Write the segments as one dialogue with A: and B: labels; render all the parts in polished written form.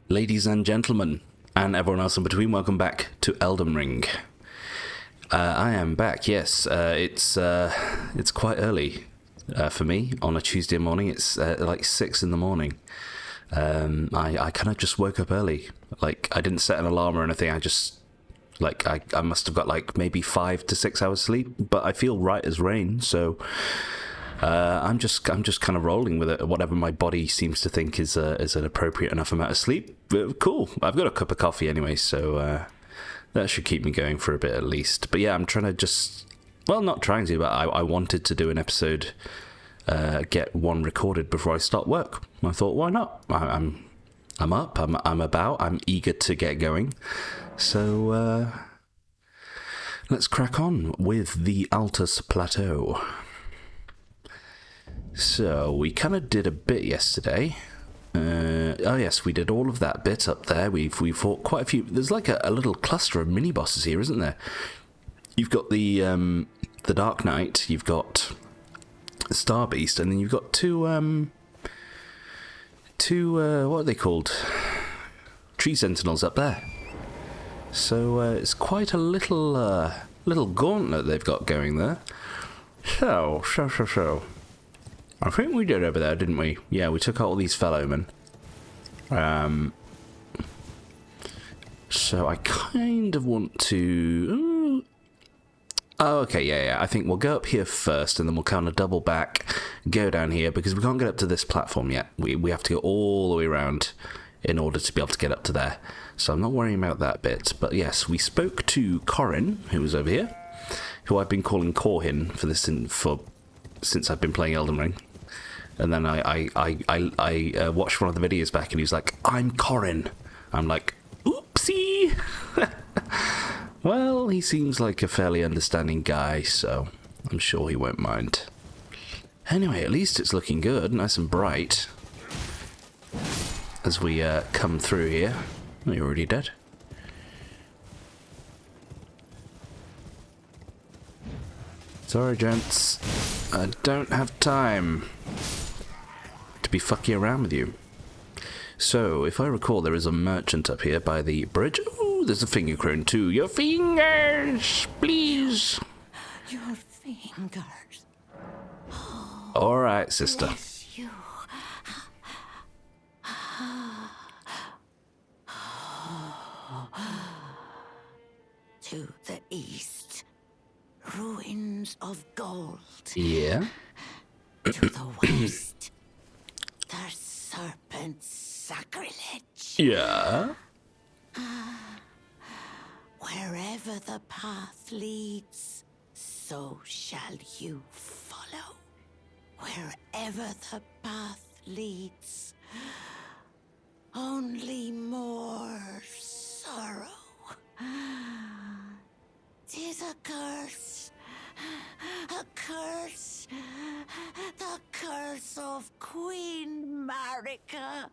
A: Ladies and gentlemen, and everyone else in between, welcome back to Elden Ring. I am back, yes. It's quite early for me on a Tuesday morning. It's like 6 in the morning. I kind of just woke up early. Like, I didn't set an alarm or anything. I just, like, I must have got like maybe 5 to 6 hours sleep, but I feel right as rain, so... I'm just kind of rolling with it. Whatever my body seems to think is an appropriate enough amount of sleep. Cool. I've got a cup of coffee anyway, so that should keep me going for a bit at least. But yeah, I'm trying to just, well, not trying to, but I wanted to do an episode, get one recorded before I start work. I thought, why not? I'm up. I'm about. I'm eager to get going. So let's crack on with the Altus Plateau. So, we kind of did a bit yesterday. Oh yes, we did all of that bit up there. We fought quite a few. There's like a little cluster of mini-bosses here, isn't there? You've got the Dark Knight, you've got Star Beast, and then you've got two what are they called? Tree Sentinels up there. So, it's quite a little gauntlet they've got going there. So. I think we did over there, didn't we? Yeah, we took out all these fellowmen. So I kind of want to... Oh, okay, yeah. I think we'll go up here first, and then we'll kind of double back, go down here, because we can't get up to this platform yet. We have to go all the way around in order to be able to get up to there. So I'm not worrying about that bit. But yes, we spoke to Corin, who was over here, who I've been calling Corhin for this since I've been playing Elden Ring. And then I watched one of the videos back and he was like, I'm Corin. I'm like, oopsie. Well, he seems like a fairly understanding guy, so I'm sure he won't mind. Anyway, at least it's looking good, nice and bright. As we come through here. Oh, you're already dead. Sorry, gents. I don't have time to be fucking around with you. So, if I recall, there is a merchant up here by the bridge. Ooh, there's a finger crone too. Your fingers, please.
B: Your fingers.
A: All right, sister.
B: Bless you. To the east. Ruins of gold.
A: Yeah.
B: To the west. The serpent's sacrilege.
A: Yeah.
B: Wherever the path leads, so shall you follow. Wherever the path leads, only more sorrow. 'Tis a curse. A curse. The curse of Queen Marika.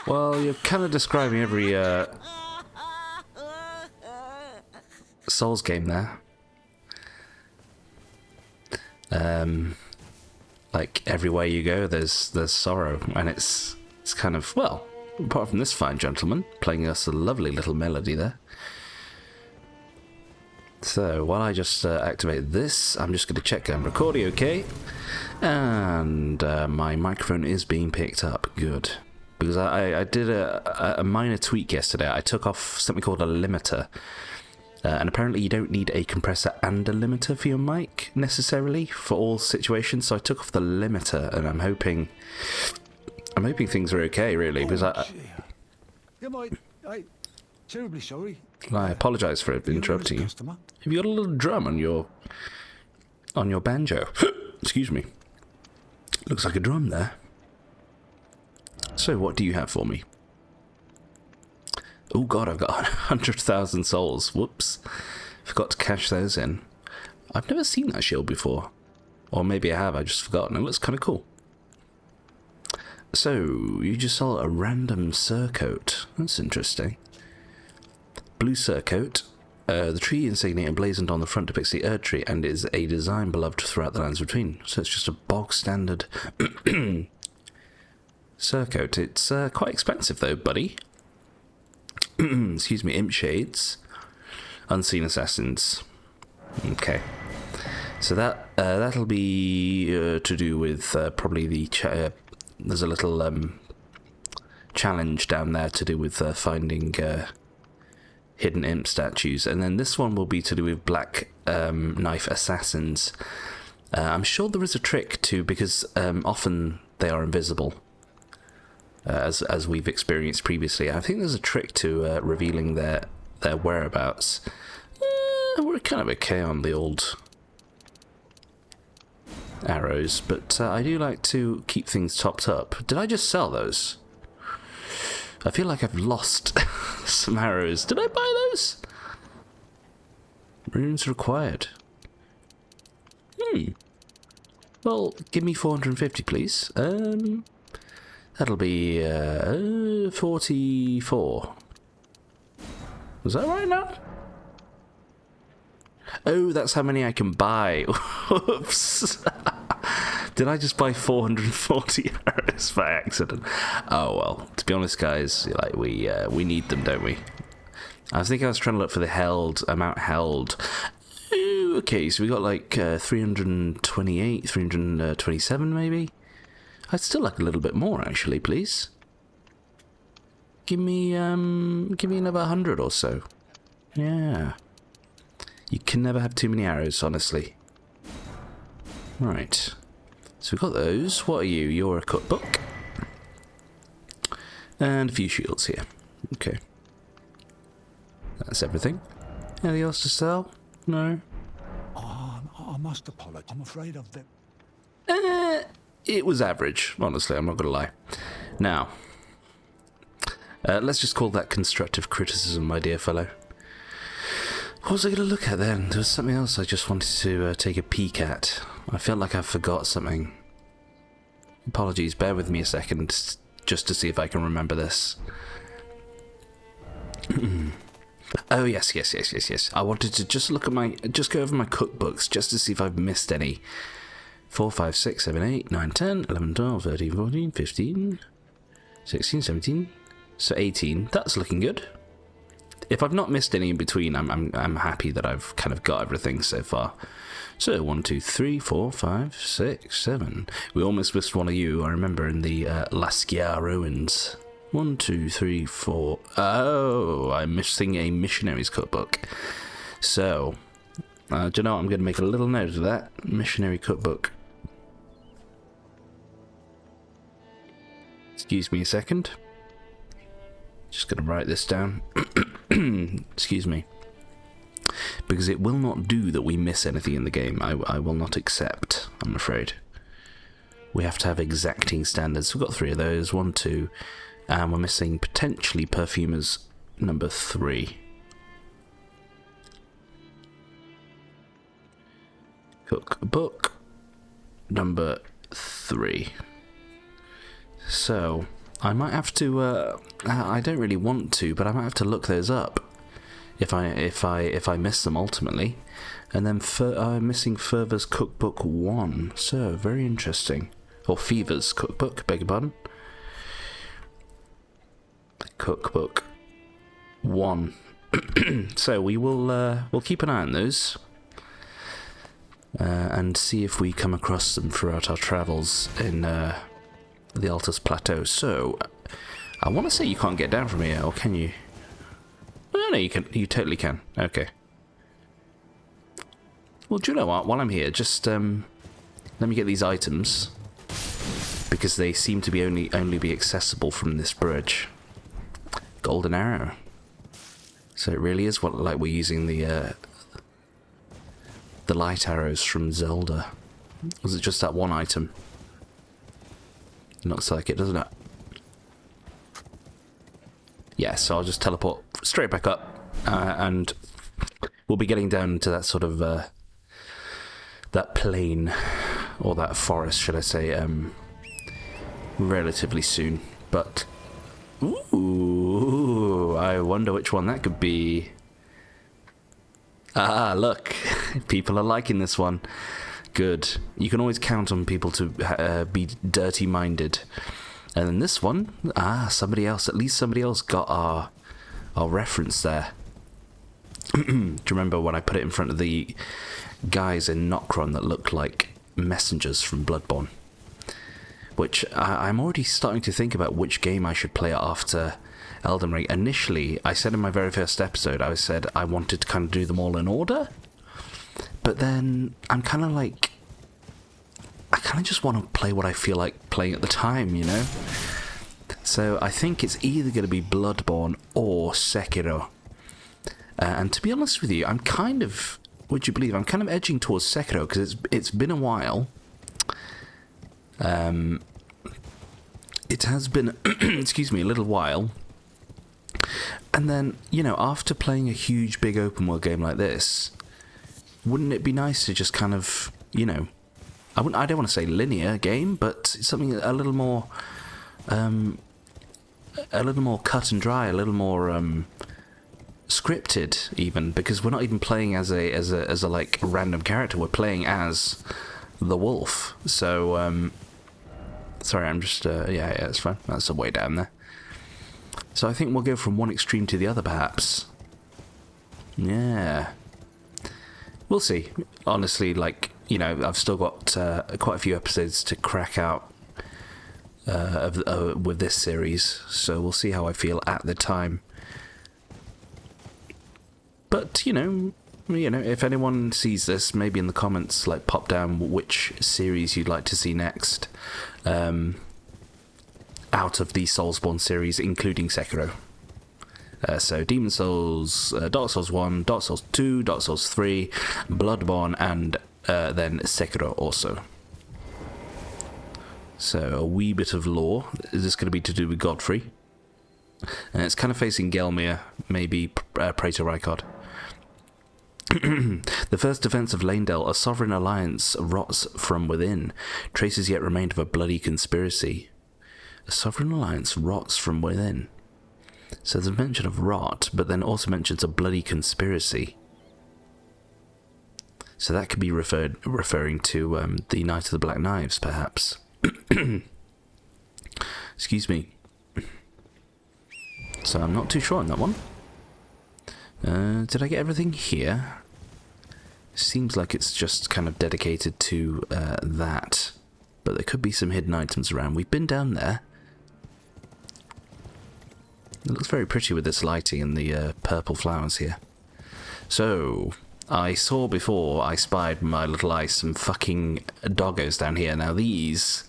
A: Well, you're kind of describing every Souls game there. Like everywhere you go, there's sorrow, and it's kind of, well, apart from this fine gentleman playing us a lovely little melody there. So, while I just activate this, I'm just going to check I'm recording okay. And my microphone is being picked up. Good. Because I did a minor tweak yesterday. I took off something called a limiter. And apparently you don't need a compressor and a limiter for your mic, necessarily, for all situations. So I took off the limiter, and I'm hoping things are okay, really. Because
C: I'm terribly sorry.
A: I apologise for interrupting you. Have you got a little drum on your banjo? Excuse me. Looks like a drum there. So, what do you have for me? Oh god, I've got 100,000 souls. Whoops. Forgot to cash those in. I've never seen that shield before. Or maybe I have, I've just forgotten. It looks kind of cool. So, you just saw a random surcoat. That's interesting. Blue surcoat. The tree insignia emblazoned on the front depicts the Erd tree and is a design beloved throughout the lands between. So it's just a bog standard Surcoat. It's quite expensive though, buddy. Excuse me, imp shades. Unseen assassins. Okay. So that'll be to do with probably the there's a little challenge down there to do with finding hidden imp statues, and then this one will be to do with black knife assassins. I'm sure there is a trick too, because often they are invisible, as we've experienced previously. I think there's a trick to revealing their whereabouts. We're kind of okay on the old arrows, but I do like to keep things topped up. Did I just sell those? I feel like I've lost some arrows. Did I buy those? Runes required. Well, give me 450, please. That'll be 44. Was that right now? Oh, that's how many I can buy. Oops. Did I just buy 440 arrows by accident? Oh well. To be honest, guys, like we need them, don't we? I was thinking I was trying to look for the amount held. Ooh, okay, so we got like 328, 327 maybe. I'd still like a little bit more, actually, please. Give me another 100 or so. Yeah. You can never have too many arrows, honestly. Right. So we've got those. What are you? You're a cookbook. And a few shields here. Okay. That's everything. Anything else to sell? No?
C: Oh, I must apologize. I'm afraid of them.
A: It was average, honestly, I'm not going to lie. Now, let's just call that constructive criticism, my dear fellow. What was I going to look at then? There was something else I just wanted to take a peek at. I felt like I forgot something. Apologies, bear with me a second, just to see if I can remember this. Oh, yes. I wanted to just go over my cookbooks, just to see if I've missed any. 4, 5, 6, 7, 8, 9, 10, 11, 12, 13, 14, 15, 16, 17, so 18. That's looking good. If I've not missed any in between, I'm happy that I've kind of got everything so far. So 1, 2, 3, 4, 5, 6, 7. We almost missed one of you, I remember, in the Laskia ruins. 1, 2, 3, 4. Oh, I'm missing a missionary's cookbook. So, do you know what? I'm going to make a little note of that. Missionary cookbook. Excuse me a second. Just going to write this down. Excuse me. Because it will not do that we miss anything in the game. I will not accept, I'm afraid. We have to have exacting standards. We've got 3 of those. 1, 2. And we're missing potentially perfumers number 3. Cookbook number 3. So, I might have to, I don't really want to, but I might have to look those up if I miss them ultimately. And then I'm missing Fervor's Cookbook 1. So, very interesting. Or Fever's Cookbook, beg your pardon. Cookbook 1. So we will we'll keep an eye on those and see if we come across them throughout our travels in the Altus Plateau. So I want to say you can't get down from here, or can you? Oh, no, you can. You totally can. Okay. Well, do you know what? While I'm here, just let me get these items, because they seem to be only be accessible from this bridge. Golden arrow. So it really is like we're using the light arrows from Zelda. Was it just that one item? Looks like it, doesn't it? Yeah, so I'll just teleport straight back up, and we'll be getting down to that sort of that plain, or that forest, should I say, relatively soon. But ooh, I wonder which one that could be. Ah, look, people are liking this one. Good. You can always count on people to be dirty-minded. And then this one, somebody else, at least somebody else got our reference there. Do you remember when I put it in front of the guys in Nocron that looked like messengers from Bloodborne? Which I'm already starting to think about which game I should play after Elden Ring. Initially, I said in my very first episode, I said I wanted to kind of do them all in order. But then I'm kind of like, I kind of just want to play what I feel like playing at the time, you know? So I think it's either going to be Bloodborne or Sekiro. And to be honest with you, I'm kind of, would you believe, I'm kind of edging towards Sekiro because it's been a while. It has been, excuse me, a little while. And then, you know, after playing a huge, big open world game like this, wouldn't it be nice to just kind of, you know, I don't want to say linear game, but something a little more cut and dry, a little more scripted, even, because we're not even playing as a like random character. We're playing as the wolf. So, sorry, I'm just yeah, it's fine. That's the way down there. So I think we'll go from one extreme to the other, perhaps. Yeah. We'll see. Honestly, like, you know, I've still got quite a few episodes to crack out with this series, so we'll see how I feel at the time. But, you know, if anyone sees this, maybe in the comments, like, pop down which series you'd like to see next. Out of the Soulsborne series, including Sekiro. So Demon Souls, Dark Souls 1, Dark Souls 2, Dark Souls 3, Bloodborne, and then Sekiro also. So a wee bit of lore. Is this going to be to do with Godfrey? And it's kind of facing Gelmir, maybe Praetor Rykard. The first defense of Leyndell, a sovereign alliance rots from within. Traces yet remained of a bloody conspiracy. A sovereign alliance rots from within. So there's a mention of rot, but then also mentions a bloody conspiracy. So that could be referring to the Knight of the Black Knives, perhaps. Excuse me. So I'm not too sure on that one. Did I get everything here? Seems like it's just kind of dedicated to that. But there could be some hidden items around. We've been down there. It looks very pretty with this lighting and the purple flowers here. So, I saw before I spied my little eye some fucking doggos down here. Now these,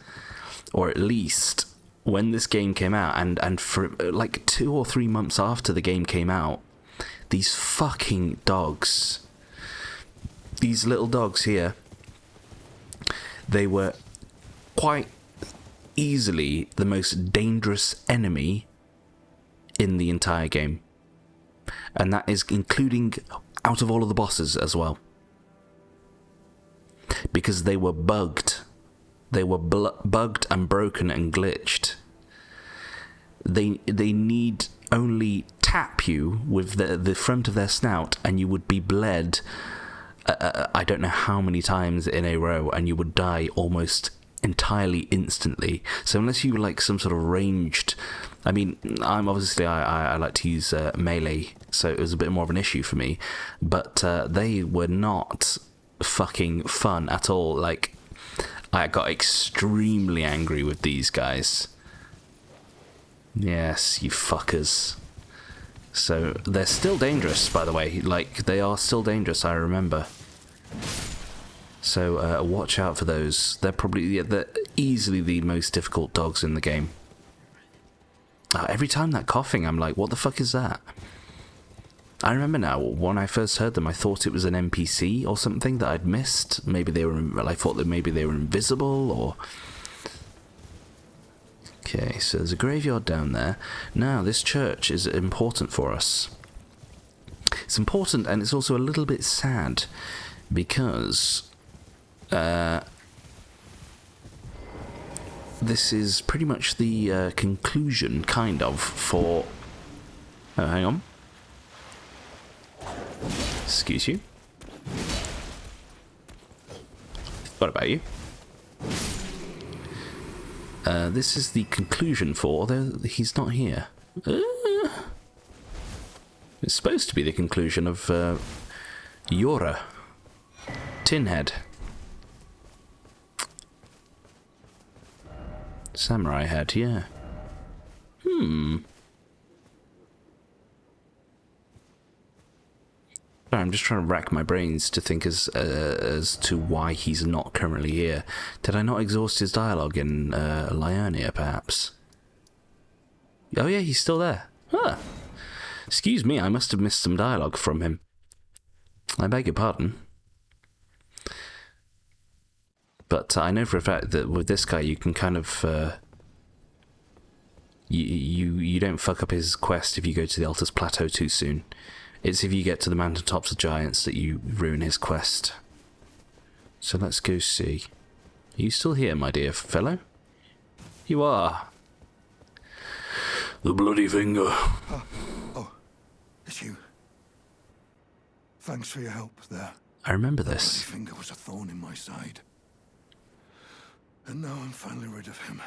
A: or at least when this game came out, and for like 2 or 3 months after the game came out, these fucking dogs, these little dogs here, they were quite easily the most dangerous enemy in the entire game. And that is including out of all of the bosses as well. Because they were bugged. They were bugged and broken and glitched. They need only tap you with the front of their snout and you would be bled I don't know how many times in a row, and you would die almost entirely instantly. So unless you were like some sort of ranged, I mean, I'm obviously I like to use melee, so it was a bit more of an issue for me, but they were not fucking fun at all. Like, I got extremely angry with these guys. Yes, you fuckers. So they're still dangerous, by the way. Like, they are still dangerous, I remember. So watch out for those. They're probably they're easily the most difficult dogs in the game. Every time that coughing, I'm like, what the fuck is that? I remember now, when I first heard them, I thought it was an NPC or something that I'd missed. Maybe they were, I thought that maybe they were invisible, or... Okay, so there's a graveyard down there. Now, this church is important for us. It's important, and it's also a little bit sad, because this is pretty much the conclusion, kind of, for... Oh, hang on. Excuse you. What about you? This is the conclusion for, although he's not here. It's supposed to be the conclusion of Yora. Tinhead. Samurai head, yeah. Sorry, I'm just trying to rack my brains to think as to why he's not currently here. Did I not exhaust his dialogue in Liurnia, perhaps? Oh yeah, he's still there. Huh. Excuse me, I must have missed some dialogue from him. I beg your pardon. But I know for a fact that with this guy you can kind of... You don't fuck up his quest if you go to the Altus Plateau too soon. It's if you get to the mountaintops of giants that you ruin his quest. So let's go see. Are you still here, my dear fellow? You are. The bloody finger.
C: Oh, it's you. Thanks for your help there.
A: I remember this.
C: The bloody finger was a thorn in my side. And now I'm finally rid of him.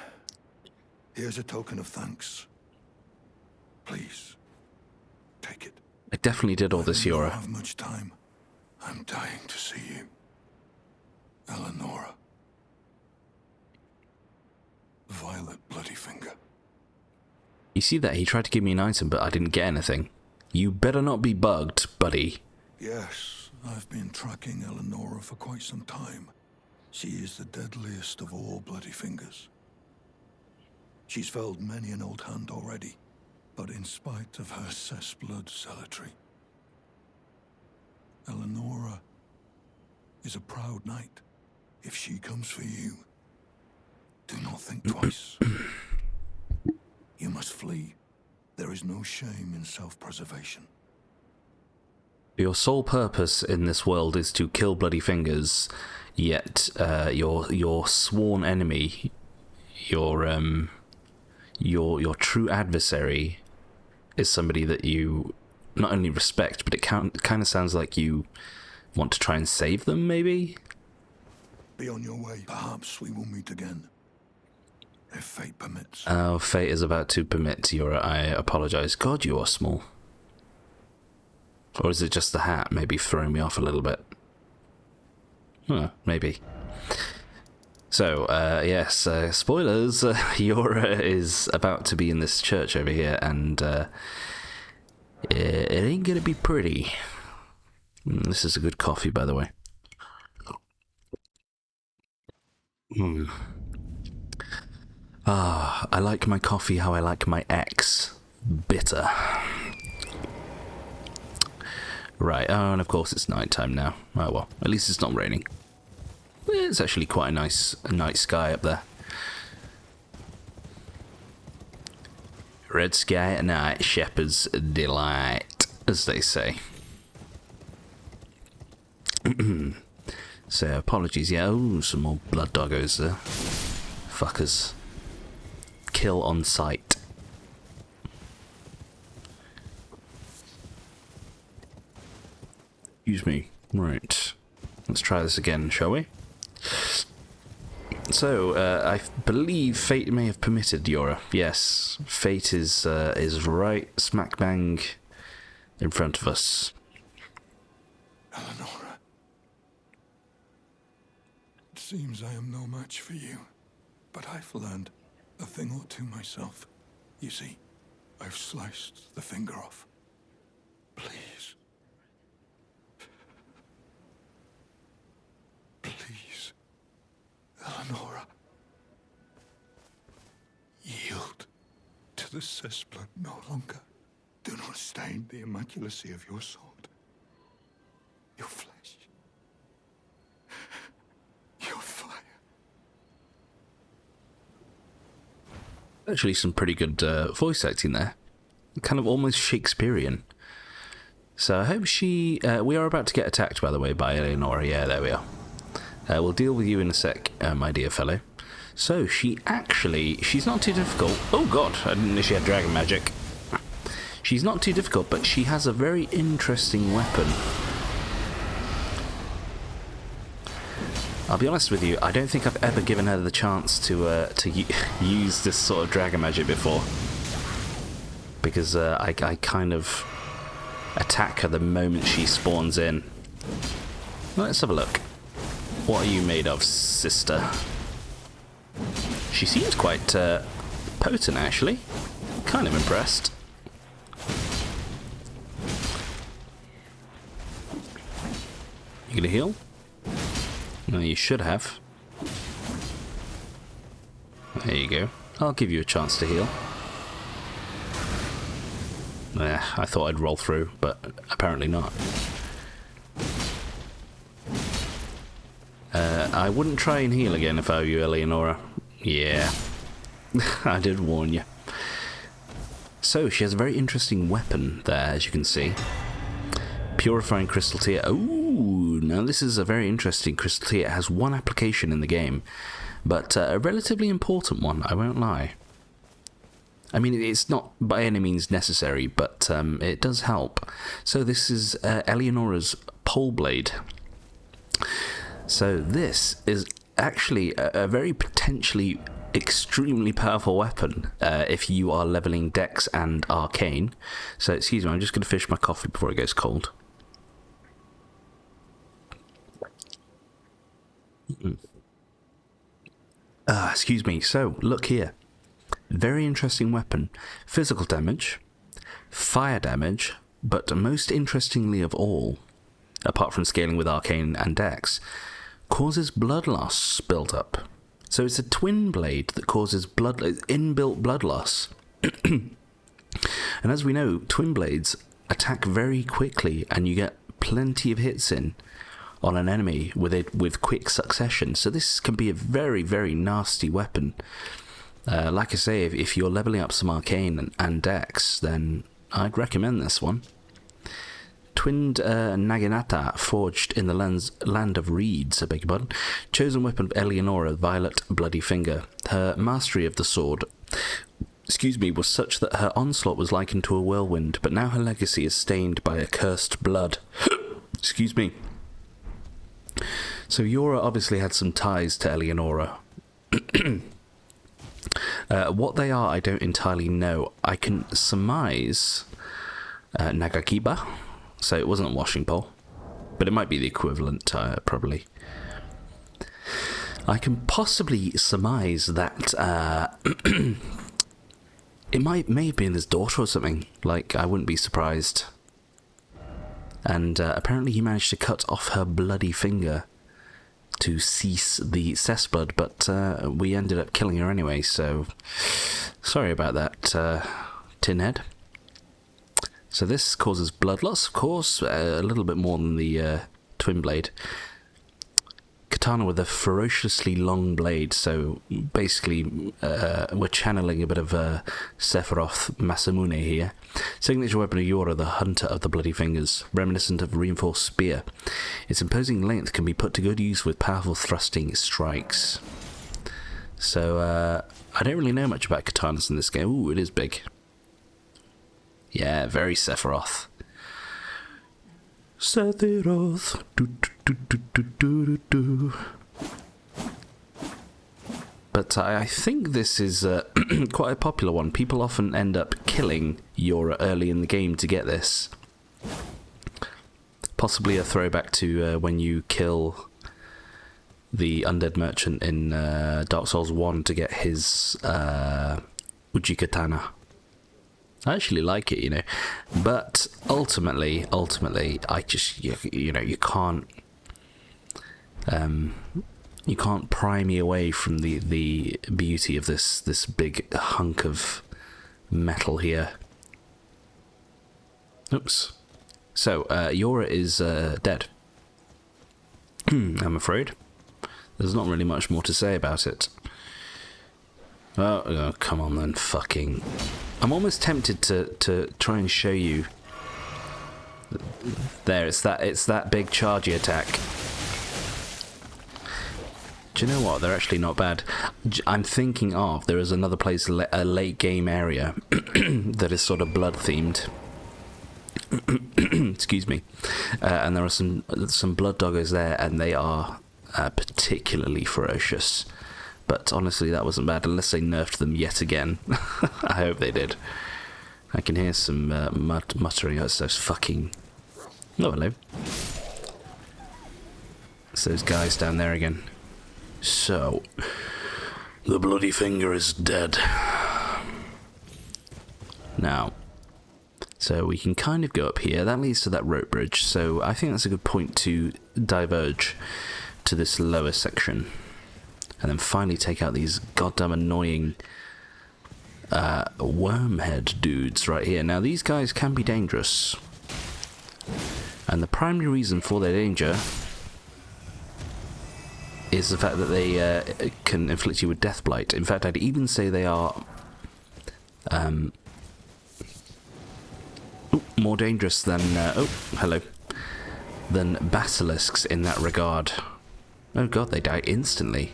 C: Here's a token of thanks. Please, take it.
A: I definitely did all this,
C: I
A: Yora.
C: don't have much time. I'm dying to see you. Eleonora. Violet bloody finger.
A: You see that? He tried to give me an item, but I didn't get anything. You better not be bugged, buddy.
C: Yes, I've been tracking Eleonora for quite some time. She is the deadliest of all bloody fingers. She's felled many an old hand already, but in spite of her cessblood zealotry, Eleonora is a proud knight. If she comes for you, do not think twice. You must flee. There is no shame in self-preservation.
A: Your sole purpose in this world is to kill bloody fingers, yet your sworn enemy, your true adversary, is somebody that you not only respect, but it kind of sounds like you want to try and save them, maybe?
C: Be on your way. Perhaps we will meet again. If fate permits.
A: Oh, fate is about to permit, Yora. I apologize. God, you are small. Or is it just the hat maybe throwing me off a little bit? Huh, maybe. So, yes, spoilers. Yora is about to be in this church over here, and it ain't gonna be pretty. This is a good coffee, by the way. Ah, I like my coffee how I like my ex. Bitter. Right, oh, and of course it's night time now. Oh well, at least it's not raining. It's actually quite a nice night sky up there. Red sky at night, shepherd's delight, as they say. So, apologies, yeah, oh, some more blood doggos there. Fuckers. Kill on sight. Excuse me. Right. Let's try this again, shall we? So, I believe fate may have permitted Yora. Yes, fate is right smack bang in front of us.
C: Eleonora. It seems I am no match for you, but I've learned a thing or two myself. You see, I've sliced the finger off. Please. Please, Eleonora. Yield to the cessblood no longer. Do not stain the immaculacy of your sword. Your flesh. Your fire.
A: Actually, some pretty good voice acting there. Kind of almost Shakespearean. So I hope she... we are about to get attacked, by the way, by Eleonora. Yeah, there we are. We'll deal with you in a sec, my dear fellow. So, she's not too difficult. Oh god, I didn't know she had dragon magic. She's not too difficult, but she has a very interesting weapon. I'll be honest with you, I don't think I've ever given her the chance to use this sort of dragon magic before. Because I kind of attack her the moment she spawns in. Let's have a look. What are you made of, sister? She seems quite potent, actually. Kind of impressed. You gonna heal? No, you should have. There you go. I'll give you a chance to heal. I thought I'd roll through, but apparently not. I wouldn't try and heal again if I were you, Eleonora. Yeah. I did warn you. So, she has a very interesting weapon there, as you can see. Purifying crystal tear. Ooh, now this is a very interesting crystal tear. It has one application in the game, but a relatively important one, I won't lie. I mean, it's not by any means necessary, but it does help. So this is Eleonora's pole blade. So this is actually a very potentially extremely powerful weapon if you are leveling Dex and Arcane. So excuse me, I'm just going to finish my coffee before it goes cold. Excuse me. So look here. Very interesting weapon. Physical damage, fire damage, but most interestingly of all, apart from scaling with Arcane and Dex, causes blood loss build up. So it's a twin blade that causes inbuilt blood loss. And as we know, twin blades attack very quickly and you get plenty of hits in on an enemy with quick succession. So this can be a very, very nasty weapon. Like I say, if you're leveling up some Arcane and Dex, then I'd recommend this one. Twinned Naginata, forged in the land of reeds, I beg your pardon. Chosen weapon of Eleonora, Violet Bloody Finger. Her mastery of the sword, was such that her onslaught was likened to a whirlwind, but now her legacy is stained by accursed blood. Excuse me. So Yora obviously had some ties to Eleonora. What they are, I don't entirely know. I can surmise Nagakiba. So it wasn't a washing pole, but it might be the equivalent, probably. I can possibly surmise that it may have been his daughter or something. Like, I wouldn't be surprised. And apparently he managed to cut off her bloody finger to cease the cessblood, but we ended up killing her anyway, so sorry about that, Tinhead. So this causes blood loss, of course, a little bit more than the twin blade. Katana with a ferociously long blade, so basically we're channeling a bit of Sephiroth Masamune here. Signature weapon of Yora, the Hunter of the Bloody Fingers, reminiscent of a reinforced spear. Its imposing length can be put to good use with powerful thrusting strikes. So I don't really know much about katanas in this game. Ooh, it is big. Yeah, very Sephiroth. Sephiroth. But I think this is quite a popular one. People often end up killing Yora early in the game to get this. Possibly a throwback to when you kill the undead merchant in Dark Souls 1 to get his Uji Katana. I actually like it, you know, but ultimately, I just, you know, you can't pry me away from the beauty of this big hunk of metal here. Oops. So, Yora is dead. I'm afraid. There's not really much more to say about it. Oh, come on then, fucking... I'm almost tempted to try and show you. There, it's that big chargey attack. Do you know what? They're actually not bad. I'm thinking of, there is another place, a late game area that is sort of blood themed. Excuse me. And there are some blood doggers there, and they are particularly ferocious. But honestly, that wasn't bad, unless they nerfed them yet again. I hope they did. I can hear some muttering. It's those fucking... Oh, hello. It's those guys down there again. So, the bloody finger is dead. Now, so we can kind of go up here. That leads to that rope bridge. So I think that's a good point to diverge to this lower section. And then finally take out these goddamn annoying wormhead dudes right here. Now, these guys can be dangerous. And the primary reason for their danger is the fact that they can inflict you with death blight. In fact, I'd even say they are more dangerous than... than basilisks in that regard. Oh god, they die instantly.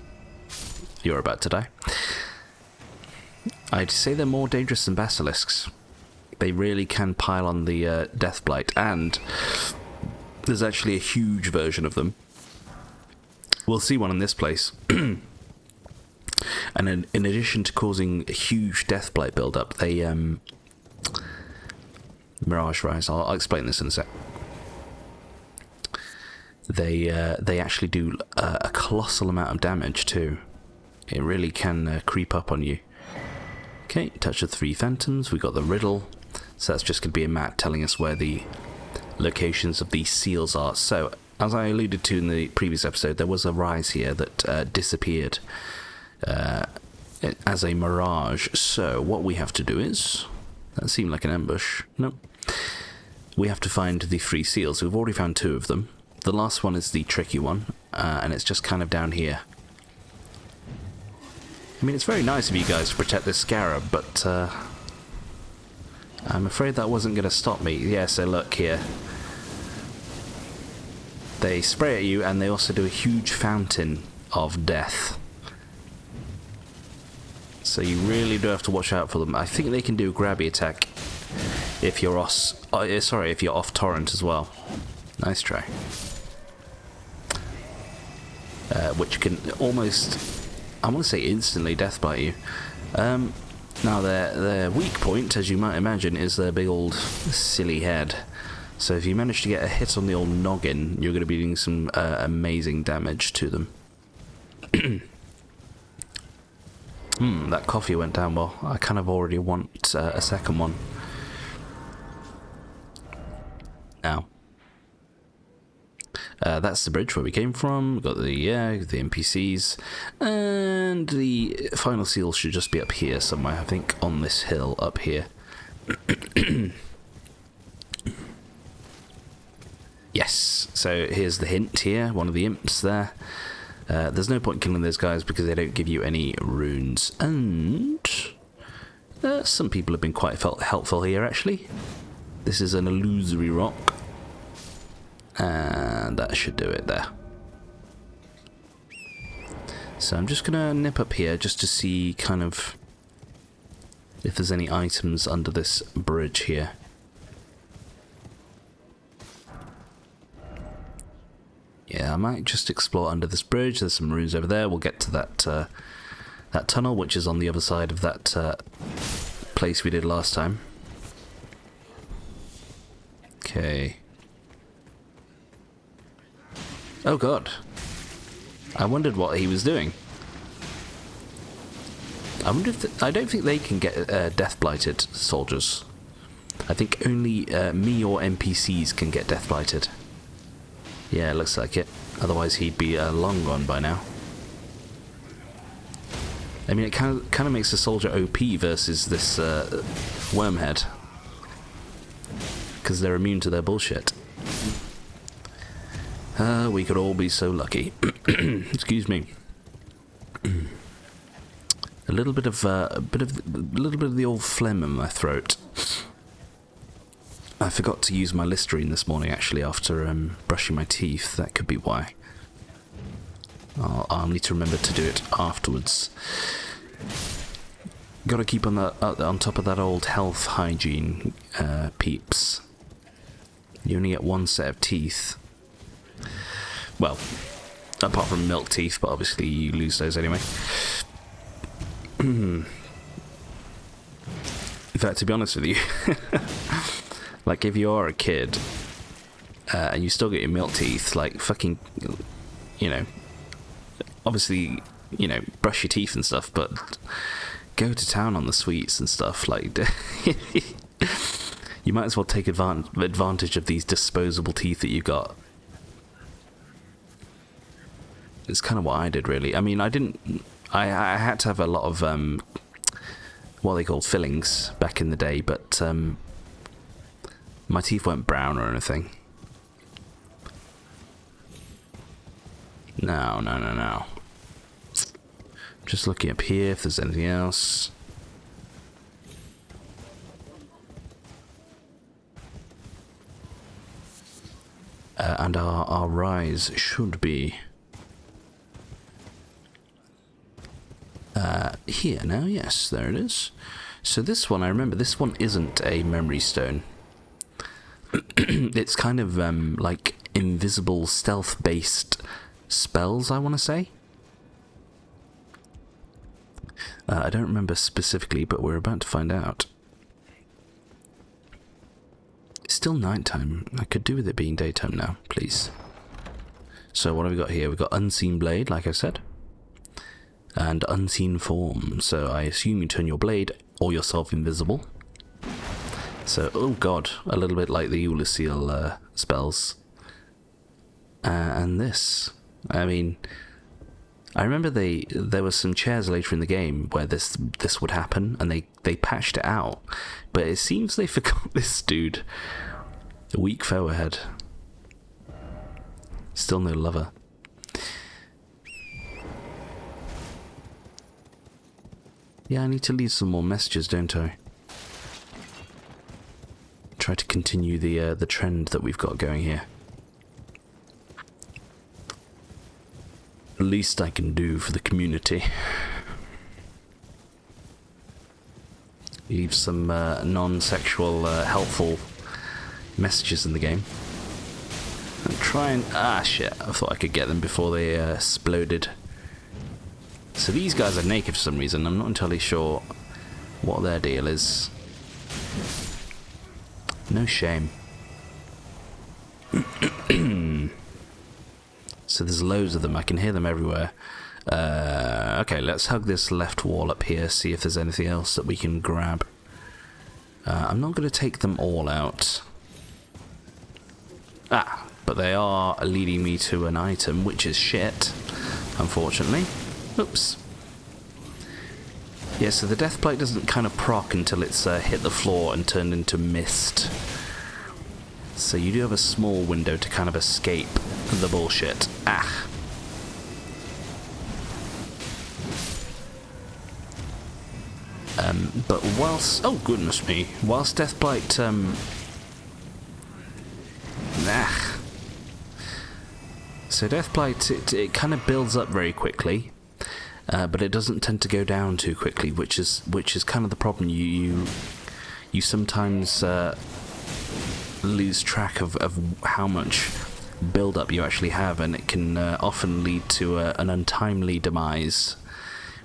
A: You're about to die. I'd say they're more dangerous than basilisks. They really can pile on the death blight, and there's actually a huge version of them. We'll see one in this place. And in addition to causing a huge death blight build-up, they... Mirage Rise, I'll explain this in a sec. They actually do a colossal amount of damage too. It really can creep up on you. Okay, touch of 3 phantoms. We got the riddle. So that's just going to be a map telling us where the locations of these seals are. So, as I alluded to in the previous episode, there was a rise here that disappeared as a mirage. So, what we have to do is... That seemed like an ambush. Nope. We have to find the 3 seals. We've already found 2 of them. The last one is the tricky one, and it's just kind of down here. I mean, it's very nice of you guys to protect this scarab, but I'm afraid that wasn't going to stop me. Yeah, so look here. They spray at you, and they also do a huge fountain of death. So you really do have to watch out for them. I think they can do a grabby attack if you're if you're off torrent as well. Nice try. Which can almost, I want to say instantly deathbite you. Now their weak point, as you might imagine, is their big old silly head. So if you manage to get a hit on the old noggin, you're going to be doing some amazing damage to them. That coffee went down well. I kind of already want a second one. Now, that's the bridge where we came from. We've got the NPCs, and the final seal should just be up here somewhere. I think on this hill up here. Yes. So here's the hint here. One of the imps there. There's no point killing those guys because they don't give you any runes, and some people have been quite helpful here actually. This is an illusory rock, and that should do it there. So I'm just gonna nip up here just to see kind of if there's any items under this bridge here. Yeah, I might just explore under this bridge. There's some runes over there. We'll get to that that tunnel, which is on the other side of that place we did last time. Okay. Oh god. I wondered what he was doing. I wonder if I don't think they can get death blighted soldiers. I think only me or NPCs can get death blighted. Yeah, it looks like it. Otherwise he'd be long gone by now. I mean, it kind of makes the soldier OP versus this wormhead, because they're immune to their bullshit. We could all be so lucky. Excuse me. A little bit of the old phlegm in my throat. I forgot to use my Listerine this morning actually after brushing my teeth. That could be why. I'll need to remember to do it afterwards. Got to keep on top of that old health hygiene, peeps. You only get one set of teeth. Well, apart from milk teeth, but obviously you lose those anyway. In fact, to be honest with you, like if you are a kid and you still get your milk teeth, like fucking, you know, obviously, you know, brush your teeth and stuff, but go to town on the sweets and stuff. Like, you might as well take advantage of these disposable teeth that you've got. It's kind of what I did, really. I mean, I had to have a lot of what they called fillings back in the day, but my teeth weren't brown or anything. No. Just looking up here if there's anything else. And our rise should be here now. Yes, there it is. So this one, I remember, this one isn't a memory stone. It's kind of like invisible stealth-based spells, I want to say. I don't remember specifically, but we're about to find out. It's still nighttime. I could do with it being daytime now, please. So what have we got here? We've got Unseen Blade, like I said. And Unseen Form. So I assume you turn your blade or yourself invisible. So, oh god, a little bit like the Ulysseal spells. And this. I mean, I remember there were some chairs later in the game where this would happen, and they patched it out. But it seems they forgot this dude. A weak foe ahead. Still no lover. Yeah, I need to leave some more messages, don't I? Try to continue the trend that we've got going here. Least I can do for the community. Leave some non-sexual helpful messages in the game. And try and... shit, I thought I could get them before they exploded. So these guys are naked for some reason. I'm not entirely sure what their deal is. No shame. So there's loads of them. I can hear them everywhere. Okay, let's hug this left wall up here, see if there's anything else that we can grab. I'm not going to take them all out. But they are leading me to an item, which is shit, unfortunately. Oops. Yeah, so the death plate doesn't kind of proc until it's hit the floor and turned into mist. So you do have a small window to kind of escape the bullshit. But whilst... Oh, goodness me. Whilst Deathblight... So Deathblight, it kind of builds up very quickly. But it doesn't tend to go down too quickly, which is kind of the problem. You sometimes lose track of how much build-up you actually have, and it can often lead to an untimely demise,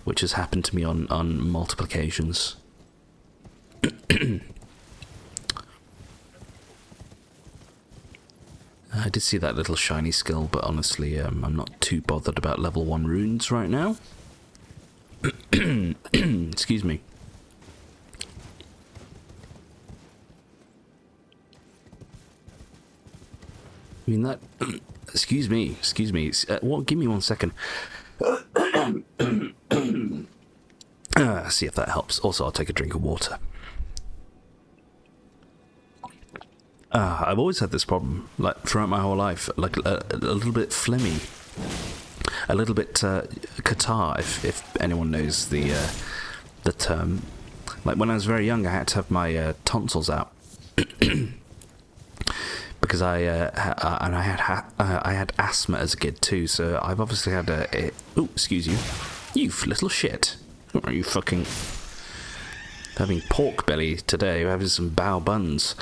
A: which has happened to me on multiple occasions. I did see that little shiny skill, but honestly, I'm not too bothered about level 1 runes right now. Excuse me. I mean that... excuse me. What? Give me 1 second. See if that helps. Also, I'll take a drink of water. I've always had this problem, like throughout my whole life, like a little bit phlegmy, a little bit catarrh, if anyone knows the term. Like when I was very young, I had to have my tonsils out because I had asthma as a kid too. So I've obviously had oh, excuse you, you little shit. Are you fucking having pork belly today? We're having some bao buns.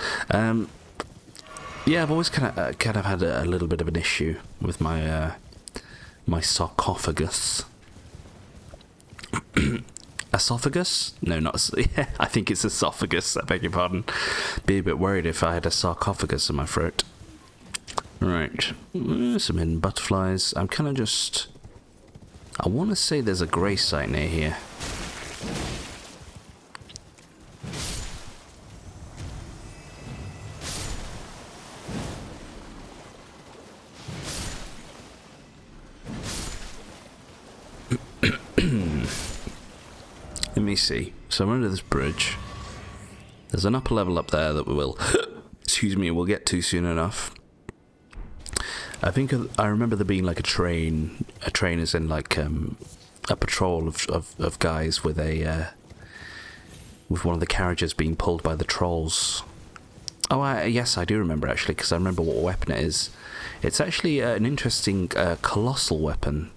A: Yeah, I've always kind of had a little bit of an issue with my my sarcophagus. Esophagus? No, not... I think it's esophagus, I beg your pardon. Be a bit worried if I had a sarcophagus in my throat. Right. Some hidden butterflies. I'm kind of just... I want to say there's a grey site near here. Let me see. So I'm under this bridge. There's an upper level up there that we will... excuse me, we'll get to soon enough. I think I remember there being like a train. A train is in like a patrol of guys with a... with one of the carriages being pulled by the trolls. Oh, yes, I do remember actually, because I remember what weapon it is. It's actually an interesting colossal weapon.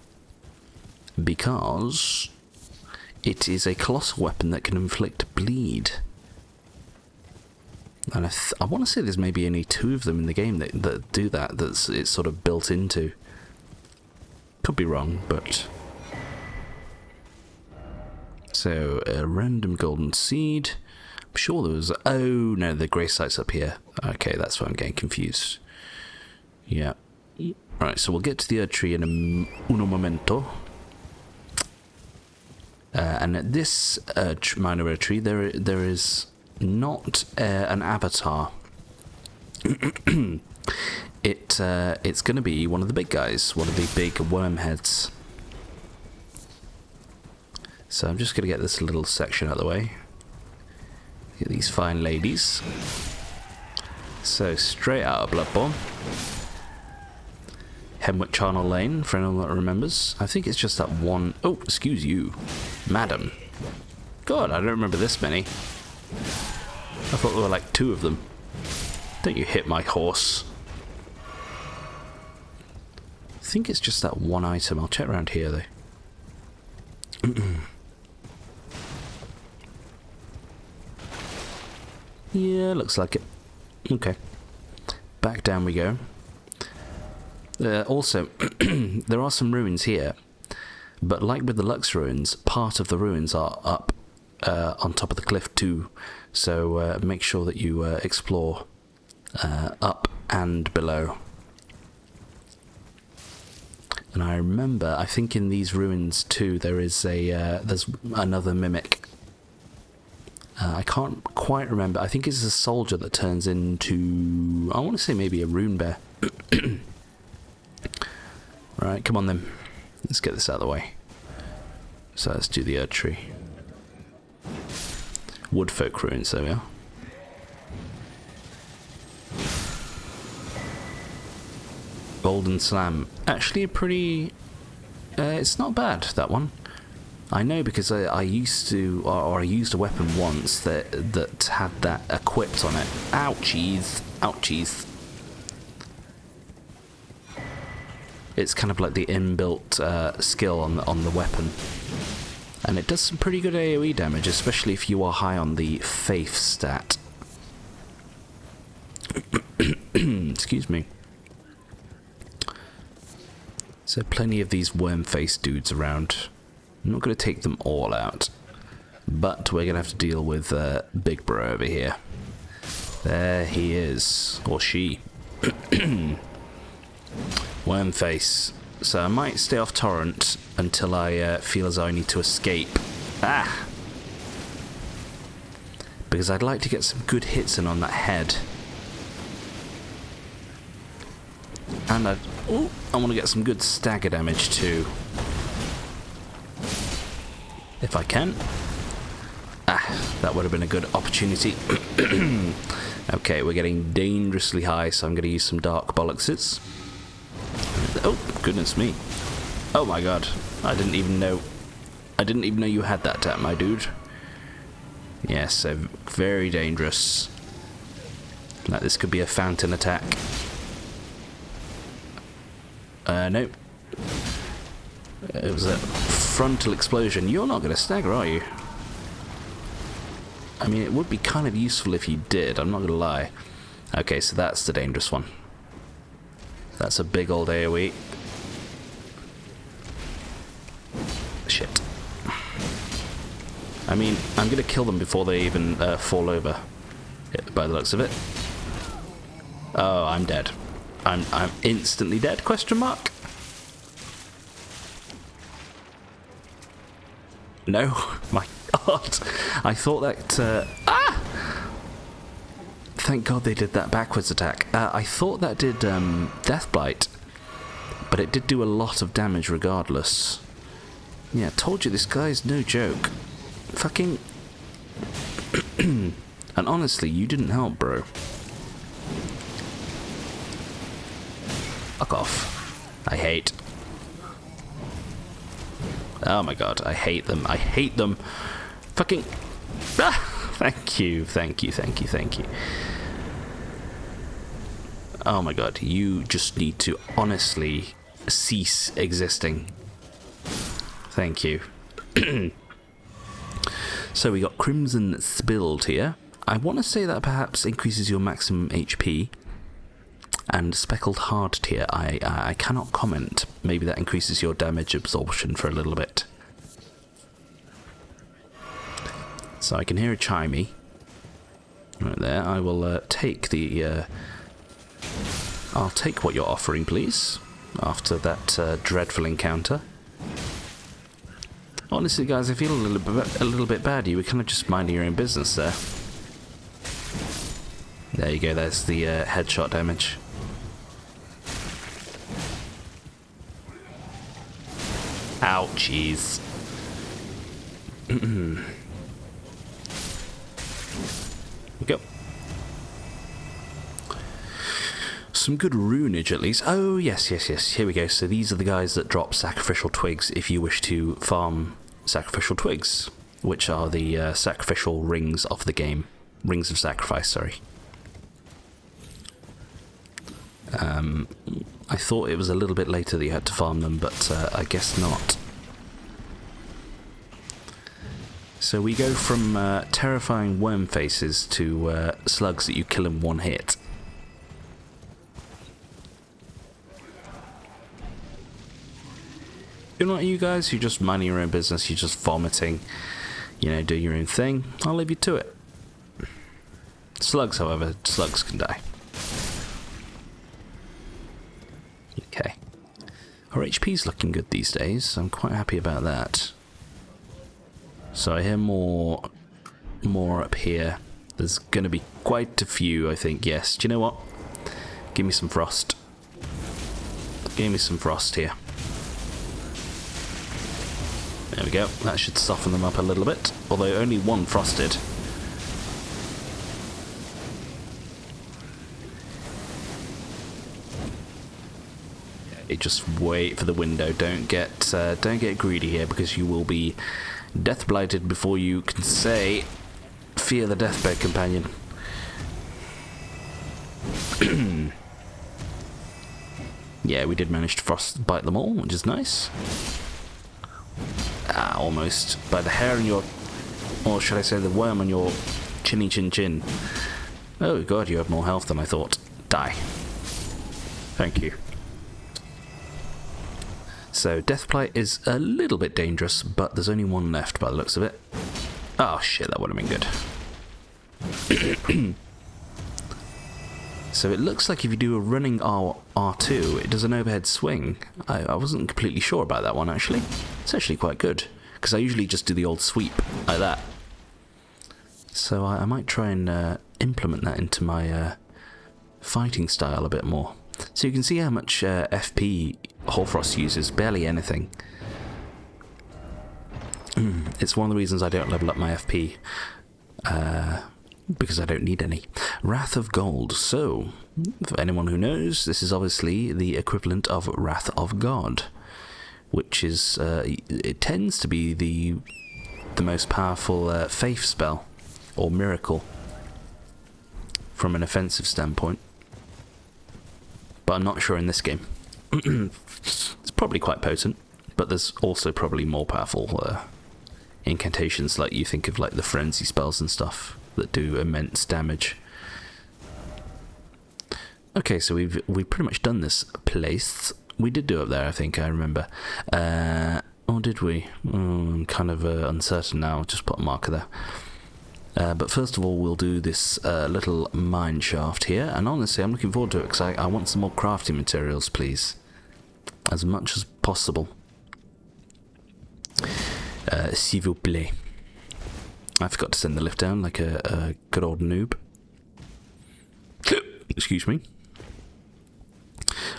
A: Because... it is a colossal weapon that can inflict bleed. And I want to say there's maybe only 2 of them in the game that do that. It's sort of built into. Could be wrong, but... So, a random golden seed. I'm sure there was... oh, no, the grey site's up here. Okay, that's why I'm getting confused. Yeah. Right, so we'll get to the Erd tree in uno momento. And at this minor Erd tree, there is not an avatar. It's going to be one of the big guys, one of the big worm heads. So I'm just going to get this little section out of the way. Get these fine ladies. So straight out of Bloodborne. Hemwick Charnel Lane, for anyone that remembers. I think it's just that one... oh, excuse you, madam. God, I don't remember this many. I thought there were like 2 of them. Don't you hit my horse. I think it's just that one item. I'll check around here, though. Yeah, looks like it. Okay. Back down we go. Also, there are some ruins here, but like with the Lux ruins, part of the ruins are up on top of the cliff too, so make sure that you explore up and below. And I remember, I think in these ruins too, there's another mimic. I can't quite remember. I think it's a soldier that turns into, I want to say maybe a rune bear. Right, come on then. Let's get this out of the way. So let's do the Erd tree. Woodfolk ruins, there we are. Golden Slam. Actually a pretty... it's not bad, that one. I know because I used to... or I used a weapon once that had that equipped on it. Ouchies. Ouchies. It's kind of like the inbuilt skill on the weapon. And it does some pretty good AoE damage, especially if you are high on the Faith stat. Excuse me. So plenty of these worm-faced dudes around. I'm not going to take them all out. But we're going to have to deal with Big Bro over here. There he is. Or she. Wormface. So I might stay off Torrent until I feel as though I need to escape. Ah! Because I'd like to get some good hits in on that head. And I want to get some good stagger damage too. If I can. Ah, that would have been a good opportunity. Okay, we're getting dangerously high, so I'm going to use some Dark Bollockses. Oh, goodness me. Oh my god. I didn't even know you had that tap, my dude. Yes, so very dangerous. Like this could be a fountain attack. Nope. It was a frontal explosion. You're not going to stagger, are you? I mean, it would be kind of useful if you did, I'm not going to lie. Okay, so that's the dangerous one. That's a big old AoE. I mean, I'm going to kill them before they even fall over, by the looks of it. Oh, I'm dead. I'm instantly dead, question mark? No, my god. I thought that... Thank god they did that backwards attack. I thought that did Deathblight, but it did do a lot of damage regardless. Yeah, told you this guy's no joke. Fucking... And honestly, you didn't help, bro. Fuck off. I hate. Oh my god, I hate them. I hate them. Fucking... Ah! Thank you, thank you, thank you, thank you. Oh my god, you just need to honestly cease existing. Thank you. So we got Crimson Spilled here. I want to say that perhaps increases your maximum HP. And Speckled Hard Tier, I cannot comment. Maybe that increases your damage absorption for a little bit. So I can hear a chimey. Right there, I will take the... I'll take what you're offering, please. After that dreadful encounter. Honestly, guys, I feel a little bit bad. You were kind of just minding your own business there. There you go, there's the headshot damage. Ouchies. Go. Some good runage at least. Oh, yes, yes, yes. Here we go. So these are the guys that drop sacrificial twigs if you wish to farm sacrificial twigs, which are the sacrificial rings of the game. Rings of sacrifice, sorry. I thought it was a little bit later that you had to farm them, but I guess not. So we go from terrifying worm faces to slugs that you kill in one hit. You're not you guys, you're just minding your own business, you're just vomiting, you know, do your own thing. I'll leave you to it. Slugs, however, slugs can die. Okay. Our HP's looking good these days, I'm quite happy about that. So I hear more up here. There's going to be quite a few, I think, yes. Do you know what? Give me some frost. Give me some frost here. There we go. That should soften them up a little bit. Although only one frosted. Just wait for the window. Don't get greedy here, because you will be death blighted before you can say fear the deathbed companion. Yeah, we did manage to frostbite them all, which is nice. Ah, almost. By the hair on your... or should I say the worm on your chinny chin chin. Oh god, you have more health than I thought. Die. Thank you. So, Deathblight is a little bit dangerous, but there's only one left by the looks of it. Oh shit, that would have been good. So it looks like if you do a running R2, it does an overhead swing. I wasn't completely sure about that one, actually. It's actually quite good, because I usually just do the old sweep, like that. So I might try and implement that into my fighting style a bit more. So you can see how much FP Hoarfrost uses, barely anything. It's one of the reasons I don't level up my FP, because I don't need any. Wrath of Gold. So, for anyone who knows, this is obviously the equivalent of Wrath of God, which is, it tends to be the most powerful faith spell, or miracle, from an offensive standpoint. But I'm not sure in this game. It's probably quite potent, but there's also probably more powerful incantations, like you think of like the frenzy spells and stuff that do immense damage. Okay, so we've pretty much done this place. We did do up there, I think I remember. Or did we? I'm kind of uncertain now. Just put a marker there. But first of all, we'll do this little mine shaft here. And honestly, I'm looking forward to it because I want some more crafting materials, please. As much as possible. S'il vous plaît. I forgot to send the lift down like a good old noob. Excuse me.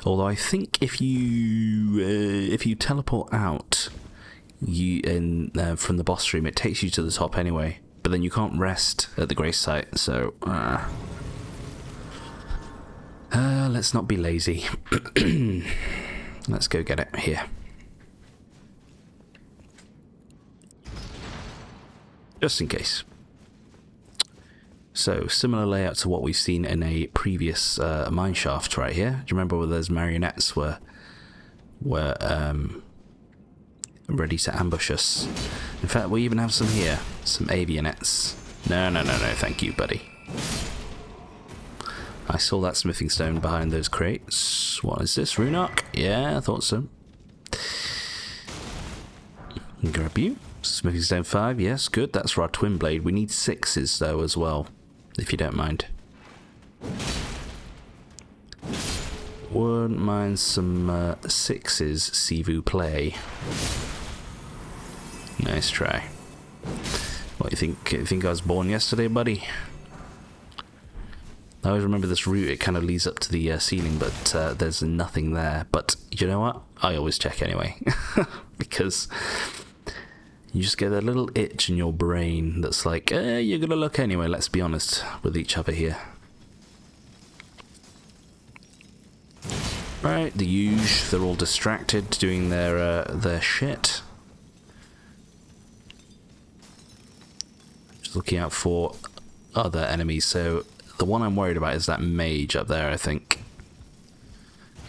A: Although I think if you teleport out from the boss room, it takes you to the top anyway. But then you can't rest at the grace site, so let's not be lazy. Let's go get it here. Just in case. So, similar layout to what we've seen in a previous mine shaft right here. Do you remember where those marionettes were ready to ambush us? In fact, we even have some here. Some avionettes. No, thank you, buddy. I saw that smithing stone behind those crates. What is this, rune arc? Yeah, I thought so. Grab you. Smithing stone 5, yes, good. That's for our twin blade. We need 6s, though, as well. If you don't mind. Wouldn't mind some 6s, s'il vous plaît. Nice try. What, you think I was born yesterday, buddy? I always remember this route, it kind of leads up to the ceiling, but there's nothing there. But you know what? I always check anyway. Because you just get a little itch in your brain that's like, you're gonna look anyway, let's be honest with each other here. Right, the huge, they're all distracted doing their shit. Just looking out for other enemies, so the one I'm worried about is that mage up there, I think.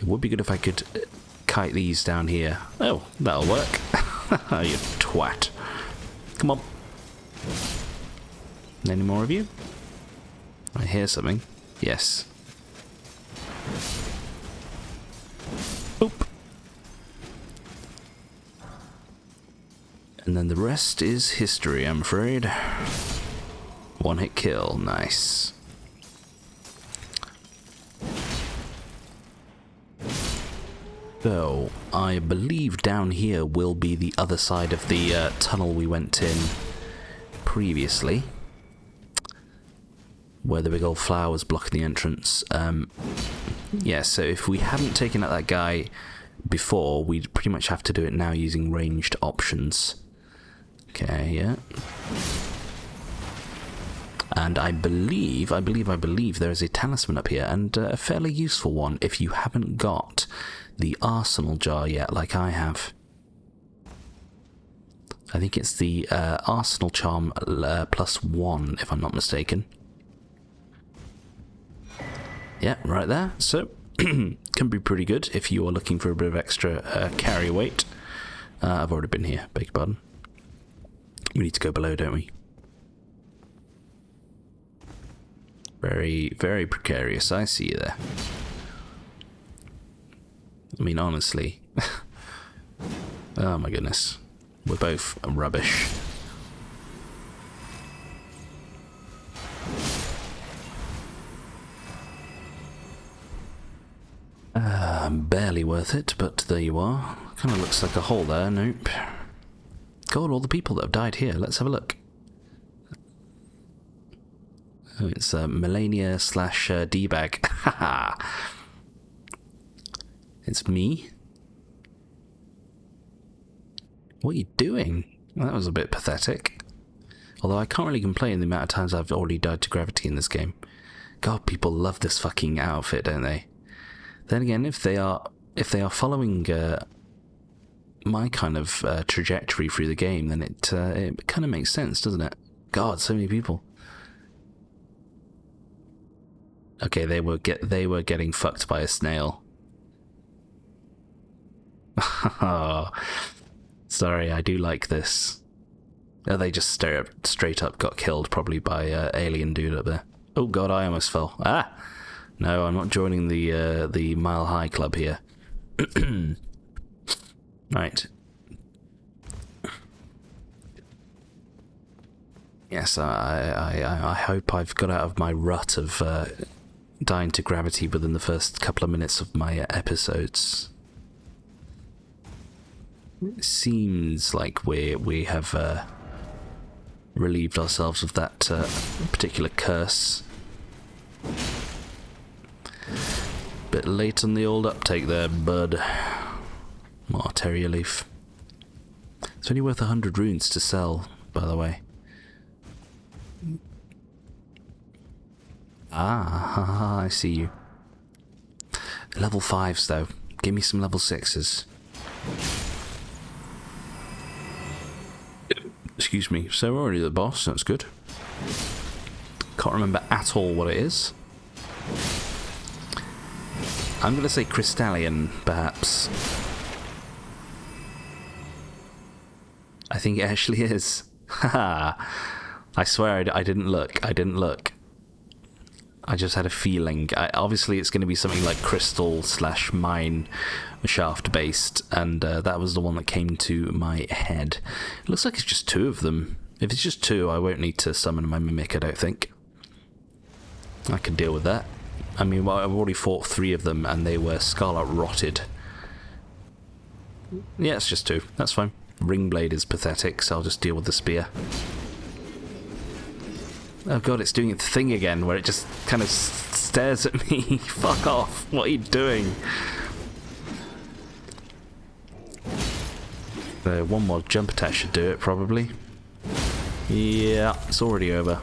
A: It would be good if I could kite these down here. Oh, that'll work. You twat. Come on. Any more of you? I hear something. Yes. Oop. And then the rest is history, I'm afraid. One hit kill. Nice. So, I believe down here will be the other side of the tunnel we went in previously, where the big old flower was blocking the entrance. Yeah, so if we hadn't taken out that guy before, we'd pretty much have to do it now using ranged options. Okay, yeah. And I believe there is a talisman up here, and a fairly useful one if you haven't got the arsenal jar yet, like I have. I think it's the arsenal charm +1, if I'm not mistaken. Yeah, right there. So, can be pretty good if you are looking for a bit of extra carry weight. I've already been here, beg your pardon. We need to go below, don't we? Very, very precarious. I see you there. I mean, honestly. Oh my goodness. We're both rubbish. Barely worth it, but there you are. Kind of looks like a hole there. Nope. God, all the people that have died here. Let's have a look. Oh, it's Melania / D-bag. Haha. It's me. What are you doing? Well, that was a bit pathetic. Although I can't really complain the amount of times I've already died to gravity in this game. God, people love this fucking outfit, don't they? Then again, if they are following my kind of trajectory through the game, then it kind of makes sense, doesn't it? God, so many people. Okay, they were getting fucked by a snail. Sorry, I do like this. Oh, they just straight up got killed, probably by alien dude up there. Oh god, I almost fell. Ah! No, I'm not joining the Mile High Club here. Right. Yes, I hope I've got out of my rut of dying to gravity within the first couple of minutes of my episodes. It seems like we have relieved ourselves of that particular curse. Bit late on the old uptake there, bud. Martyria leaf. It's only worth 100 runes to sell, by the way. Ah, I see you. Level 5s though. Give me some level 6s. Excuse me. So we're already the boss, that's good. Can't remember at all what it is. I'm going to say Crystallian, perhaps. I think it actually is. Haha. I swear I didn't look. I didn't look. I just had a feeling. Obviously, it's going to be something like crystal / mine shaft based, and that was the one that came to my head. It looks like it's just 2 of them. If it's just 2, I won't need to summon my mimic, I don't think. I can deal with that. I mean, well, I've already fought 3 of them, and they were scarlet rotted. Yeah, it's just 2. That's fine. Ringblade is pathetic, so I'll just deal with the spear. Oh god, it's doing its thing again, where it just kind of stares at me. Fuck off, what are you doing? One more jump attack should do it, probably. Yeah, it's already over.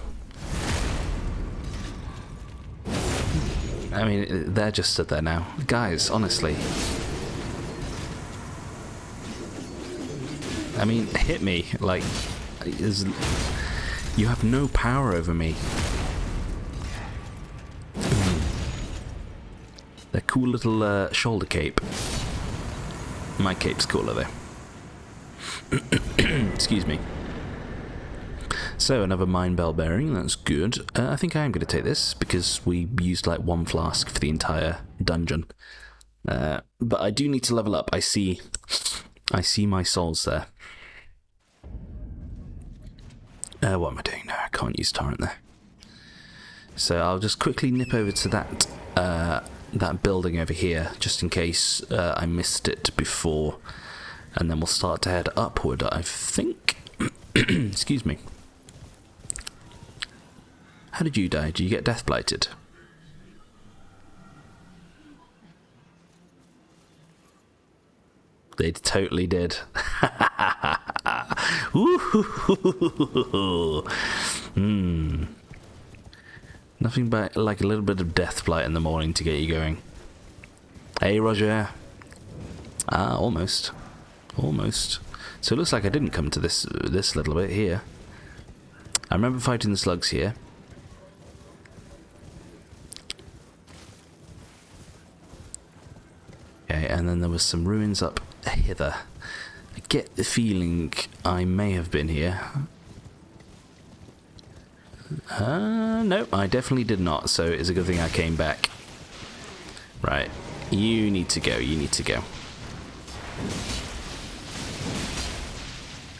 A: I mean, they're just stood there now. Guys, honestly. I mean, hit me, like... You have no power over me. Their cool little shoulder cape. My cape's cooler though. Excuse me. So, another mine bell bearing, that's good. I think I am going to take this, because we used like 1 flask for the entire dungeon. But I do need to level up. I see my souls there. What am I doing now? I can't use torrent there. So I'll just quickly nip over to that building over here, just in case I missed it before, and then we'll start to head upward, I think. Excuse me. How did you die? Did you get death blighted? They totally did. Nothing but like a little bit of death blight in the morning to get you going. Hey, Roger. Ah, almost. Almost. So it looks like I didn't come to this little bit here. I remember fighting the slugs here. Okay, and then there was some ruins up hither. I get the feeling I may have been here. No, I definitely did not, so it's a good thing I came back. Right, you need to go, you need to go.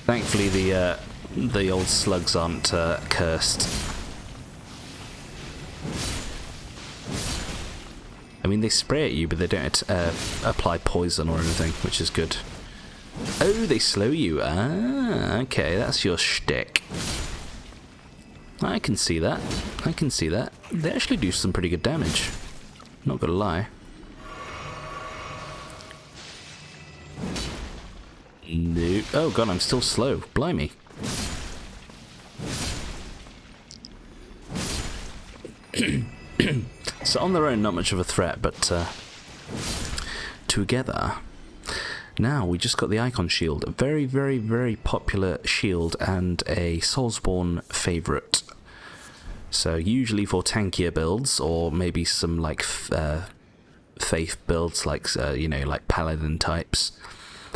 A: Thankfully the old slugs aren't cursed. I mean, they spray at you, but they don't apply poison or anything, which is good. Oh, they slow you. Ah, okay, that's your shtick. I can see that. I can see that. They actually do some pretty good damage. Not gonna lie. No. Oh god, I'm still slow. Blimey. So on their own, not much of a threat, but together. Now, we just got the Icon Shield. A very, very, very popular shield and a Soulsborne favourite. So usually for tankier builds, or maybe some like faith builds, like you know, like paladin types.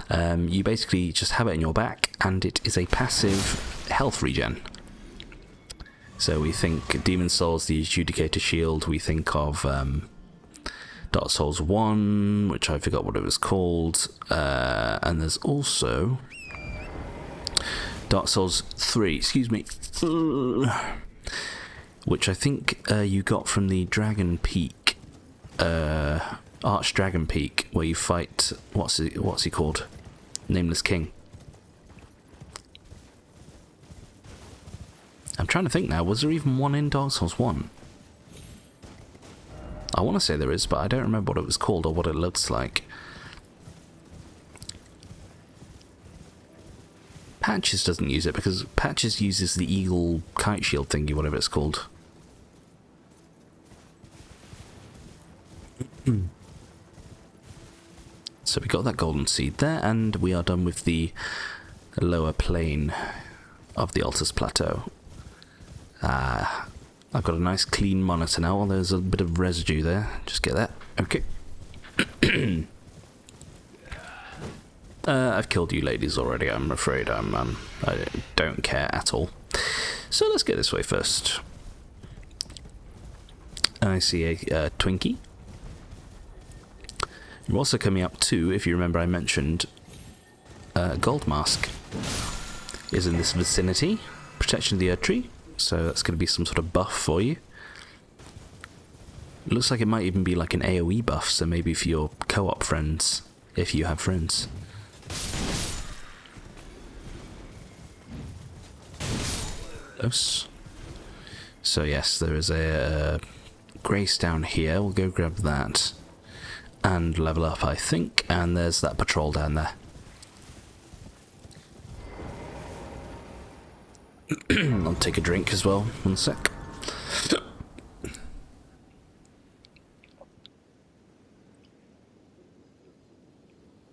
A: You basically just have it in your back, and it is a passive health regen. So we think Demon Souls, the Adjudicator Shield. We think of Dark Souls 1, which I forgot what it was called. And there's also Dark Souls 3, excuse me. Which I think you got from the Dragon Peak, Arch Dragon Peak, where you fight, what's he called? Nameless King. I'm trying to think now, was there even one in Dark Souls 1? I want to say there is, but I don't remember what it was called or what it looks like. Patches doesn't use it, because Patches uses the Eagle Kite Shield thingy, whatever it's called. So we got that golden seed there, and we are done with the lower plane of the Altus Plateau. I've got a nice clean monitor now, although there's a bit of residue there. Just get that. Okay. I've killed you ladies already, I'm afraid. I don't care at all. So let's get this way first. I see a Twinkie. We're also coming up to, if you remember I mentioned, Gold Mask is in this vicinity. Protection of the Erdtree. So that's going to be some sort of buff for you. It looks like it might even be like an AoE buff, so maybe for your co-op friends, if you have friends. Close. So yes, there is a Grace down here. We'll go grab that and level up, I think. And there's that patrol down there. I'll take a drink as well. One sec.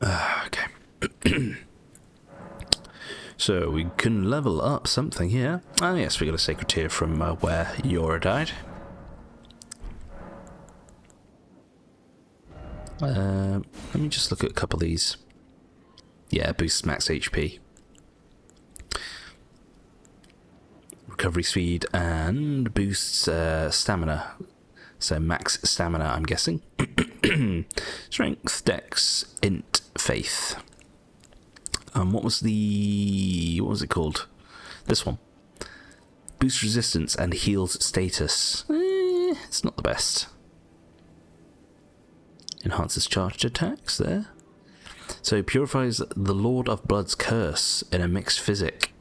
A: Okay. So we can level up something here. Ah, yes, we got a sacred tear from where Yora died. Let me just look at a couple of these. Yeah, boosts max HP. Recovery speed and boosts stamina. So max stamina, I'm guessing. Strength, dex, int, faith. What was it called? This one. Boosts resistance and heals status. It's not the best. Enhances charged attacks there. So purifies the Lord of Blood's curse in a mixed physic.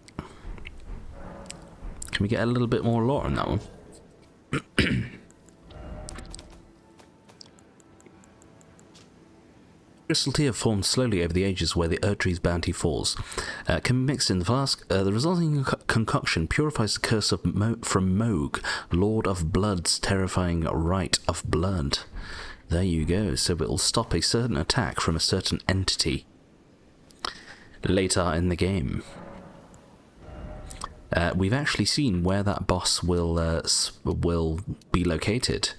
A: Can we get a little bit more lore on that one? Crystal tea have formed slowly over the ages where the Erdtree's bounty falls. Can be mixed in the flask. The resulting concoction purifies the curse of from Moog, Lord of Blood's terrifying rite of blood. There you go. So it will stop a certain attack from a certain entity later in the game. We've actually seen where that boss will be located.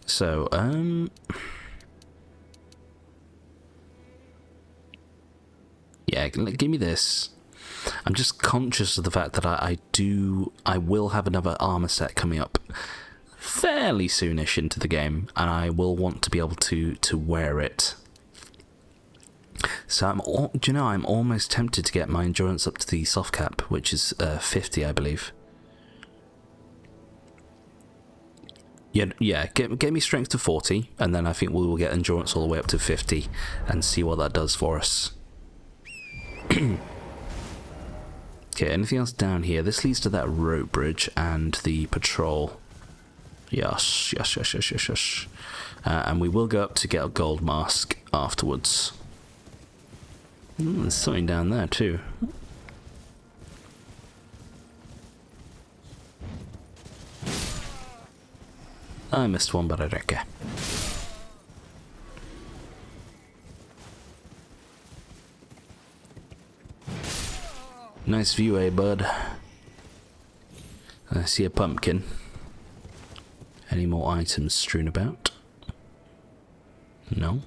A: So, yeah, give me this. I'm just conscious of the fact that I will have another armor set coming up fairly soonish into the game, and I will want to be able to wear it. So I'm almost tempted to get my endurance up to the soft cap, which is 50, I believe. Yeah. Get me strength to 40, and then I think we will get endurance all the way up to 50, and see what that does for us. Okay, anything else down here? This leads to that rope bridge and the patrol. Yes. And we will go up to get a gold mask afterwards. There's something down there too. I missed one, but I don't care. Nice view, eh, bud? I see a pumpkin. Any more items strewn about? No.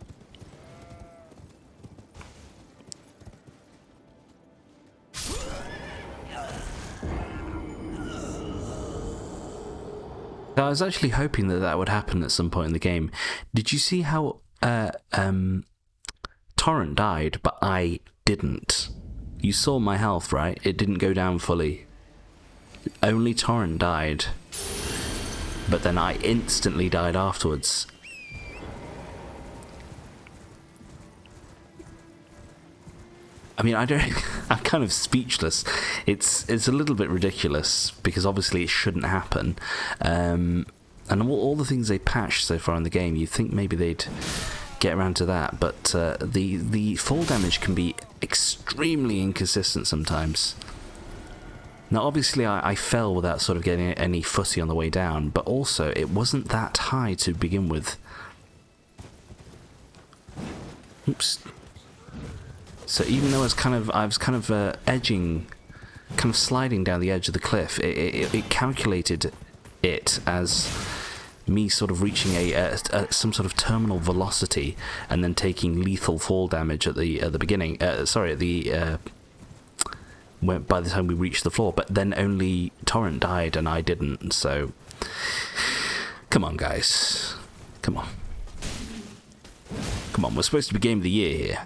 A: I was actually hoping that would happen at some point in the game. Did you see how Torrent died, but I didn't? You saw my health, right? It didn't go down fully. Only Torrent died. But then I instantly died afterwards. I mean, I don't... I'm kind of speechless. It's a little bit ridiculous, because obviously it shouldn't happen. And all the things they patched so far in the game, you'd think maybe they'd get around to that, but the fall damage can be extremely inconsistent sometimes. Now, obviously, I fell without sort of getting any footy on the way down, but also, it wasn't that high to begin with. Oops. So even though I was kind of edging, kind of sliding down the edge of the cliff, it calculated it as me sort of reaching some sort of terminal velocity and then taking lethal fall damage at the beginning. By the time we reached the floor, but then only Torrent died and I didn't. So, come on, guys, come on. We're supposed to be Game of the Year here.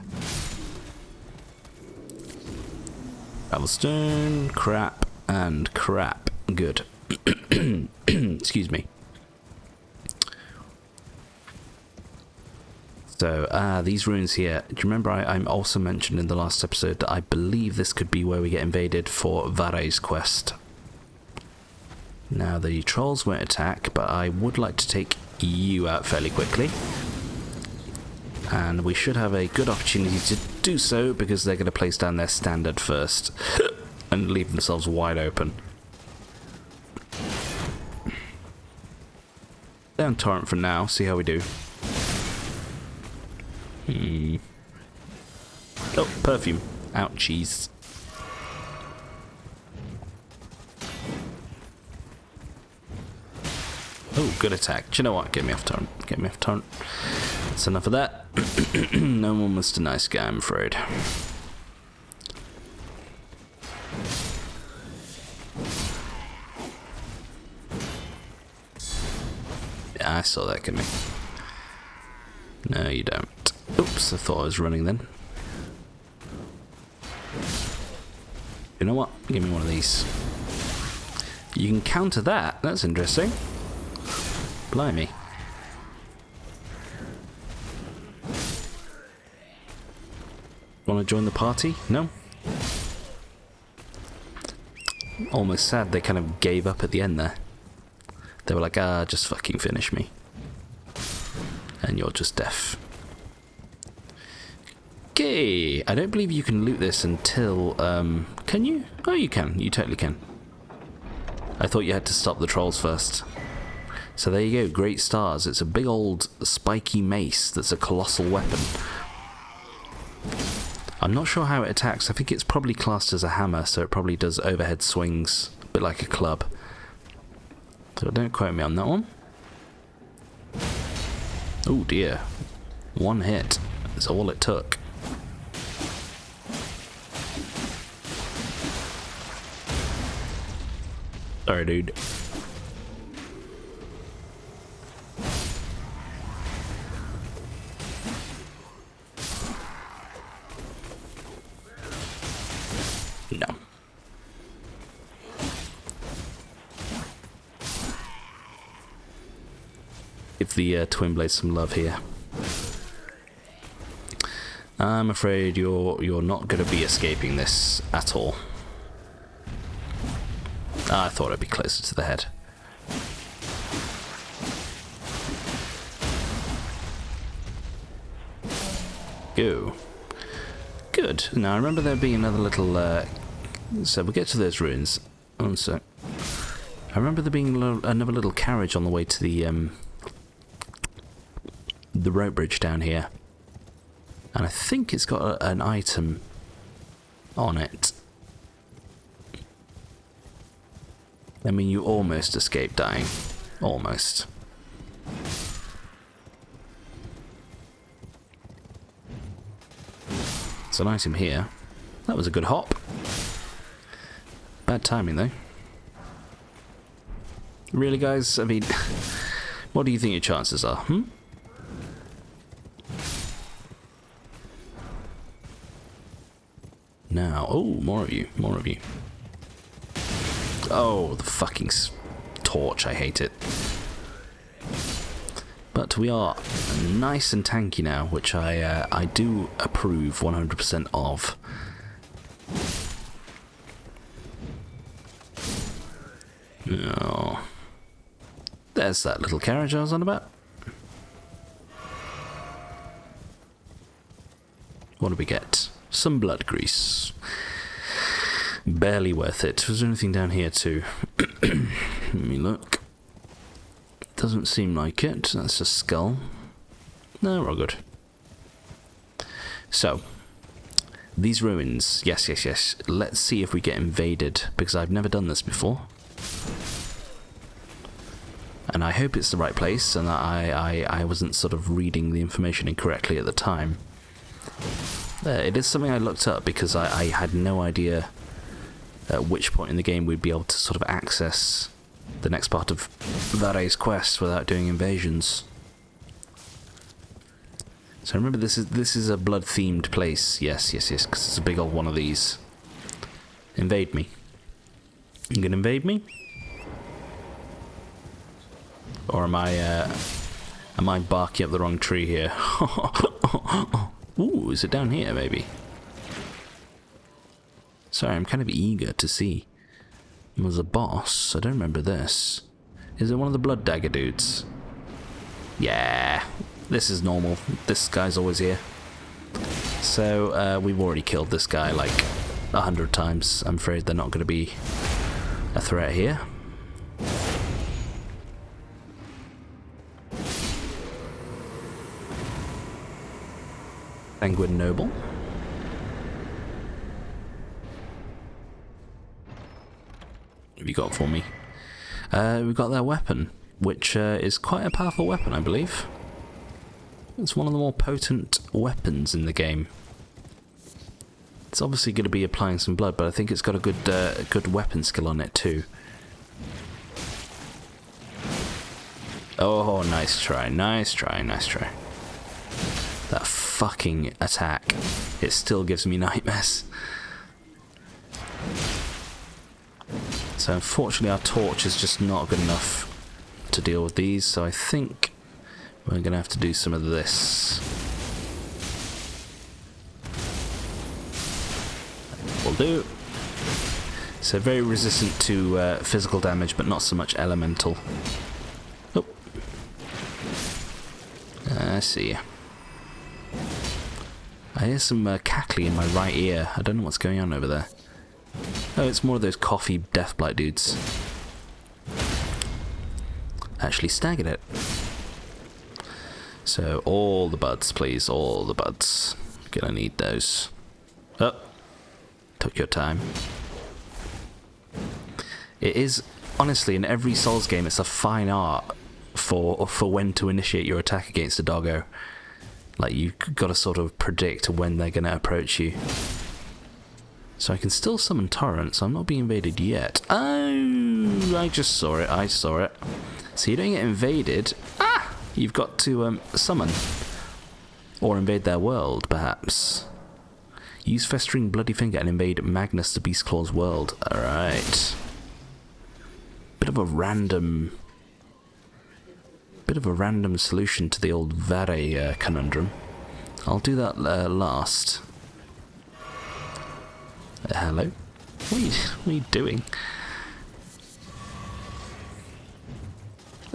A: Ravelstone, crap, and crap. Good. Excuse me. So, these ruins here. Do you remember I also mentioned in the last episode that I believe this could be where we get invaded for Vare's quest. Now, the trolls won't attack, but I would like to take you out fairly quickly. And we should have a good opportunity to do so, because they're going to place down their standard first and leave themselves wide open. Down Torrent for now, see how we do. Oh, perfume. Ouchies. Oh, good attack. Do you know what? Get me off Torrent. Get me off Torrent. That's enough of that. No more Mr. Nice Guy, I'm afraid. Yeah, I saw that coming. No, you don't. Oops, I thought I was running then. You know what? Give me one of these. You can counter that. That's interesting. Blimey. Want to join the party? No? Almost sad they kind of gave up at the end there. They were like, just fucking finish me. And you're just deaf. Okay, I don't believe you can loot this until, can you? Oh, you can. You totally can. I thought you had to stop the trolls first. So there you go, Great Stars. It's a big old spiky mace that's a colossal weapon. I'm not sure how it attacks. I think it's probably classed as a hammer, so it probably does overhead swings, a bit like a club. So don't quote me on that one. Oh dear. One hit. That's all it took. Sorry, dude. No. Give the twin blades some love here. I'm afraid you're not going to be escaping this at all. I thought I'd be closer to the head. Go. Good. Now I remember there being another little. So we'll get to those ruins. One sec. I remember there being another little carriage on the way to the rope bridge down here, and I think it's got an item on it. I mean, you almost escaped dying. Almost. There's an item here. That was a good hop. Bad timing, though. Really, guys? I mean, what do you think your chances are, Now, now. Oh, more of you, more of you. Oh, the fucking torch, I hate it. But we are nice and tanky now, which I do approve 100% of. Oh. There's that little carriage I was on about. What do we get? Some blood grease. Barely worth it. Was there anything down here too? Let me look. Doesn't seem like it. That's a skull. No, we're all good. So, these ruins. Yes, yes, yes. Let's see if we get invaded, because I've never done this before. And I hope it's the right place, and that I wasn't sort of reading the information incorrectly at the time. It is something I looked up, because I had no idea at which point in the game we'd be able to sort of access the next part of Vare's quest without doing invasions. So remember, this is a blood-themed place. Yes, yes, yes, because it's a big old one of these. Invade me. You gonna invade me? Or am I barking up the wrong tree here? Ooh, is it down here, maybe? Sorry, I'm kind of eager to see. There's a boss. I don't remember this. Is it one of the blood dagger dudes? Yeah, this is normal. This guy's always here. So, we've already killed this guy like 100 times. I'm afraid they're not going to be a threat here. Penguin Noble. What have you got for me? We've got their weapon, which is quite a powerful weapon, I believe. It's one of the more potent weapons in the game. It's obviously going to be applying some blood, but I think it's got a good weapon skill on it too. Oh, nice try, nice try, nice try. That fucking attack. It still gives me nightmares. So unfortunately our torch is just not good enough to deal with these, so I think we're going to have to do some of this. Will do. So very resistant to physical damage, but not so much elemental. Oh. I see. I hear some cackling in my right ear. I don't know what's going on over there. Oh, it's more of those coffee deathblight dudes. Actually staggered it. So, all the buds, please. All the buds. Gonna need those. Oh. Took your time. It is, honestly, in every Souls game, it's a fine art for when to initiate your attack against a doggo. Like, you've got to sort of predict when they're going to approach you. So I can still summon torrents. I'm not being invaded yet. Oh, I just saw it. I saw it. So you don't get invaded. Ah! You've got to summon. Or invade their world, perhaps. Use Festering Bloody Finger and invade Magnus the Beastclaw's world. Alright. Bit of a random solution to the old Vare conundrum. I'll do that last. Hello? What are you doing?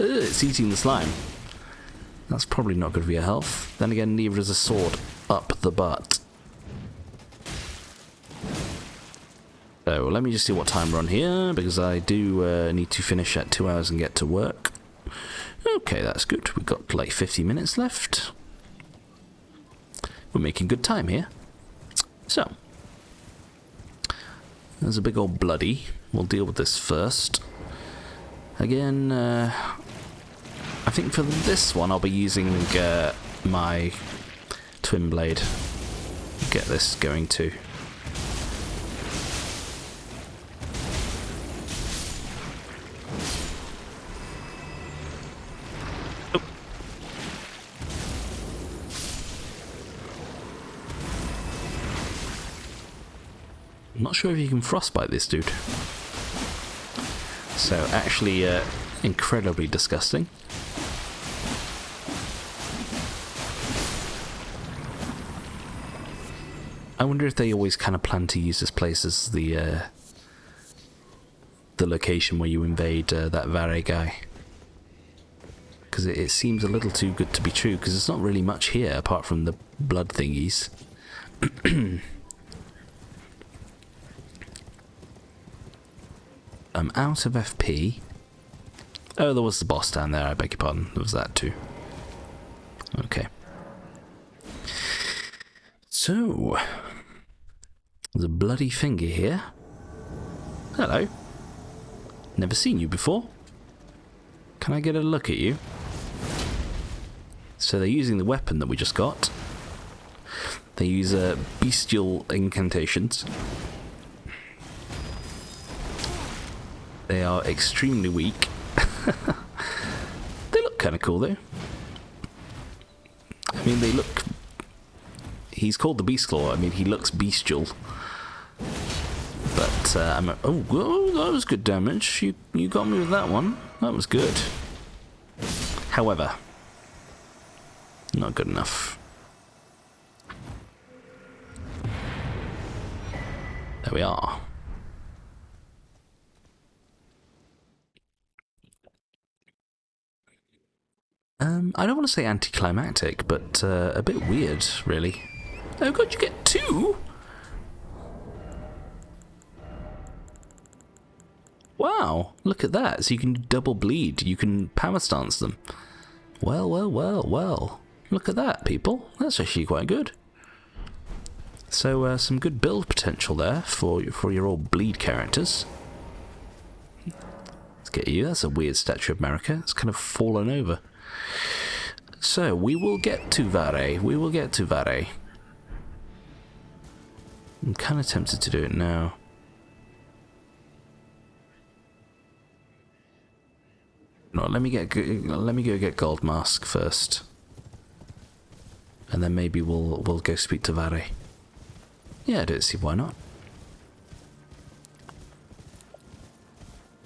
A: Ugh, it's eating the slime. That's probably not good for your health. Then again, neither is a sword up the butt. So let me just see what time we're on here, because I do need to finish at 2 hours and get to work. Okay, that's good. We've got like 50 minutes left. We're making good time here. So, there's a big old bloody. We'll deal with this first. Again, I think for this one I'll be using my twin blade. Get this going too. not sure if you can frostbite this dude. So actually incredibly disgusting. I wonder if they always kind of plan to use this place as the location where you invade that Vare guy. Because it seems a little too good to be true, because there's not really much here apart from the blood thingies. I'm out of FP. Oh, there was the boss down there, I beg your pardon. There was that too. Okay. So, there's a bloody finger here. Hello. Never seen you before. Can I get a look at you? So they're using the weapon that we just got. They use bestial incantations. They are extremely weak. They look kind of cool though. I mean, they look... He's called the Beast Claw. I mean, he looks bestial. But oh, that was good damage. You got me with that one. That was good. However, not good enough. There we are. I don't want to say anticlimactic, but a bit weird, really. Oh god, you get 2? Wow, look at that. So you can double bleed. You can power stance them. Well, well, well, well. Look at that, people. That's actually quite good. So some good build potential there for your old bleed characters. Let's get you. That's a weird Statue of America. It's kind of fallen over. So we will get to Vare. We will get to Vare. I'm kind of tempted to do it now. No, let me go get Gold Mask first, and then maybe we'll go speak to Vare. Yeah, I don't see why not.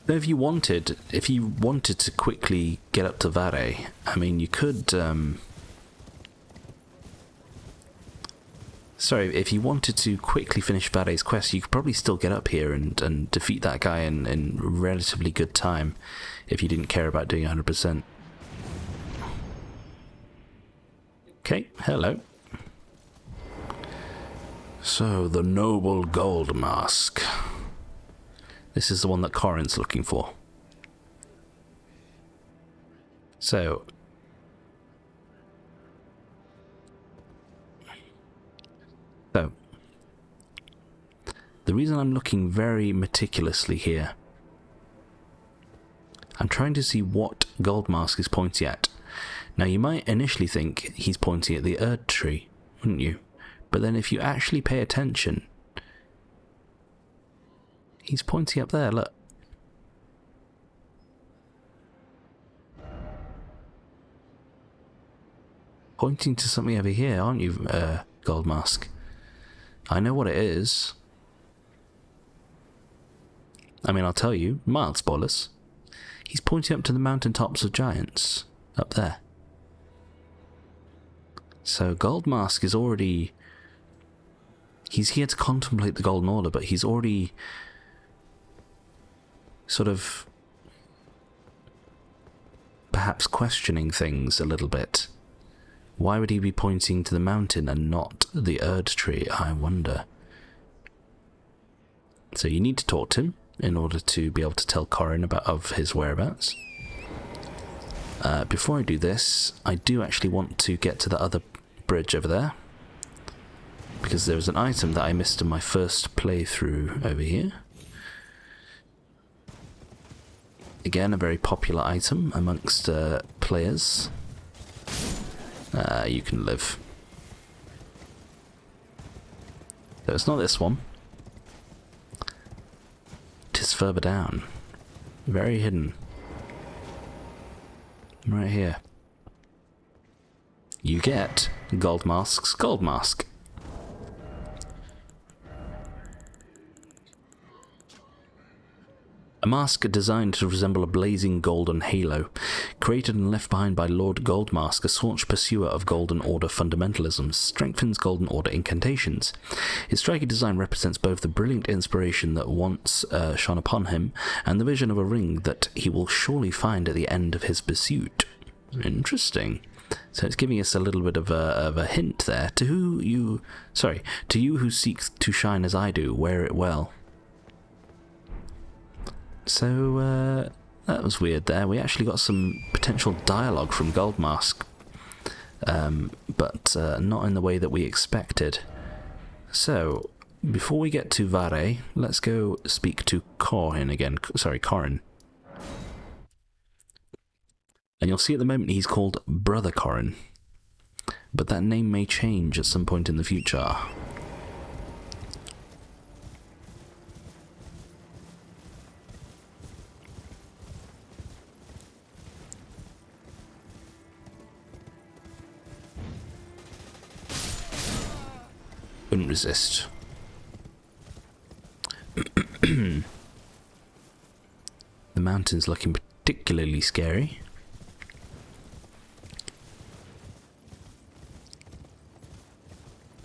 A: If you wanted to quickly get up to Vare, I mean, you could. Sorry, if you wanted to quickly finish Vare's quest, you could probably still get up here and defeat that guy in relatively good time, if you didn't care about doing 100%. Okay, hello. So, the Noble Gold Mask. This is the one that Corin's looking for. So, the reason I'm looking very meticulously here, I'm trying to see what Gold Mask is pointing at. Now, you might initially think he's pointing at the Erd tree, wouldn't you? But then if you actually pay attention, he's pointing up there, look. Pointing to something over here, aren't you, Gold Mask? I know what it is. I mean, I'll tell you, mild spoilers. He's pointing up to the mountaintops of giants, up there. So Gold Mask is already... He's here to contemplate the Golden Order, but he's already sort of perhaps questioning things a little bit. Why would he be pointing to the mountain and not the Erd tree, I wonder? So you need to talk to him in order to be able to tell Corin of his whereabouts. Before I do this, I do actually want to get to the other bridge over there, because there was an item that I missed in my first playthrough over here. Again, a very popular item amongst players. You can live. So it's not this one. Tis further down. Very hidden. Right here. You get Gold Mask's Gold Mask. mask designed to resemble a blazing golden halo. Created and left behind by Lord Goldmask, a staunch pursuer of Golden Order fundamentalism, strengthens Golden Order incantations. His striking design represents both the brilliant inspiration that once shone upon him and the vision of a ring that he will surely find at the end of his pursuit. Interesting. So it's giving us a little bit of a hint there. To you who seek to shine as I do, wear it well. So, that was weird there. We actually got some potential dialogue from Goldmask, but not in the way that we expected. So, before we get to Vare, let's go speak to Corin again. Sorry, Corin. And you'll see at the moment he's called Brother Corin, but that name may change at some point in the future. Couldn't resist. The mountain's looking particularly scary.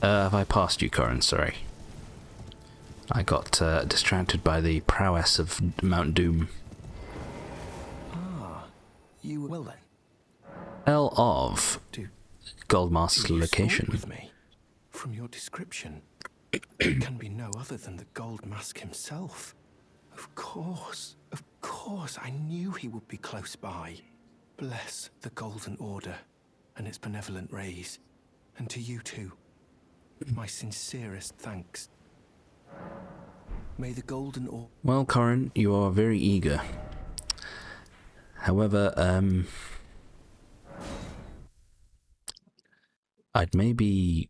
A: Have I passed you, Corin? Sorry. I got distracted by the prowess of Mount Doom.
D: Ah, you well then.
A: L of Goldmask's location.
D: With me? From your description, it can be no other than the Gold Mask himself. Of course, I knew he would be close by. Bless the Golden Order and its benevolent rays, and to you too, my sincerest thanks. May the Golden Order...
A: Well, Corin, you are very eager. However, I'd maybe...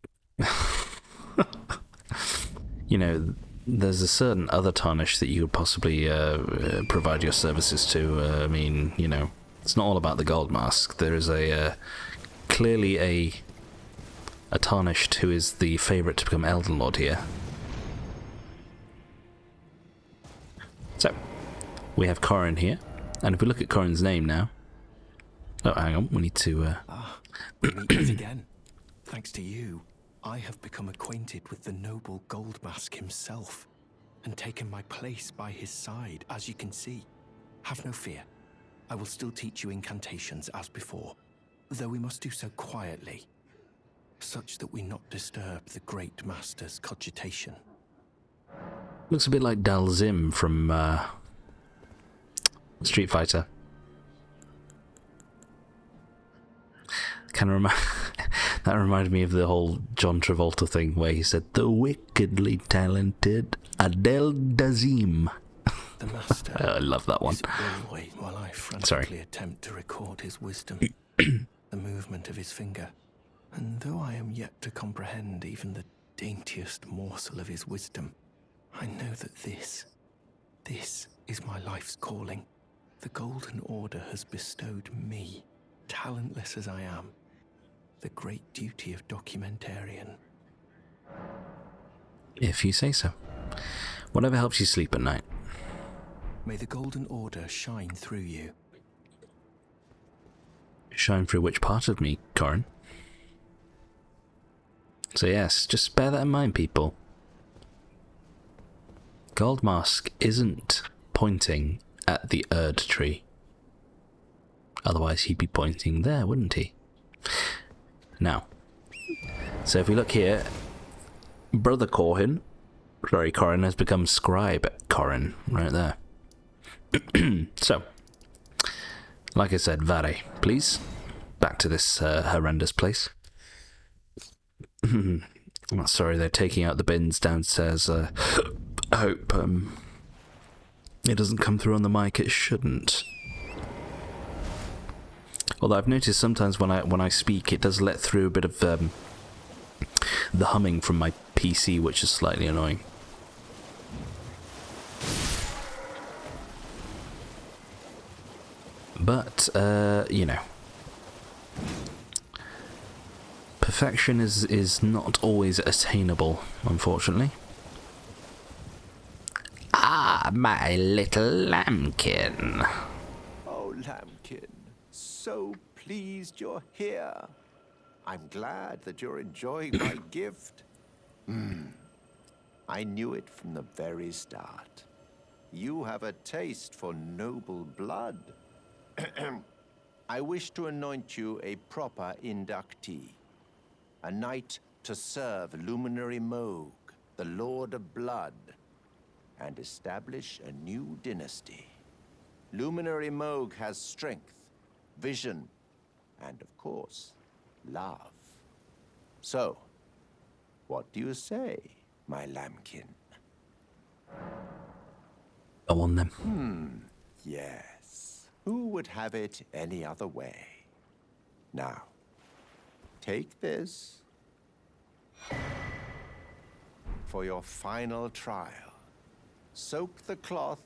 A: you know, there's a certain other Tarnished that you could possibly provide your services to. I mean, you know, it's not all about the Gold Mask. There is clearly a Tarnished who is the favourite to become Elden Lord here. So, we have Corin here, and if we look at Corin's name now... Oh, hang on, we need to...
D: we meet yet again. Thanks to you, I have become acquainted with the noble Gold Mask himself, and taken my place by his side, as you can see. Have no fear. I will still teach you incantations as before, though we must do so quietly, such that we not disturb the great master's cogitation.
A: Looks a bit like Dalzim from Street Fighter. Kind of that reminded me of the whole John Travolta thing where he said, "The wickedly talented Adele Dazim."
D: The master.
A: I love that one.
D: Wait while I frantically attempt to record his wisdom, the movement of his finger. And though I am yet to comprehend even the daintiest morsel of his wisdom, I know that this is my life's calling. The Golden Order has bestowed me, talentless as I am, the great duty of documentarian.
A: If you say so. Whatever helps you sleep at night.
D: May the Golden Order shine through you.
A: Shine through which part of me, Corin? So yes, just bear that in mind, people. Goldmask isn't pointing at the Erd tree. Otherwise he'd be pointing there, wouldn't he? Now, so if we look here, Brother Corin has become Scribe Corin, right there. So, like I said, Vare, please, back to this horrendous place. Oh, sorry, they're taking out the bins downstairs. I hope it doesn't come through on the mic. It shouldn't. Although I've noticed sometimes when I speak, it does let through a bit of the humming from my PC, which is slightly annoying. But you know, perfection is not always attainable, unfortunately. Ah, my little lambkin.
E: Oh, Lambkin, so pleased you're here. I'm glad that you're enjoying my gift. I knew it from the very start. You have a taste for noble blood. I wish to anoint you a proper inductee, a knight to serve Luminary Moog, the Lord of Blood, and establish a new dynasty. Luminary Moog has strength, vision, and of course, love. So, what do you say, my lambkin?
A: Go on then.
E: Yes. Who would have it any other way? Now, take this for your final trial. Soak the cloth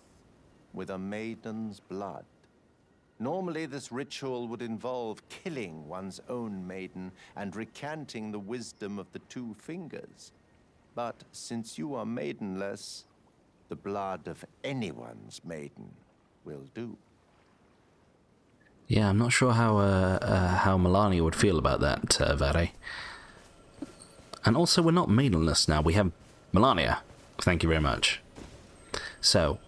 E: with a maiden's blood. Normally, this ritual would involve killing one's own maiden and recanting the wisdom of the two fingers. But since you are maidenless, the blood of anyone's maiden will do.
A: Yeah, I'm not sure how Melania would feel about that, Vare. And also, we're not maidenless now. We have Melania. Thank you very much. So,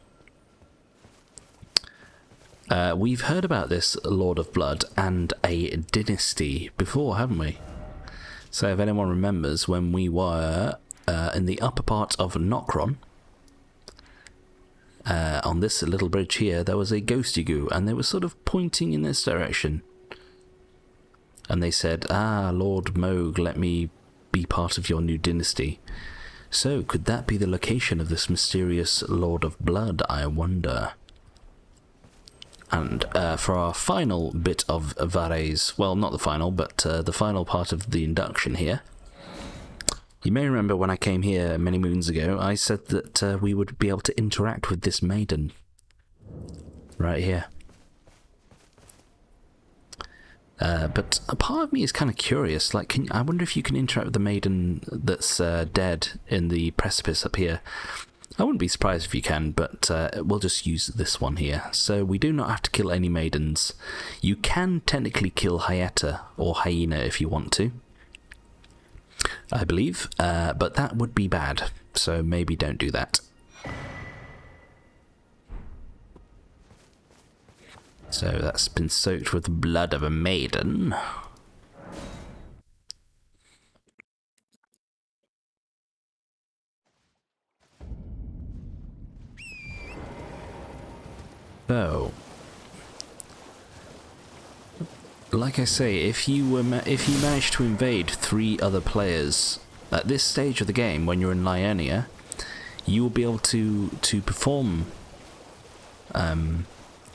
A: we've heard about this Lord of Blood and a dynasty before, haven't we? So, if anyone remembers, when we were in the upper part of Nokron, on this little bridge here, there was a ghosty goo, and they were sort of pointing in this direction. And they said, Lord Moog, let me be part of your new dynasty. So, could that be the location of this mysterious Lord of Blood, I wonder? And for our final bit of Vare's, well, not the final, but the final part of the induction here, you may remember when I came here many moons ago, I said that we would be able to interact with this maiden. Right here. But a part of me is kind of curious, like, I wonder if you can interact with the maiden that's dead in the precipice up here. I wouldn't be surprised if you can, but we'll just use this one here. So we do not have to kill any maidens. You can technically kill Hyeta or Hyena if you want to, I believe, but that would be bad, so maybe don't do that. So that's been soaked with the blood of a maiden. So, like I say, if you manage to invade 3 other players at this stage of the game, when you're in Liurnia, you will be able to perform.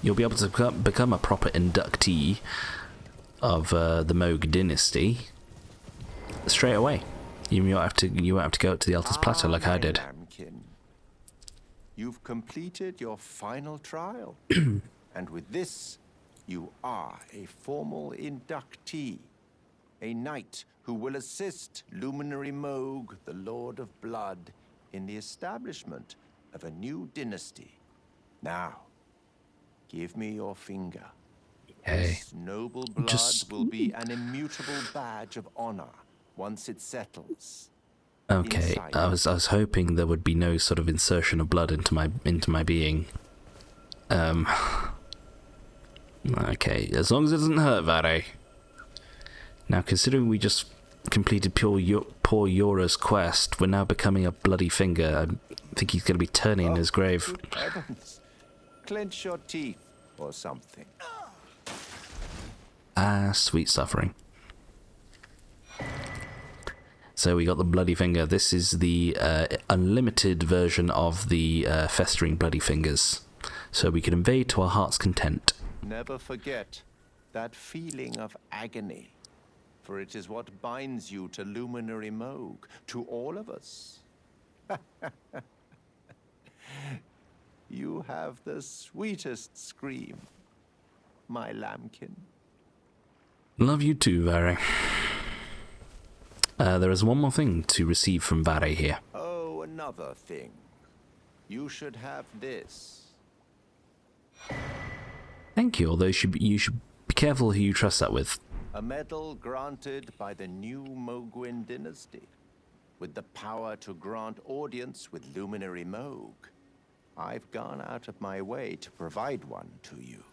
A: You'll be able to become a proper inductee of the Moog dynasty straight away. You won't have to go up to the Altus Plateau like I did.
E: Lambkin. You've completed your final trial, and with this, you are a formal inductee, a knight who will assist Luminary Moog, the Lord of Blood, in the establishment of a new dynasty. Now, give me your finger.
A: Hey,
E: This noble blood will be an immutable badge of honor once it settles.
A: okay.
E: Inside.
A: I was hoping there would be no sort of insertion of blood into my being. Okay, as long as it doesn't hurt, Vare. Now, considering we just completed poor Yora's quest, we're now becoming a bloody finger. I think he's going to be turning in his grave.
E: Good heavens. Clench your teeth or something.
A: Sweet suffering. So we got the bloody finger. This is the unlimited version of the festering bloody fingers. So we can invade to our heart's content.
E: Never forget that feeling of agony, for it is what binds you to Luminary Moog, to all of us. You have the sweetest scream, my lambkin.
A: Love you too, Vare. There is one more thing to receive from Vare here.
E: Oh, another thing. You should have this.
A: Thank you, although you should be careful who you trust that with.
E: A medal granted by the new Mogwin dynasty, with the power to grant audience with Luminary Moog. I've gone out of my way to provide one to you.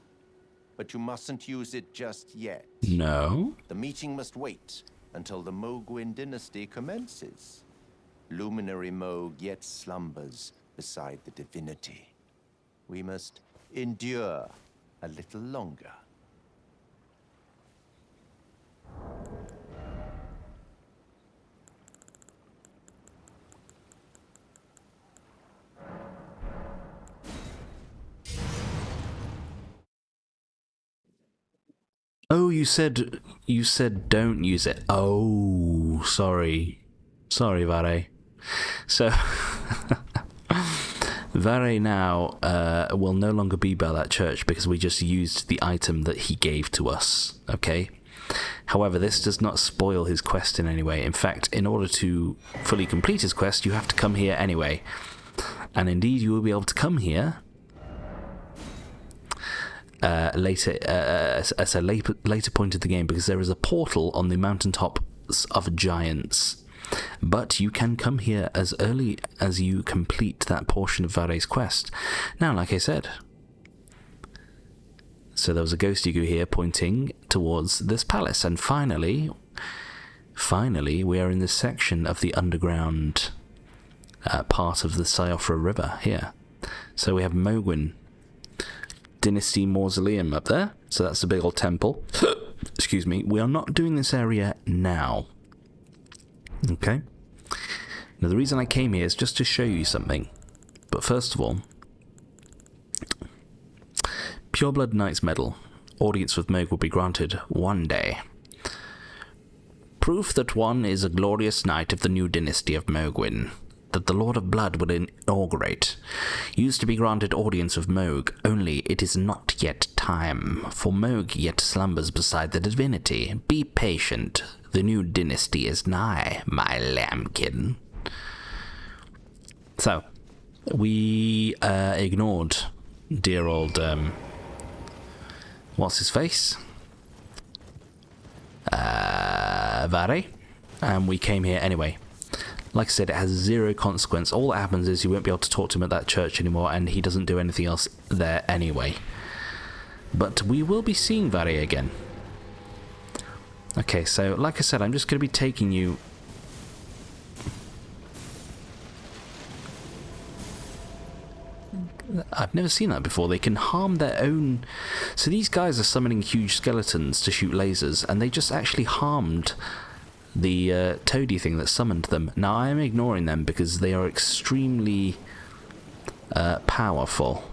E: But you mustn't use it just yet.
A: No?
E: The meeting must wait until the Mogwin dynasty commences. Luminary Moog yet slumbers beside the divinity. We must endure a little longer.
A: Oh, you said don't use it. Oh, sorry. Sorry, Vare. So, Vare now will no longer be by that church because we just used the item that he gave to us, okay? However, this does not spoil his quest in any way. In fact, in order to fully complete his quest, you have to come here anyway. And indeed, you will be able to come here later at a later point of the game, because there is a portal on the mountaintops of giants. But you can come here as early as you complete that portion of Vare's quest. Now, like I said, so there was a ghost Igu here pointing towards this palace, and finally, we are in this section of the underground part of the Siofra River here. So we have Mogwin Dynasty Mausoleum up there, so that's a big old temple. Excuse me. We are not doing this area now. Okay? Now, the reason I came here is just to show you something. But first of all, Pureblood Knight's Medal. Audience with Moog will be granted one day. Proof that one is a glorious knight of the new dynasty of Mogwin, that the Lord of Blood will inaugurate. Used to be granted audience of Moog, only it is not yet time, for Moog yet slumbers beside the divinity. Be patient, the new dynasty is nigh, my lambkin. So, we ignored dear old, what's his face? Vare, and we came here anyway. Like I said, it has zero consequence. All that happens is you won't be able to talk to him at that church anymore, and he doesn't do anything else there anyway. But we will be seeing Vare again. Okay, so like I said, I'm just going to be taking you... I've never seen that before. They can harm their own... So these guys are summoning huge skeletons to shoot lasers, and they just actually harmed the toady thing that summoned them. Now, I am ignoring them because they are extremely powerful.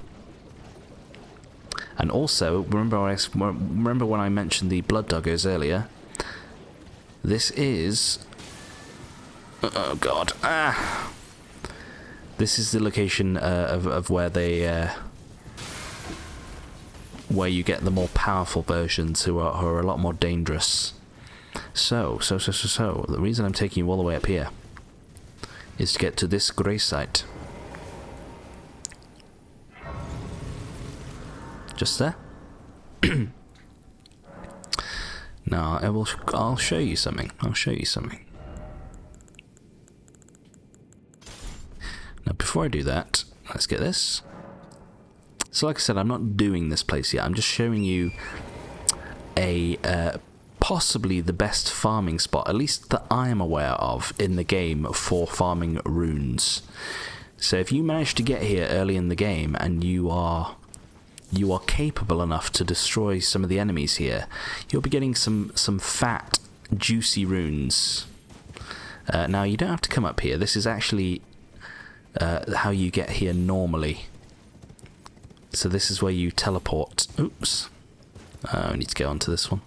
A: And also, remember when I mentioned the blood doggos earlier? This is... Oh, God. Ah! This is the location of where they... where you get the more powerful versions who are a lot more dangerous. So, the reason I'm taking you all the way up here is to get to this grace site. Just there. Now, I'll show you something. Now, before I do that, let's get this. So, like I said, I'm not doing this place yet. I'm just showing you a possibly the best farming spot, at least that I am aware of in the game for farming runes. So if you manage to get here early in the game and you are capable enough to destroy some of the enemies here, you'll be getting some fat, juicy runes. Now, you don't have to come up here. This is actually how you get here normally. So this is where you teleport. Oops. I need to go onto this one.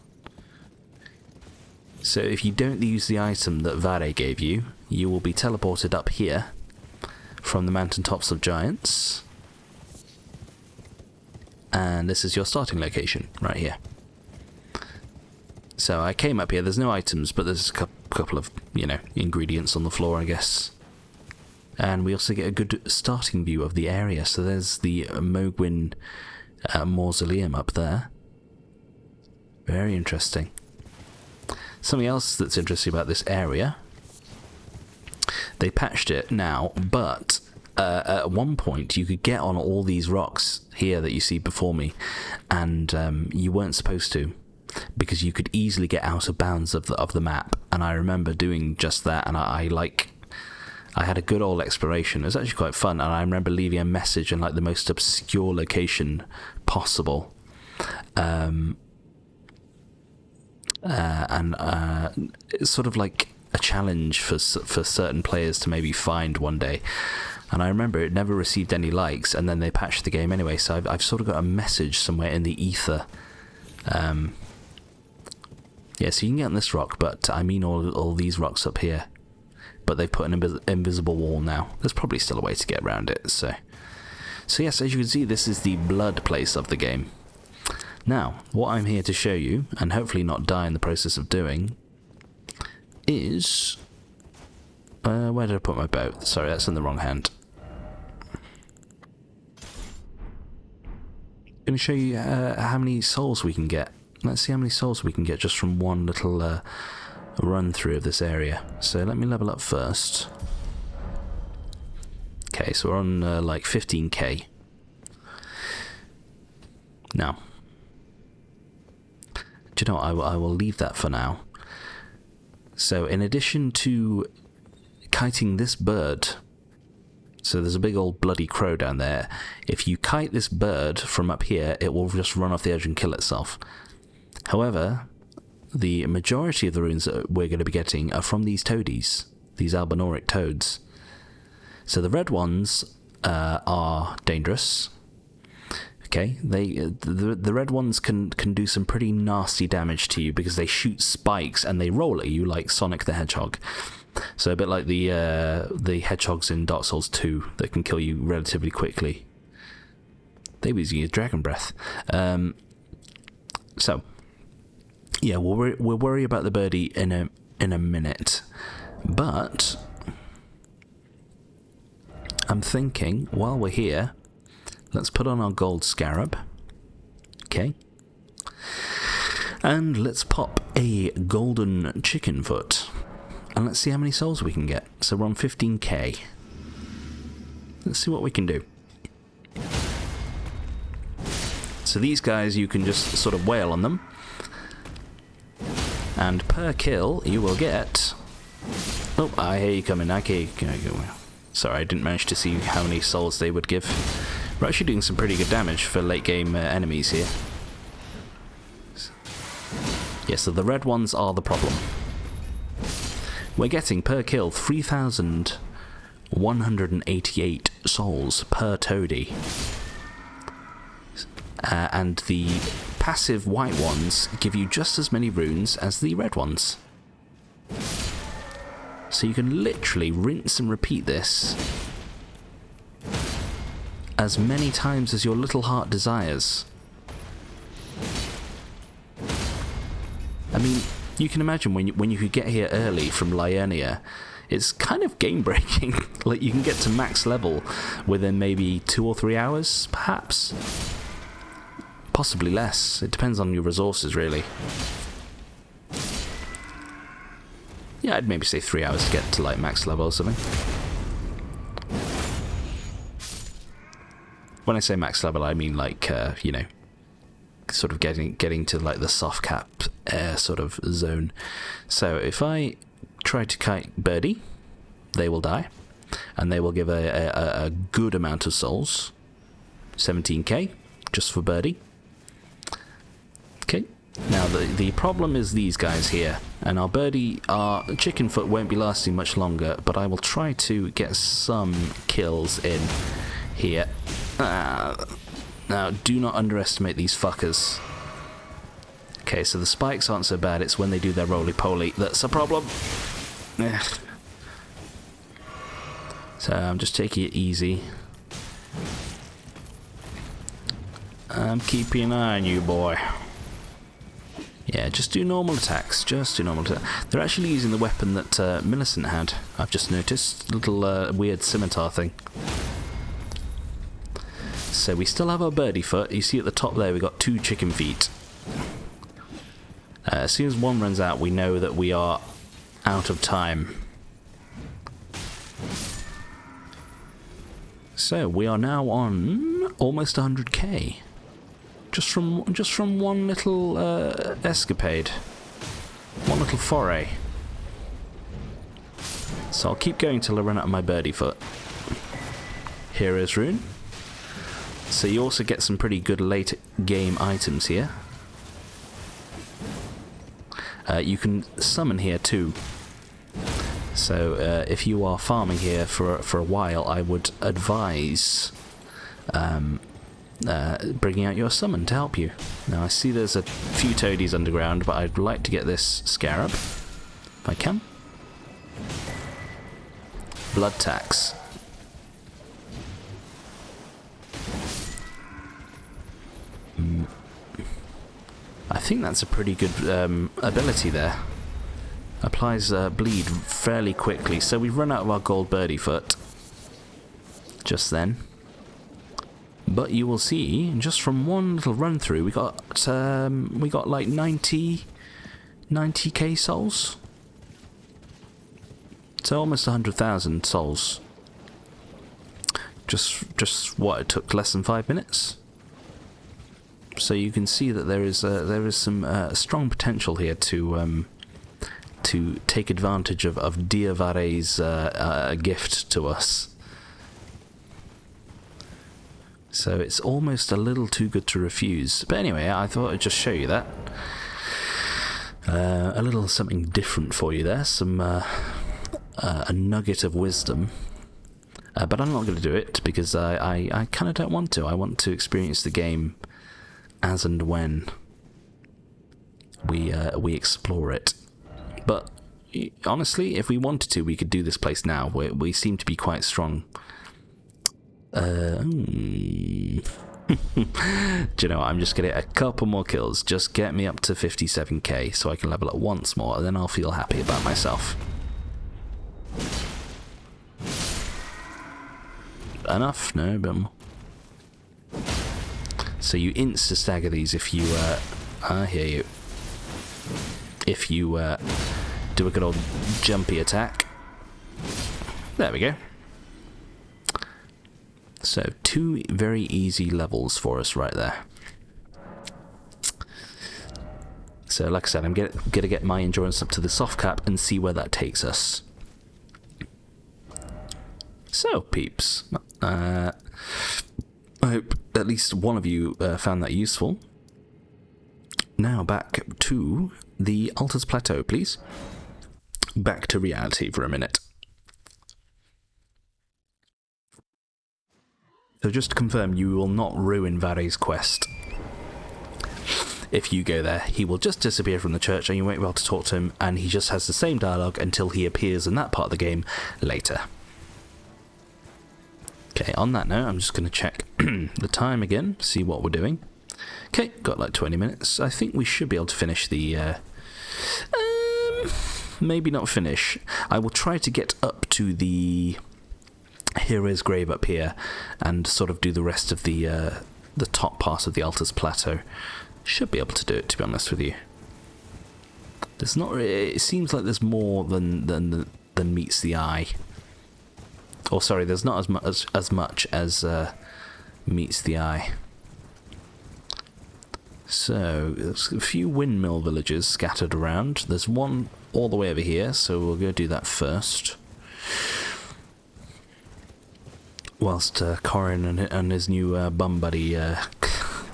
A: So if you don't use the item that Vare gave you, you will be teleported up here from the mountaintops of giants. And this is your starting location, right here. So I came up here, there's no items, but there's a couple of, ingredients on the floor, I guess. And we also get a good starting view of the area. So there's the Mogwin mausoleum up there. Very interesting. Something else that's interesting about this area, they patched it now, but at one point you could get on all these rocks here that you see before me, and you weren't supposed to, because you could easily get out of bounds of the map. And I remember doing just that, and I had a good old exploration. It was actually quite fun, and I remember leaving a message in like the most obscure location possible. It's sort of like a challenge for certain players to maybe find one day. And I remember it never received any likes, and then they patched the game anyway, so I've sort of got a message somewhere in the ether. Yeah, so you can get on this rock, but I mean all these rocks up here. But they've put an invisible wall now. There's probably still a way to get around it, so yes, as you can see, this is the blood place of the game. Now, what I'm here to show you, and hopefully not die in the process of doing, is... where did I put my bow? Sorry, that's in the wrong hand. I'm going to show you how many souls we can get. Let's see how many souls we can get just from one little run through of this area. So let me level up first. Okay, so we're on like 15k. Now, do you know what? I will leave that for now. So in addition to kiting this bird, so there's a big old bloody crow down there. If you kite this bird from up here, it will just run off the edge and kill itself. However, the majority of the runes that we're going to be getting are from these toadies, these albinoric toads. So the red ones are dangerous. Okay, the red ones can do some pretty nasty damage to you because they shoot spikes and they roll at you like Sonic the Hedgehog. So a bit like the hedgehogs in Dark Souls 2 that can kill you relatively quickly. They were using dragon breath. So yeah, we'll worry about the birdie in a minute, but I'm thinking while we're here, let's put on our gold scarab. Okay. And let's pop a golden chicken foot. And let's see how many souls we can get. So we're on 15k. Let's see what we can do. So these guys, you can just sort of wail on them. And per kill, you will get... Oh, I hear you coming. I hear you. Sorry, I didn't manage to see how many souls they would give. We're actually doing some pretty good damage for late game enemies here. Yeah, so the red ones are the problem. We're getting per kill 3,188 souls per toady. And the passive white ones give you just as many runes as the red ones. So you can literally rinse and repeat this as many times as your little heart desires. I mean, you can imagine when you could get here early from Liurnia, it's kind of game-breaking. Like, you can get to max level within maybe 2 or 3 hours, perhaps. Possibly less. It depends on your resources, really. Yeah, I'd maybe say 3 hours to get to, like, max level or something. When I say max level, I mean, like, you know, sort of getting to, like, the soft cap sort of zone. So if I try to kite birdie, they will die, and they will give a good amount of souls. 17k just for birdie. Okay, now the problem is these guys here, and our chicken foot won't be lasting much longer, but I will try to get some kills in here. Now, do not underestimate these fuckers. Okay, so the spikes aren't so bad, it's when they do their roly-poly that's a problem. So I'm just taking it easy. I'm keeping an eye on you, boy. Yeah, just do normal attacks. Just do normal attacks. They're actually using the weapon that Millicent had. I've just noticed. Little weird scimitar thing. So we still have our birdie foot. You see at the top there, we've got 2 chicken feet. As soon as one runs out, we know that we are out of time. So we are now on almost 100k. Just from one little escapade, one little foray. So I'll keep going till I run out of my birdie foot. Hero's Rune. So you also get some pretty good late game items here. You can summon here too. So if you are farming here for a while, I would advise bringing out your summon to help you. Now I see there's a few toadies underground, but I'd like to get this scarab if I can. Blood tax. I think that's a pretty good ability there. Applies bleed fairly quickly, so we've run out of our gold birdie foot just then. But you will see, just from one little run through, we got like 90k souls. So almost 100,000 souls. Just what it took, less than 5 minutes. So you can see that there is some strong potential here to take advantage of Diavare's gift to us. So it's almost a little too good to refuse. But anyway, I thought I'd just show you that. A little something different for you there. A nugget of wisdom. But I'm not going to do it because I kind of don't want to. I want to experience the game as and when we explore it. But honestly, if we wanted to, we could do this place now. We seem to be quite strong. Do you know what? I'm just going to get a couple more kills. Just get me up to 57k so I can level up once more, and then I'll feel happy about myself. Enough? No, a bit more. So you insta-stagger these if you, I hear you. If you, do a good old jumpy attack. There we go. So, 2 very easy levels for us right there. So, like I said, I'm going to get my endurance up to the soft cap and see where that takes us. So, peeps, I hope at least one of you found that useful. Now, back to the Altars Plateau, please. Back to reality for a minute. So just to confirm, you will not ruin Vare's quest. If you go there, he will just disappear from the church and you won't be able to talk to him, and he just has the same dialogue until he appears in that part of the game later. Okay, on that note, I'm just going to check the time again, see what we're doing. Okay, got like 20 minutes. I think we should be able to finish the... maybe not finish. I will try to get up to the hero's grave up here and sort of do the rest of the top part of the Altars Plateau. Should be able to do it, to be honest with you. There's not. It seems like there's more than meets the eye. Or sorry, there's not as much as meets the eye. So there's a few windmill villages scattered around. There's one all the way over here, so we'll go do that first. Whilst Corin and his new bum buddy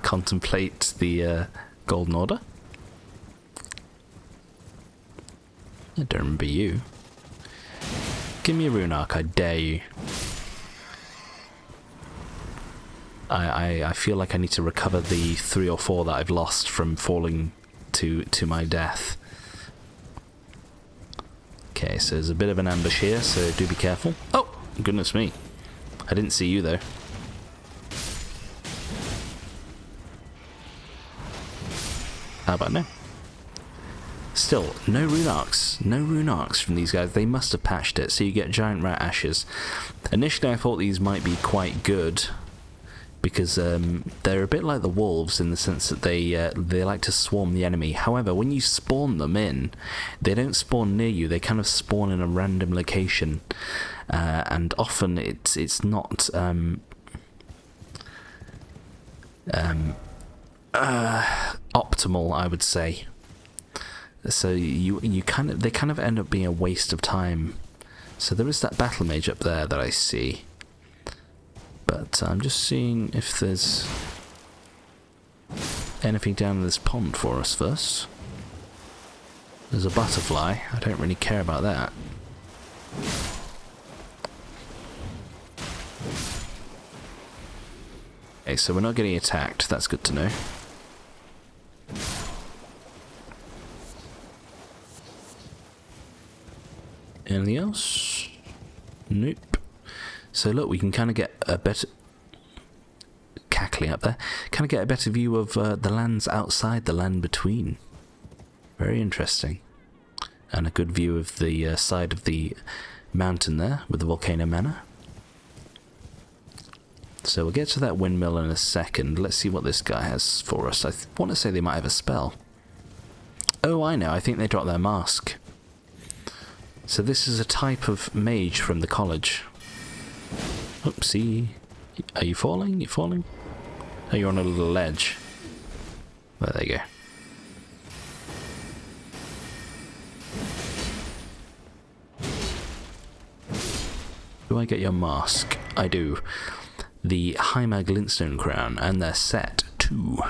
A: contemplate the Golden Order. I don't remember you. Give me a rune arc, I dare you. I feel like I need to recover the 3 or 4 that I've lost from falling to my death. Okay, so there's a bit of an ambush here, so do be careful. Oh, goodness me. I didn't see you though. How about now? Still, no rune arcs. No rune arcs from these guys. They must have patched it, so you get giant rat ashes. Initially I thought these might be quite good, because they're a bit like the wolves in the sense that they like to swarm the enemy. However, when you spawn them in, they don't spawn near you. They kind of spawn in a random location, and often it's not optimal, I would say. So they kind of end up being a waste of time. So there is that battle mage up there that I see. But I'm just seeing if there's anything down in this pond for us first. There's a butterfly. I don't really care about that. Okay, so we're not getting attacked. That's good to know. Anything else? Nope. So look, we can kind of get a better... Cackling up there. Kind of get a better view of the lands outside the land between. Very interesting. And a good view of the side of the mountain there with the volcano manor. So we'll get to that windmill in a second. Let's see what this guy has for us. I want to say they might have a spell. Oh, I know. I think they dropped their mask. So this is a type of mage from the college. Oopsie. Are you falling? You're falling? Oh, you're on a little ledge. Well, there you go. Do I get your mask? I do. The Heimer Glintstone Crown, and they're set too.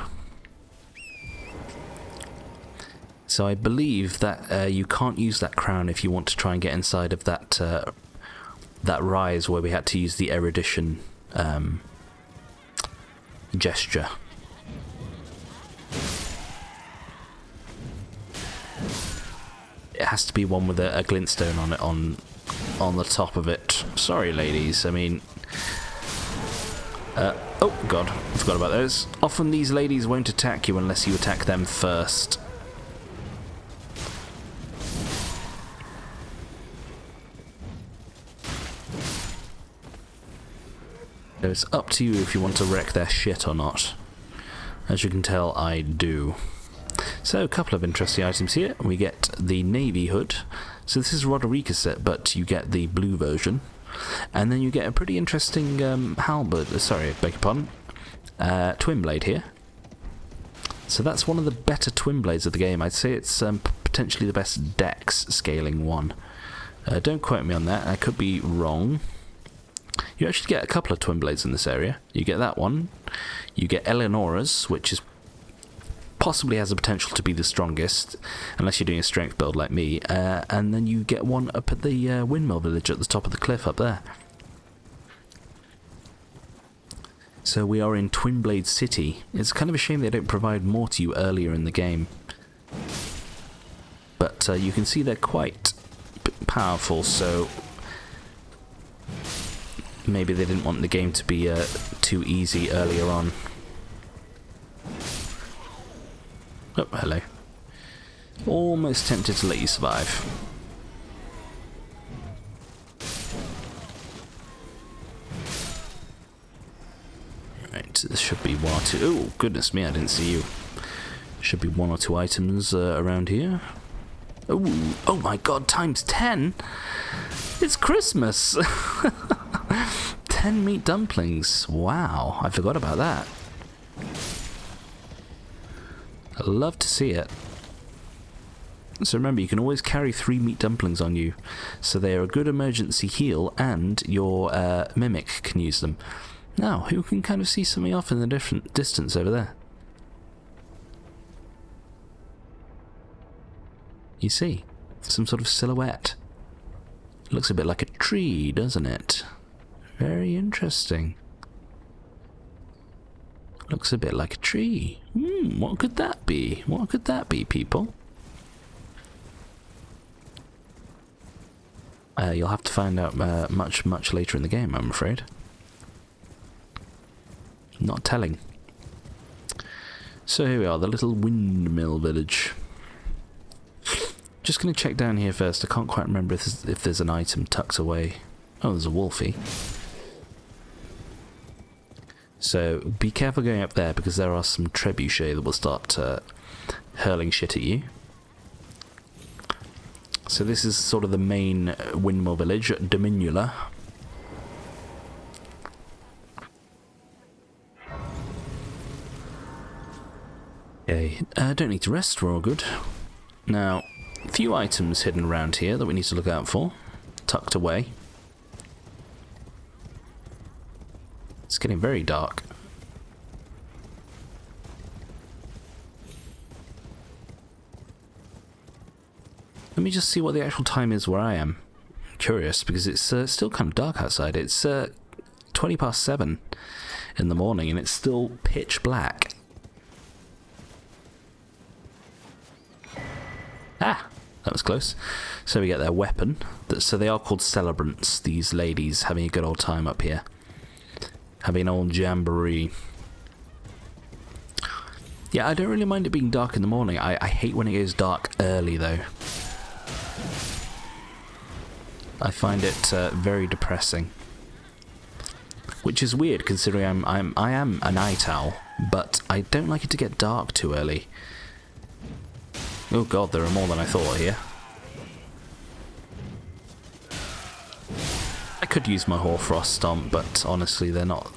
A: So I believe that you can't use that crown if you want to try and get inside of that that rise where we had to use the erudition gesture. It has to be one with a glintstone on it on the top of it. Sorry, ladies. I mean, oh god, I forgot about those. Often these ladies won't attack you unless you attack them first. So it's up to you if you want to wreck their shit or not. As you can tell, I do. So a couple of interesting items here. We get the navy hood. So this is Roderica's set, but you get the blue version. And then you get a pretty interesting halberd, sorry, beg your pardon, twin blade here. So that's one of the better twin blades of the game. I'd say it's potentially the best dex scaling one. Don't quote me on that, I could be wrong. You actually get a couple of twin blades in this area. You get that one. You get Eleonora's, which is possibly has the potential to be the strongest, unless you're doing a strength build like me. And then you get one up at the windmill village at the top of the cliff up there. So we are in Twin Blade City. It's kind of a shame they don't provide more to you earlier in the game. But you can see they're quite powerful, so maybe they didn't want the game to be too easy earlier on. Oh, hello. Almost tempted to let you survive. Right, this should be one or two... Oh, goodness me, I didn't see you. Should be one or two items around here. Oh my god, times 10? It's Christmas! 10 meat dumplings. Wow, I forgot about that. I'd love to see it. So remember, you can always carry 3 meat dumplings on you. So they are a good emergency heal, and your mimic can use them. Now, who can kind of see something off in the different distance over there? You see, some sort of silhouette. Looks a bit like a tree, doesn't it? Very interesting. Looks a bit like a tree. What could that be? What could that be, people? You'll have to find out much later in the game, I'm afraid. Not telling. So here we are, the little windmill village. just going to check down here first. I can't quite remember if there's an item tucked away. Oh, there's a wolfie. So be careful going up there, because there are some trebuchet that will start hurling shit at you. So this is sort of the main windmill village, Dominula. Okay, don't need to rest, we're all good. Now, a few items hidden around here that we need to look out for. Tucked away. It's getting very dark. Let me just see what the actual time is where I am. I'm curious, because it's still kind of dark outside. It's 20 past 7 in the morning, and it's still pitch black. Ah, that was close. So we get their weapon. So they are called celebrants, these ladies, having a good old time up here. Having an old jamboree. Yeah, I don't really mind it being dark in the morning. I hate when it goes dark early, though. I find it very depressing. Which is weird, considering I am a night owl, but I don't like it to get dark too early. Oh god, there are more than I thought here. I could use my Hoarfrost Stomp, but honestly they're not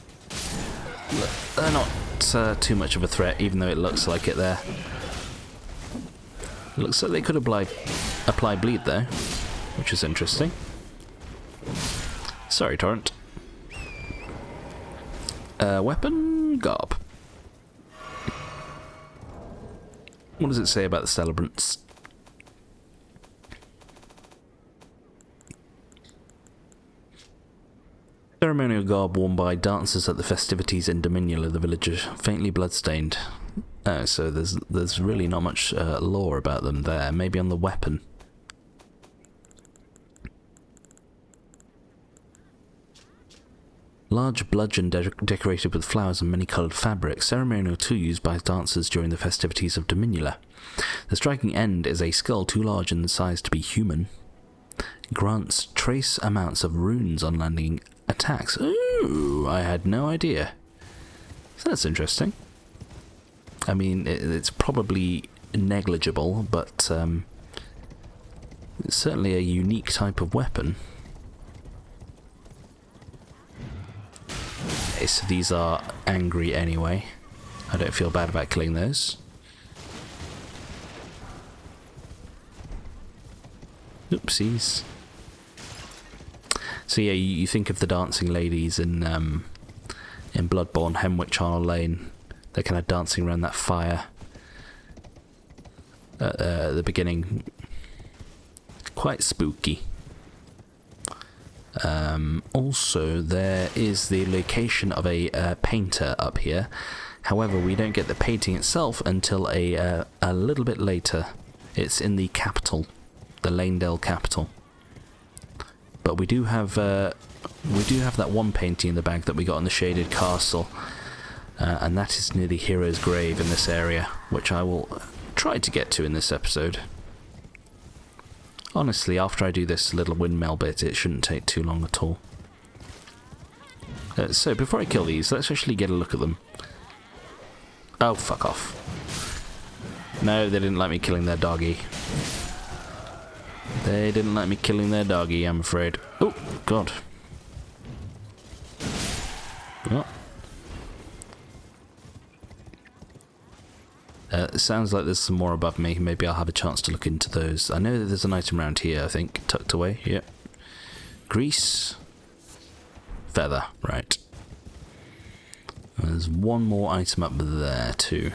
A: too much of a threat, even though it looks like it there. It looks like they could apply bleed though, which is interesting. Sorry, Torrent. Weapon garb. What does it say about the celebrants? Ceremonial garb worn by dancers at the festivities in Dominula, the village is faintly bloodstained. Oh, so there's really not much lore about them there. Maybe on the weapon. Large bludgeon decorated with flowers and many-coloured fabric, ceremonial tool used by dancers during the festivities of Dominula. The striking end is a skull too large in size to be human. Grants trace amounts of runes on landing attacks. Ooh, I had no idea. So that's interesting. I mean, it's probably negligible, but it's certainly a unique type of weapon. Okay, so these are angry anyway. I don't feel bad about killing those. Oopsies. So yeah, you think of the dancing ladies in Bloodborne, Hemwich Arnold Lane. They're kind of dancing around that fire at the beginning. Quite spooky. Also, there is the location of a painter up here. However, we don't get the painting itself until a little bit later. It's in the capital, the Lanedale capital. But we do have that one painting in the bag that we got in the Shaded Castle, and that is near the hero's grave in this area, which I will try to get to in this episode. Honestly, after I do this little windmill bit, it shouldn't take too long at all. So, before I kill these, let's actually get a look at them. Oh, fuck off. No, they didn't like me killing their doggy. They didn't like me killing their doggy, I'm afraid. Oh, God. Oh. It sounds like there's some more above me. Maybe I'll have a chance to look into those. I know that there's an item around here, I think, tucked away. Yep. Grease. Feather. Right. There's one more item up there, too.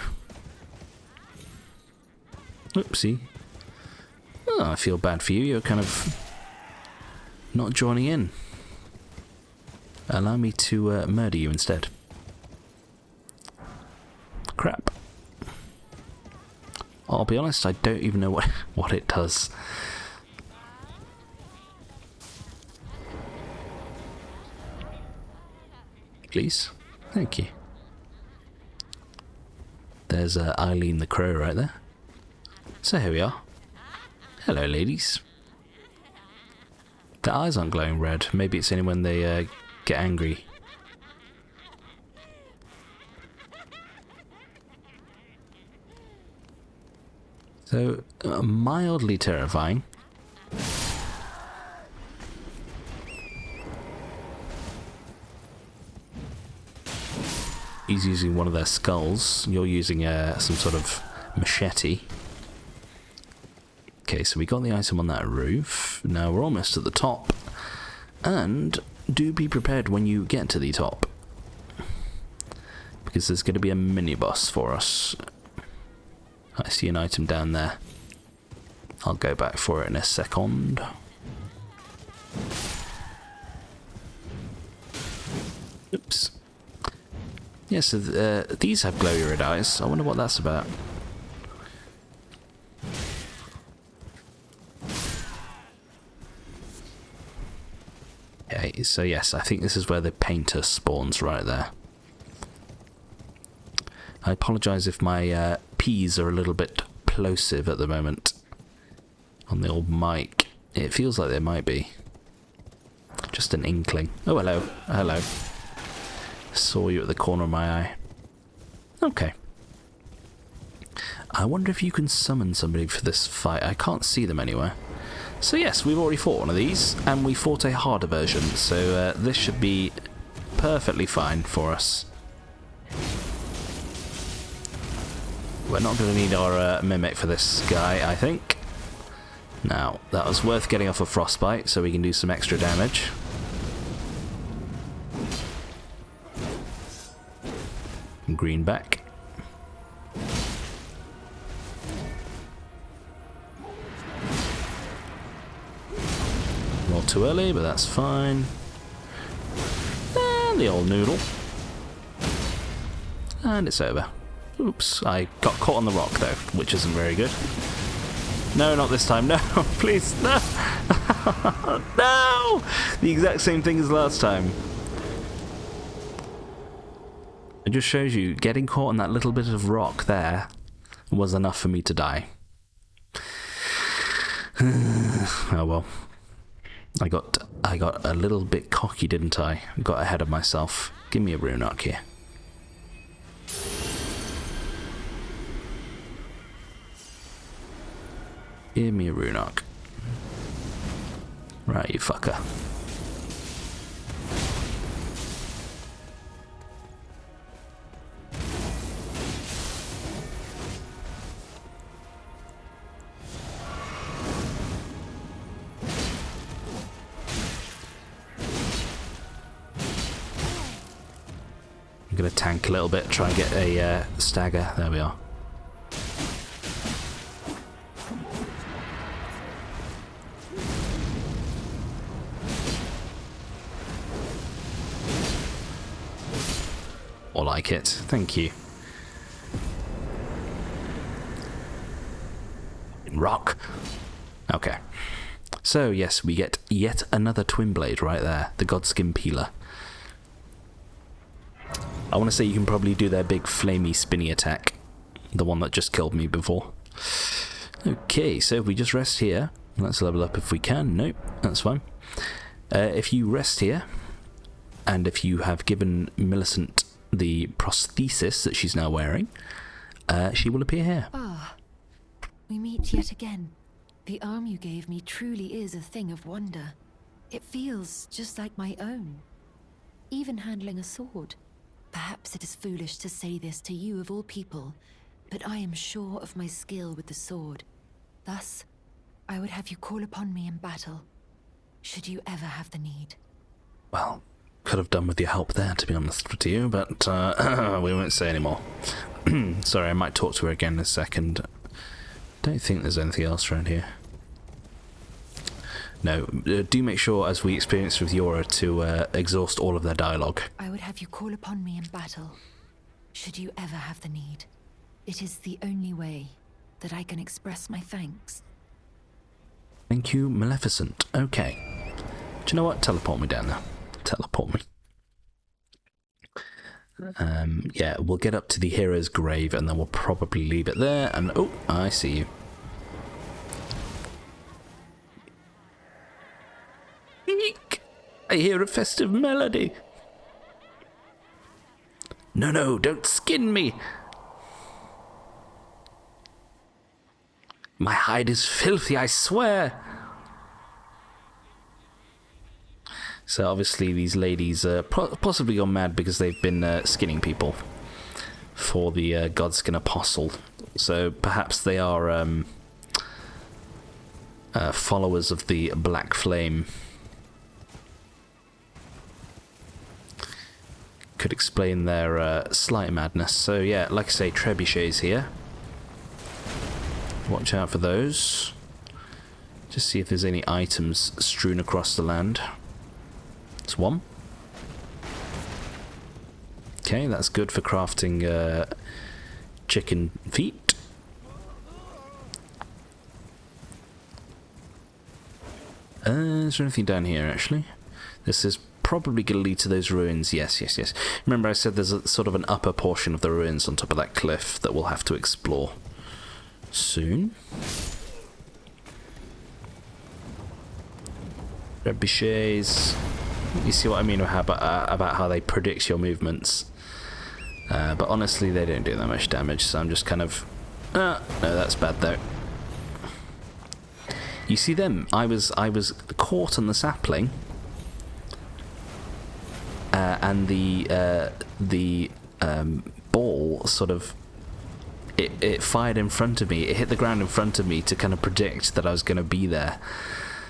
A: Oopsie. Oh, I feel bad for you. You're kind of not joining in. Allow me to murder you instead. Crap. I'll be honest, I don't even know what it does. Please. Thank you. There's Eileen the Crow right there. So here we are. Hello, ladies. Their eyes aren't glowing red. Maybe it's only when they get angry. So, mildly terrifying. He's using one of their skulls. You're using some sort of machete. Okay, so we got the item on that roof. Now we're almost at the top. And do be prepared when you get to the top, because there's going to be a mini-boss for us. I see an item down there. I'll go back for it in a second. Oops. Yeah, so these have glowy red eyes. I wonder what that's about. Okay, so yes, I think this is where the painter spawns, right there. I apologise if my P's are a little bit plosive at the moment on the old mic. It feels like they might be. Just an inkling. Oh, hello. Hello. Saw you at the corner of my eye. Okay. I wonder if you can summon somebody for this fight. I can't see them anywhere. So yes, we've already fought one of these, and we fought a harder version, so this should be perfectly fine for us. We're not going to need our mimic for this guy, I think. Now, that was worth getting off a frostbite, so we can do some extra damage. Greenback. A little too early, but that's fine. And the old noodle. And it's over. Oops, I got caught on the rock though, which isn't very good. No, not this time. No, please, no! No! The exact same thing as last time. It just shows you, getting caught on that little bit of rock there was enough for me to die. Oh well. I got a little bit cocky, didn't I? Got ahead of myself. Give me a rune arc here. Give me a rune arc. Right, you fucker. I'm going to tank a little bit, try and get a stagger. There we are. Or like it. Thank you. Rock. Okay. So, yes, we get yet another twin blade right there. The Godskin Peeler. I want to say you can probably do their big flamey spinny attack. The one that just killed me before. Okay, so if we just rest here. Let's level up if we can. Nope, that's fine. If you rest here, and if you have given Millicent the prosthesis that she's now wearing, she will appear here.
F: Ah, we meet yet again. The arm you gave me truly is a thing of wonder. It feels just like my own. Even handling a sword. Perhaps it is foolish to say this to you of all people, but I am sure of my skill with the sword. Thus, I would have you call upon me in battle, should you ever have the need.
A: Well, could have done with your help there, to be honest with you, but we won't say anymore. Sorry, I might talk to her again in a second. Don't think there's anything else around here. No, do make sure, as we experienced with Yora, to exhaust all of their dialogue.
F: I would have you call upon me in battle, should you ever have the need. It is the only way that I can express my thanks.
A: Thank you, Maleficent. Okay. Do you know what? Teleport me down there. Teleport me. Yeah, we'll get up to the hero's grave and then we'll probably leave it there. And oh, I see you. speak. I hear a festive melody. No, no, don't skin me. My hide is filthy, I swear. So obviously these ladies are possibly gone mad because they've been skinning people for the Godskin Apostle. So perhaps they are followers of the Black Flame. Could explain their slight madness. So yeah, like I say, trebuchets here. Watch out for those. Just see if there's any items strewn across the land. It's one. Okay, that's good for crafting chicken feet. Is there anything down here, actually? This is probably going to lead to those ruins. Yes, yes, yes. Remember I said there's a sort of an upper portion of the ruins on top of that cliff that we'll have to explore soon. Trebuchets. You see what I mean about how they predict your movements. But honestly, they don't do that much damage, so I'm just kind of... no, that's bad though. You see them? I was caught on the sapling, and the ball sort of... It fired in front of me. It hit the ground in front of me to kind of predict that I was going to be there.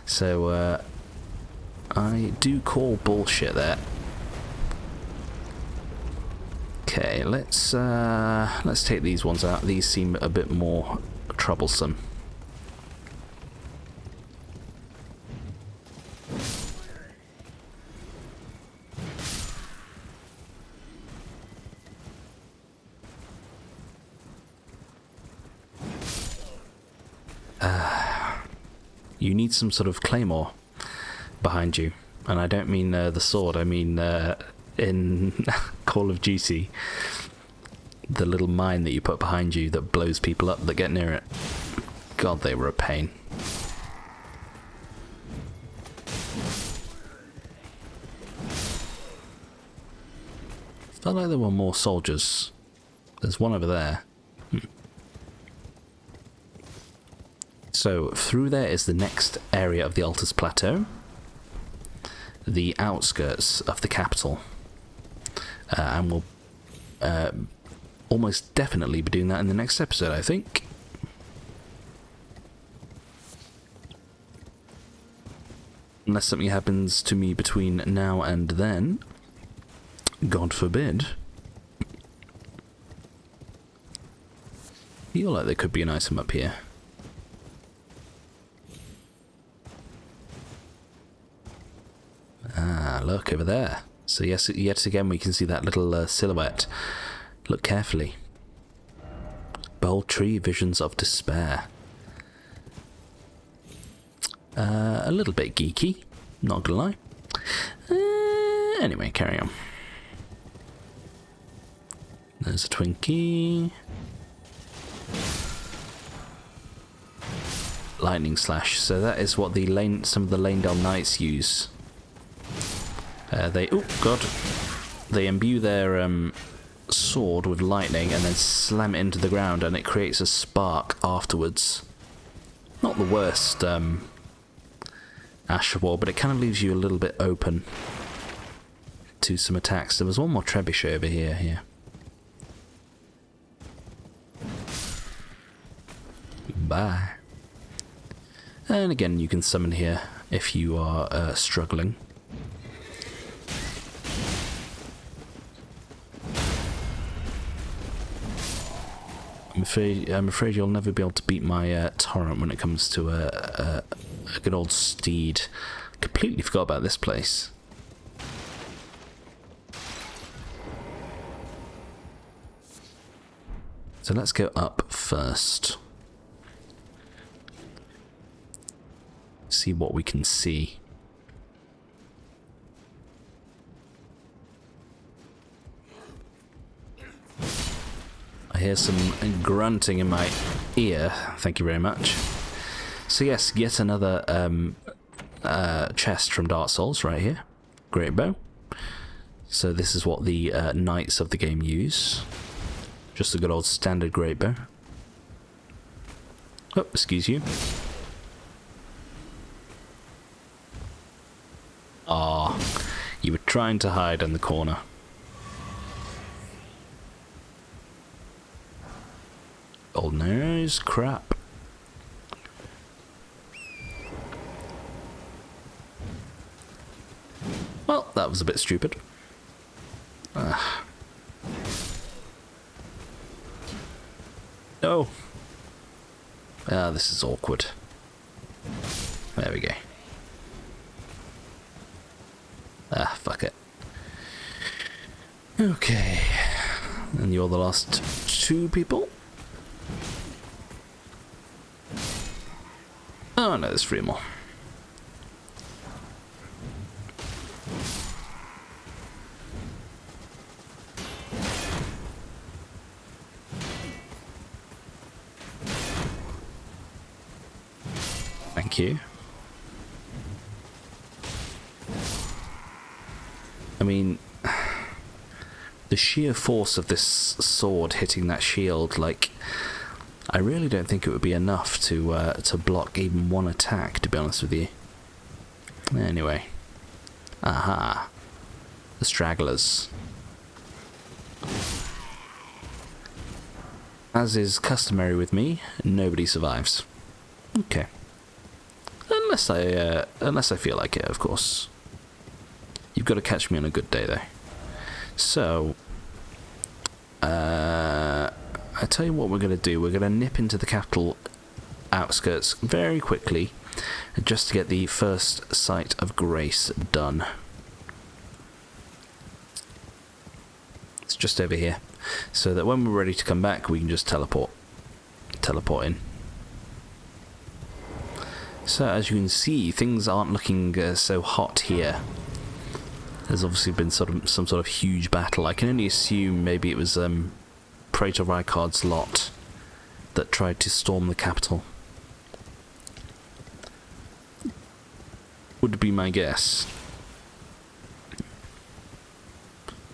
A: So, I do call bullshit there. Okay, let's take these ones out. These seem a bit more troublesome. You need some sort of claymore behind you, and I don't mean the sword. I mean in Call of Duty, the little mine that you put behind you that blows people up that get near it. God, they were a pain. Felt like there were more soldiers. There's one over there. So through there is the next area of the Altus Plateau, the outskirts of the capital, and we'll almost definitely be doing that in the next episode, I think. Unless something happens to me between now and then, God forbid. Feel like there could be an item up here. Ah, look over there. So yes, yet again we can see that little silhouette. Look carefully. Bold tree, visions of despair. A little bit geeky, not gonna lie. Anyway, carry on. There's a Twinkie. Lightning slash. So that is what the some of the Lanedale Knights use. They imbue their sword with lightning and then slam it into the ground, and it creates a spark afterwards. Not the worst Asher Wall, but it kind of leaves you a little bit open to some attacks. There was one more trebuchet over here. Bye. And again, you can summon here if you are struggling. I'm afraid you'll never be able to beat my torrent when it comes to a good old steed. Completely forgot about this place. So let's go up first. See what we can see. I hear some grunting in my ear. Thank you very much. So yes, yet another chest from Dark Souls right here. Great bow. So this is what the knights of the game use. Just a good old standard great bow. Oh, excuse you. Ah, you were trying to hide in the corner. Old nose, crap. Well, that was a bit stupid. No. Ah, this is awkward. There we go. Ah, fuck it. Okay. And you're the last two people? Oh no, there's three more. Thank you. I mean, the sheer force of this sword hitting that shield, like, I really don't think it would be enough to block even one attack, to be honest with you. Anyway. Aha. The stragglers. As is customary with me, nobody survives. Okay. Unless I feel like it, of course. You've got to catch me on a good day, though. So, I tell you what we're going to do. We're going to nip into the capital outskirts very quickly, just to get the first sight of Grace done. It's just over here, so that when we're ready to come back, we can just teleport in. So as you can see, things aren't looking so hot here. There's obviously been some sort of huge battle. I can only assume maybe it was Praetor Rykard's lot that tried to storm the capital. Would be my guess.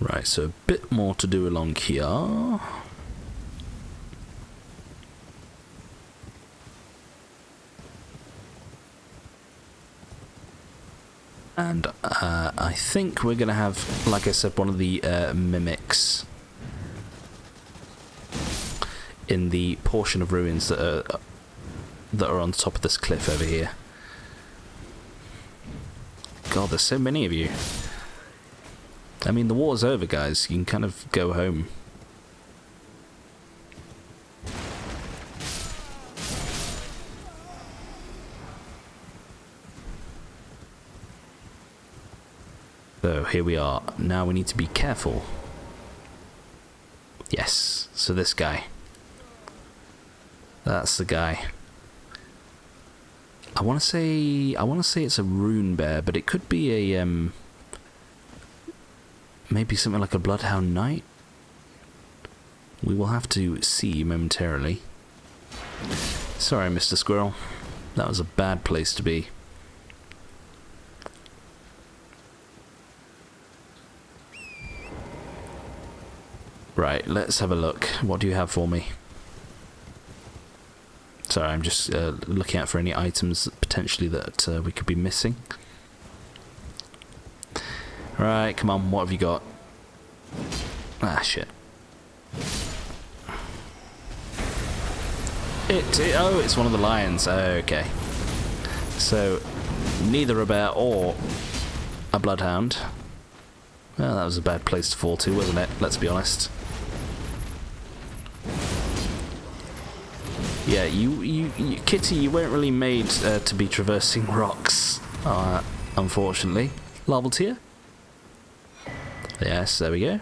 A: Right, so a bit more to do along here. And I think we're going to have, like I said, one of the mimics in the portion of ruins that are on top of this cliff over here. God, there's so many of you. I mean, the war's over, guys. You can kind of go home. So here we are. Now we need to be careful. Yes. So this guy. That's the guy. I want to say it's a rune bear, but it could be a maybe something like a bloodhound knight. We will have to see momentarily. Sorry, Mr. Squirrel. That was a bad place to be. Right, let's have a look. What do you have for me? Sorry, I'm just looking out for any items potentially that we could be missing. Right, come on, what have you got? Ah, shit. Oh, it's one of the lions. Okay. So, neither a bear or a bloodhound. Well, that was a bad place to fall to, wasn't it? Let's be honest. Yeah, you Kitty, you weren't really made to be traversing rocks, unfortunately. Larval tier? Yes, there we go.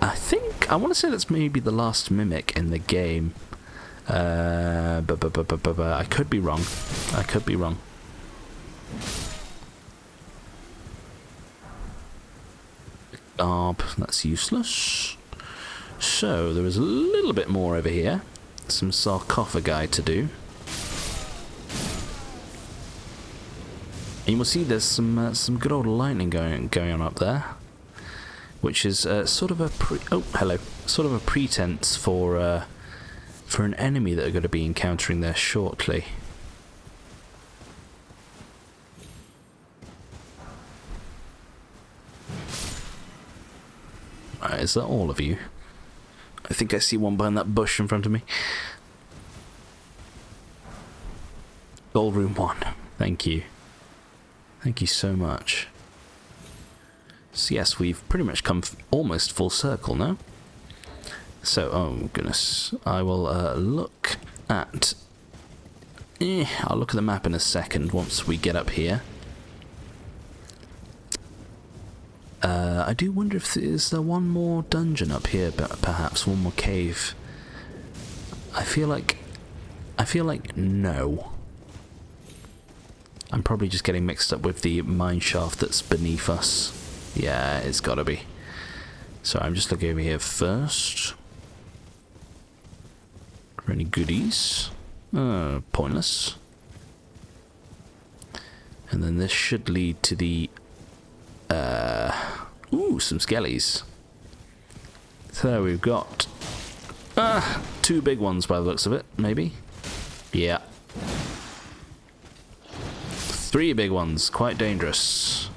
A: I want to say that's maybe the last mimic in the game. I could be wrong. I could be wrong. That's useless. So, there is a little bit more over here. Some sarcophagi to do. you will see there's some good old lightning going on up there, which is sort of a sort of a pretense for an enemy that are going to be encountering there shortly. Right, is that all of you? I think I see one behind that bush in front of me. Gold room 1. Thank you. Thank you so much. So yes, we've pretty much come almost full circle now. So, oh goodness, I will look at... I'll look at the map in a second once we get up here. I do wonder if is there one more dungeon up here, but perhaps one more cave. I feel like no. I'm probably just getting mixed up with the mine shaft that's beneath us. Yeah, it's gotta be. So I'm just looking over here first. Are there any goodies? Pointless. And then this should lead to the... ooh, some skellies. So we've got... 2 big ones by the looks of it, maybe? Yeah. 3 big ones, quite dangerous.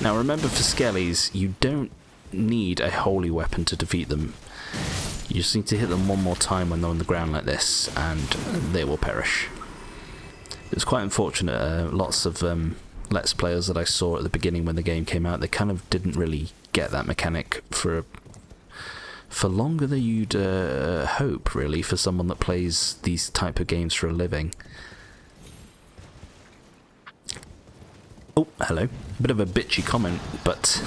A: Now remember, for skellies, you don't need a holy weapon to defeat them. You just need to hit them one more time when they're on the ground like this, and they will perish. It's quite unfortunate, lots of Let's Players that I saw at the beginning when the game came out, they kind of didn't really get that mechanic for longer than you'd hope, really, for someone that plays these type of games for a living. Oh, hello. A bit of a bitchy comment, but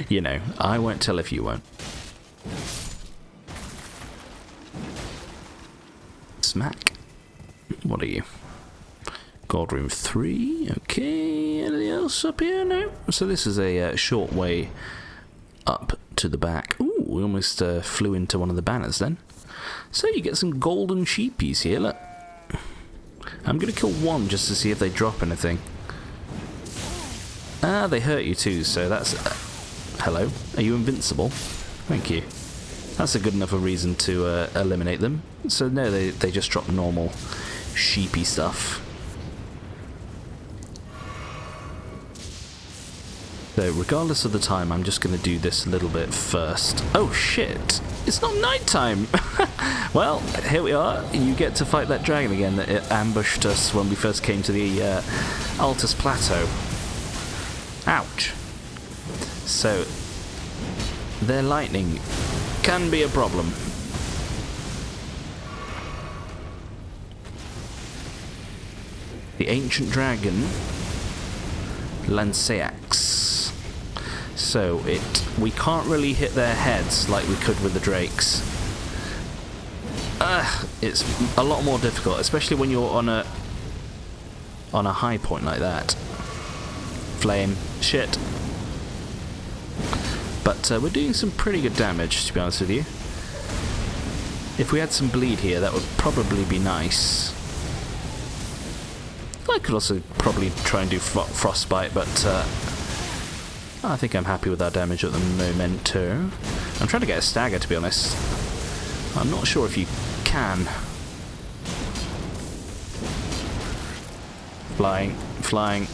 A: you know, I won't tell if you won't. Smack. What are you? Gold room 3. Okay, anything else up here? No. So this is a short way up to the back. Ooh, we almost flew into one of the banners then. So you get some golden sheepies here, look. I'm going to kill one just to see if they drop anything. Ah, they hurt you too, so that's... hello, are you invincible? Thank you. That's a good enough a reason to eliminate them. So no, they just drop normal sheepy stuff. So regardless of the time, I'm just going to do this a little bit first. Oh shit! It's not nighttime! Well, here we are. You get to fight that dragon again that ambushed us when we first came to the Altus Plateau. Ouch. So, their lightning can be a problem. The ancient dragon, Lanceax. So we can't really hit their heads like we could with the drakes. It's a lot more difficult, especially when you're on a high point like that. Flame. Shit. But we're doing some pretty good damage, to be honest with you. If we had some bleed here, that would probably be nice. I could also probably try and do frostbite, but I think I'm happy with our damage at the moment too. I'm trying to get a stagger, to be honest. I'm not sure if you can. Flying. Flying.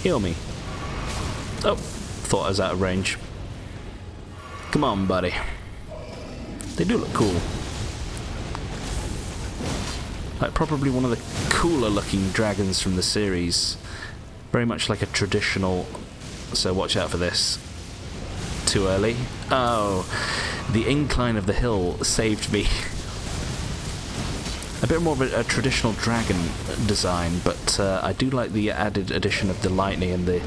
A: Heal me. Oh, thought I was out of range. Come on, buddy. They do look cool. Like, probably one of the cooler looking dragons from the series. Very much like a traditional... So watch out for this. Too early. Oh, the incline of the hill saved me. A bit more of a traditional dragon design, but I do like the added addition of the lightning and the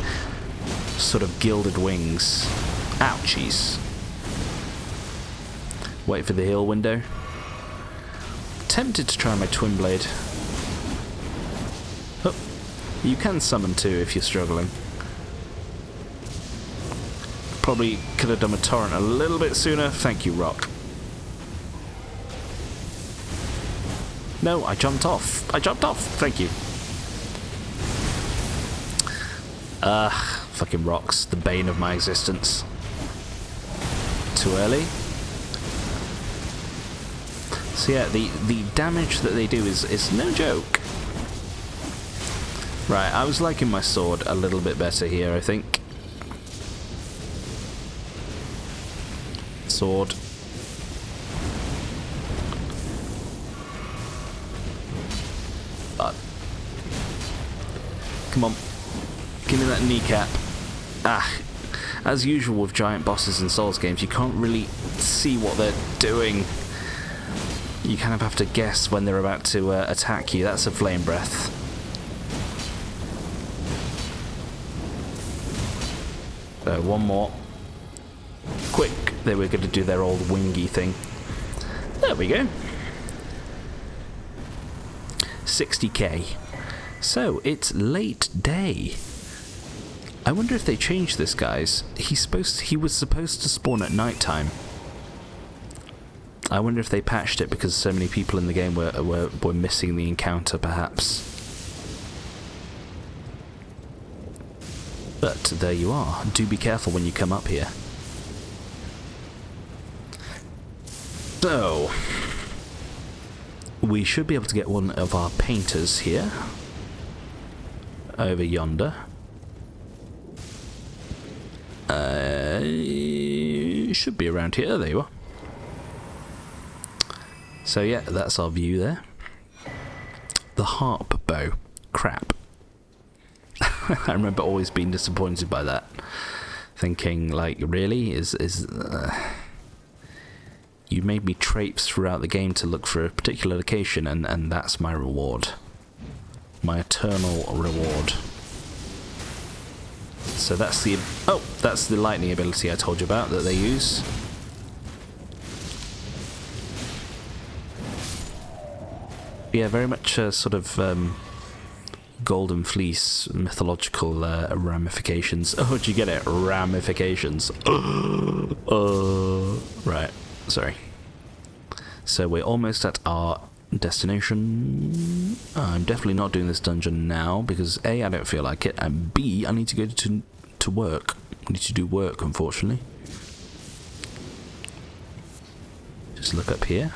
A: sort of gilded wings. Ouchies. Wait for the heal window. Tempted to try my twin blade. Oh, you can summon too if you're struggling. Probably could have done a torrent a little bit sooner. Thank you, Rock. No, I jumped off. I jumped off. Thank you. Fucking rocks. The bane of my existence. Too early. So yeah, the damage that they do is no joke. Right, I was liking my sword a little bit better here, I think. Sword. Come on. Give me that kneecap. As usual with giant bosses in Souls games, you can't really see what they're doing. You kind of have to guess when they're about to attack you. That's a flame breath. One more. Quick. They were going to do their old wingy thing. There we go. 60k. So, it's late day. I wonder if they changed this, guys. He was supposed to spawn at night time. I wonder if they patched it because so many people in the game were missing the encounter, perhaps. But there you are. Do be careful when you come up here. So, we should be able to get one of our painters here. Over yonder. Should be around here. There you are. So yeah, that's our view there. The harp bow. Crap. I remember always being disappointed by that. Thinking, like, really? You made me traipse throughout the game to look for a particular location, and that's my reward. My eternal reward. So that's the... Oh, that's the lightning ability I told you about that they use. Yeah, very much sort of Golden Fleece mythological ramifications. Oh, did you get it? Ramifications. Right, sorry. So we're almost at our destination. I'm definitely not doing this dungeon now because A, I don't feel like it, and B, I need to go to work. I need to do work, unfortunately. Just look up here.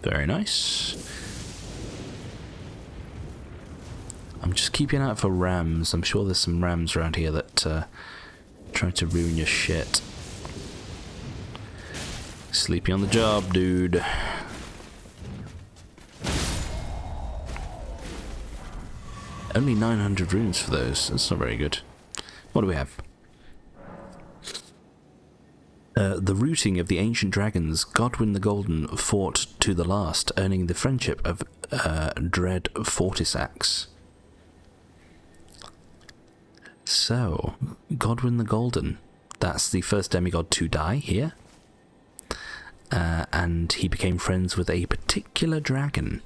A: Very nice. I'm just keeping out for rams. I'm sure there's some rams around here that try to ruin your shit. Sleepy on the job, dude. Only 900 runes for those. That's not very good. What do we have? The rooting of the ancient dragons, Godwyn the Golden fought to the last, earning the friendship of Dread Fortisax. So, Godwyn the Golden, that's the first demigod to die here. And he became friends with a particular dragon,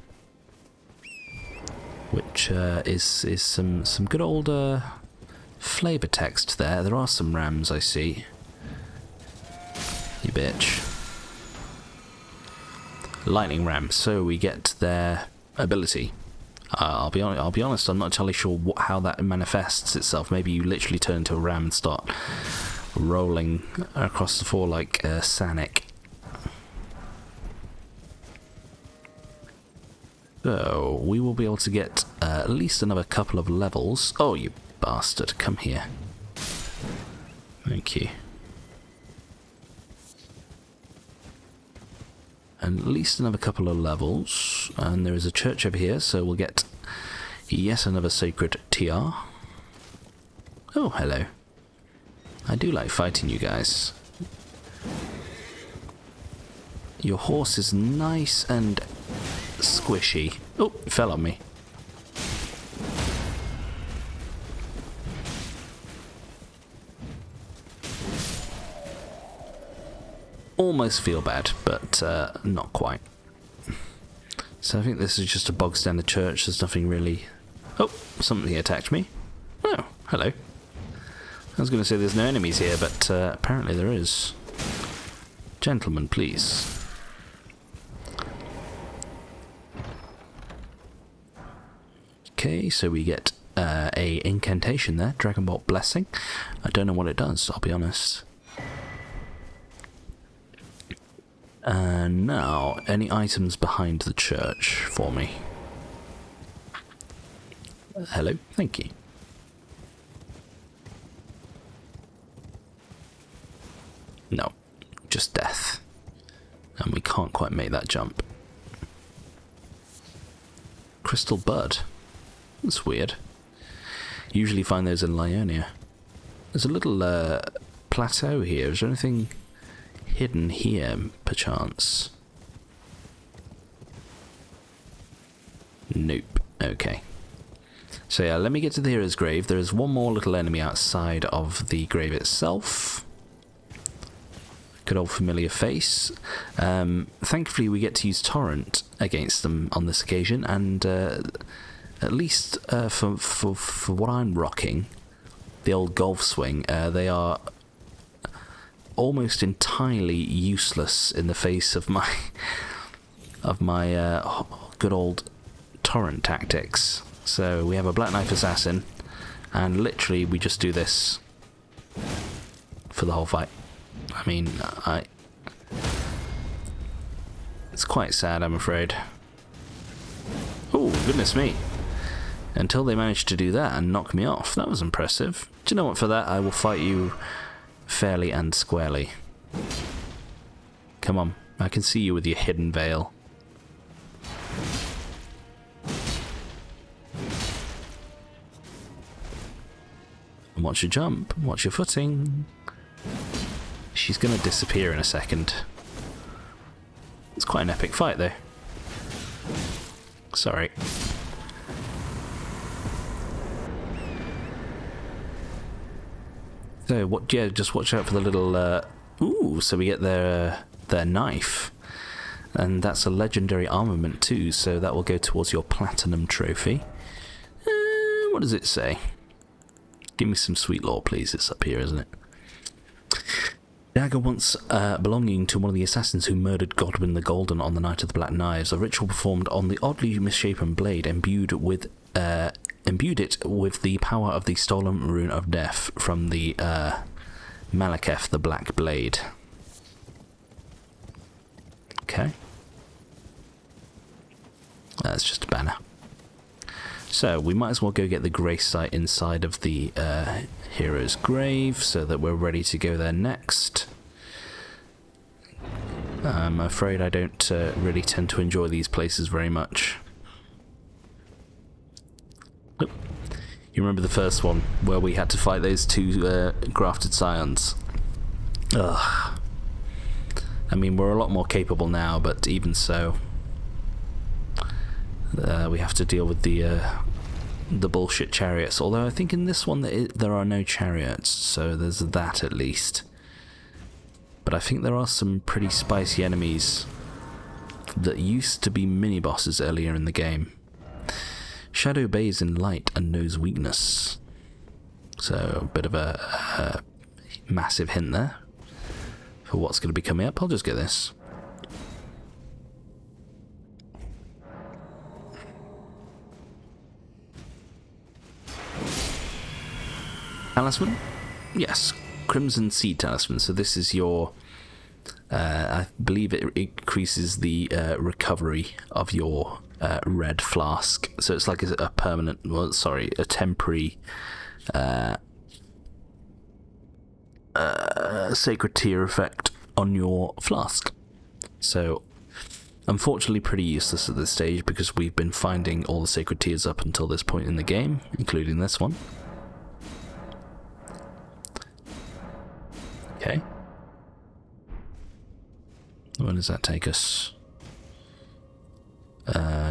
A: which is some good old flavor text there. There are some rams, I see. You bitch. Lightning ram. So we get their ability. I'll be honest. I'm not entirely sure how that manifests itself. Maybe you literally turn into a ram and start rolling across the floor like Sanic. So we will be able to get at least another couple of levels. Oh, you bastard! Come here. Thank you. And at least another couple of levels, and there is a church over here, so we'll get yes another sacred TR. Oh, hello. I do like fighting you guys. Your horse is nice and squishy. Oh, it fell on me. Almost feel bad, but not quite. So I think this is just a bog standard church. There's nothing really... Oh, something attacked me. Oh, hello. I was going to say there's no enemies here, but apparently there is. Gentlemen, please. Okay, so we get a incantation there, Dragon Bolt Blessing. I don't know what it does, I'll be honest. And now, any items behind the church for me? Hello, thank you. No, just death. And we can't quite make that jump. Crystal Bud. That's weird. Usually find those in Lyonia. There's a little plateau here. Is there anything hidden here, perchance? Nope. Okay. So yeah, let me get to the hero's grave. There is one more little enemy outside of the grave itself. Good old familiar face. Thankfully we get to use Torrent against them on this occasion, and at least for what I'm rocking, the old golf swing, they are almost entirely useless in the face of my good old Torrent tactics. So we have a Black Knife Assassin, and literally we just do this for the whole fight. I mean, it's quite sad, I'm afraid. Oh, goodness me. Until they managed to do that and knock me off. That was impressive. Do you know what, for that I will fight you fairly and squarely. Come on, I can see you with your hidden veil. And watch your jump, watch your footing. She's gonna disappear in a second. It's quite an epic fight though. Sorry. So what? Yeah, just watch out for the little. Ooh, so we get their knife, and that's a legendary armament too. So that will go towards your platinum trophy. What does it say? Give me some sweet lore, please. It's up here, isn't it? Dagger once belonging to one of the assassins who murdered Godwin the Golden on the Night of the Black Knives. A ritual performed on the oddly misshapen blade imbued it with the power of the stolen rune of death from the Malekith, the Black Blade. Okay. That's just a banner. So we might as well go get the grace site inside of the hero's grave so that we're ready to go there next. I'm afraid I don't really tend to enjoy these places very much. Oop. You remember the first one where we had to fight those two grafted scions? Ugh. I mean, we're a lot more capable now, but even so, we have to deal with the bullshit chariots. Although I think in this one there are no chariots, so there's that at least. But I think there are some pretty spicy enemies that used to be mini-bosses earlier in the game. Shadow bathes in light and knows weakness. So a bit of a massive hint there for what's going to be coming up. I'll just get this. Talisman? Yes, Crimson Seed Talisman. So this is your, I believe it increases the recovery of your red flask. So it's like a permanent, well, sorry, a temporary sacred tear effect on your flask. So unfortunately pretty useless at this stage because we've been finding all the sacred tears up until this point in the game, including this one. Okay. Where does that take us?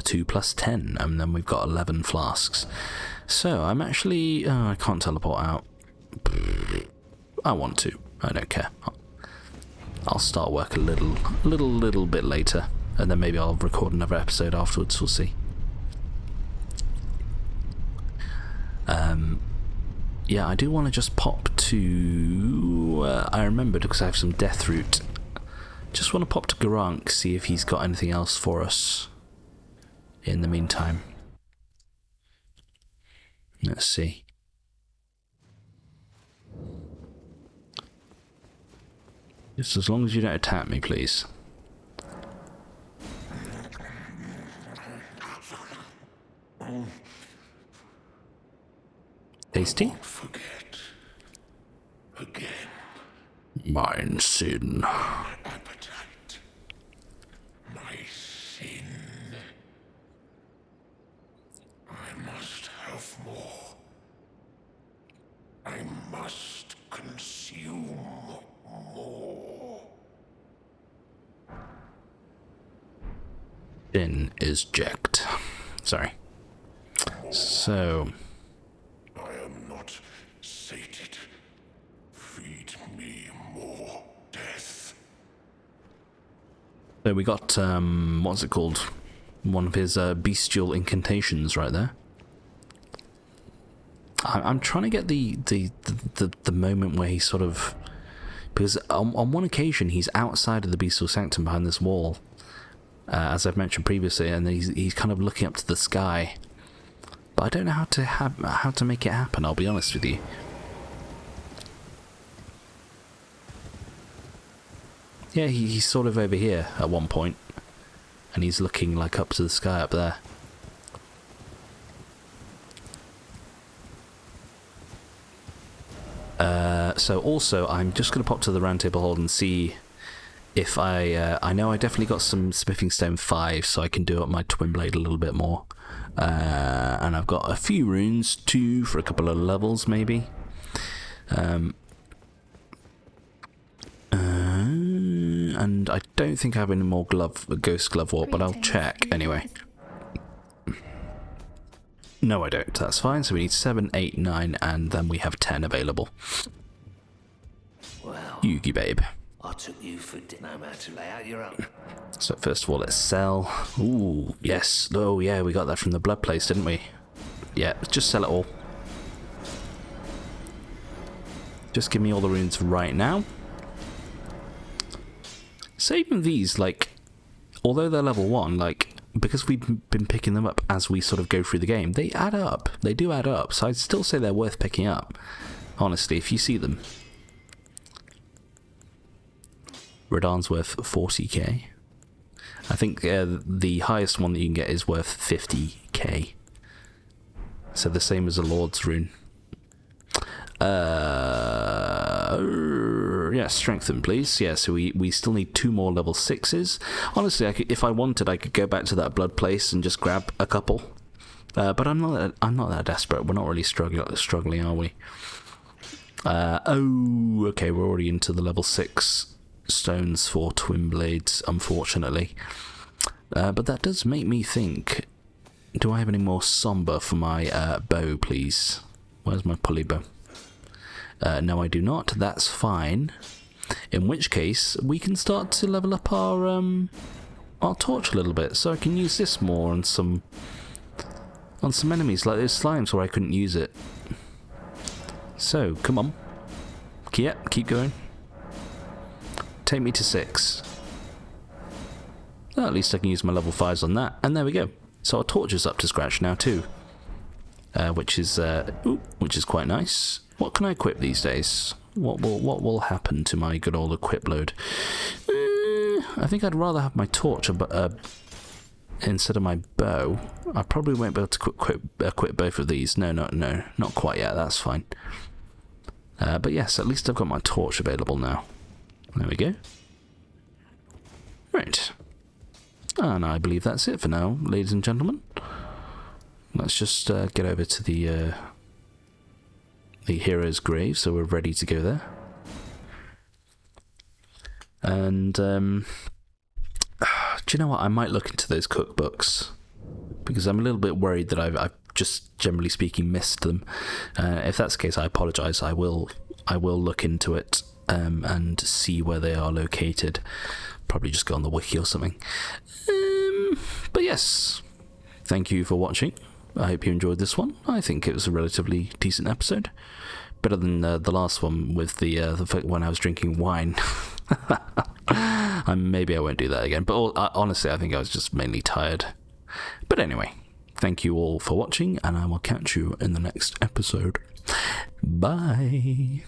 A: 2 plus 10, and then we've got 11 flasks. So I'm actually... I can't teleport out. I want to. I don't care. I'll start work a little bit later, and then maybe I'll record another episode afterwards. We'll see. Yeah, I do want to just pop to... I remembered because I have some Death Root. Just want to pop to Garank, see if he's got anything else for us in the meantime. Let's see. Just as long as you don't attack me, please. Tasty?
G: Forget again.
A: Mine sin.
G: Appetite. My sin. I must have more. I must consume more.
A: Sin is jacked. Sorry. So...
G: I am not sated. Feed me more death.
A: So we got, what's it called? One of his bestial incantations right there. I'm trying to get the moment where he sort of... Because on one occasion he's outside of the bestial sanctum behind this wall, as I've mentioned previously, and he's kind of looking up to the sky. But I don't know how to make it happen, I'll be honest with you. Yeah, he's sort of over here at one point, and he's looking like up to the sky up there. So also, I'm just going to pop to the round table hold and see if I know I definitely got some Smithing Stone 5, so I can do up my Twin Blade a little bit more. And I've got a few runes too for a couple of levels maybe. And I don't think I have any more Ghost Glove Warp, but I'll check anyway. No, I don't. That's fine. So we need 7, 8, 9, and then we have 10 available.
H: Well,
A: Yugi, babe.
H: I took you for no matter to lay out your own.
A: So first of all, let's sell. Ooh, yes. Oh, yeah, we got that from the blood place, didn't we? Yeah, just sell it all. Just give me all the runes right now. So even these, like, although they're level 1, like, because we've been picking them up as we sort of go through the game, they add up. They do add up. So I'd still say they're worth picking up. Honestly, if you see them. Radan's worth 40k. I think the highest one that you can get is worth 50k. So the same as a Lord's rune. Yeah, strengthen, please. Yeah, so we still need 2 more level 6s. Honestly, if I wanted, I could go back to that blood place and just grab a couple. But I'm not that desperate. We're not really struggling, are we? Oh, okay, we're already into the level 6 stones for Twin Blades, unfortunately. But that does make me think, do I have any more somber for my bow, please? Where's my pulley bow? No, I do not. That's fine. In which case, we can start to level up our torch a little bit, so I can use this more on some enemies like those slimes where I couldn't use it. So, come on. Yep, keep going. Take me to 6. Well, at least I can use my level 5s on that, and there we go. So our torch is up to scratch now too, which is quite nice. What can I equip these days? What will happen to my good old equip load? I think I'd rather have my torch instead of my bow. I probably won't be able to equip both of these. No, not quite yet. That's fine. But yes, at least I've got my torch available now. There we go. Right. And I believe that's it for now, ladies and gentlemen. Let's just get over to the hero's grave, so we're ready to go there. And do you know what? I might look into those cookbooks because I'm a little bit worried that I've just generally speaking missed them. If that's the case, I apologise. I will look into it and see where they are located. Probably just go on the wiki or something. But yes, thank you for watching. I hope you enjoyed this one. I think it was a relatively decent episode. Better than the last one with the when I was drinking wine. Maybe I won't do that again. But honestly, I think I was just mainly tired. But anyway, thank you all for watching, and I will catch you in the next episode. Bye.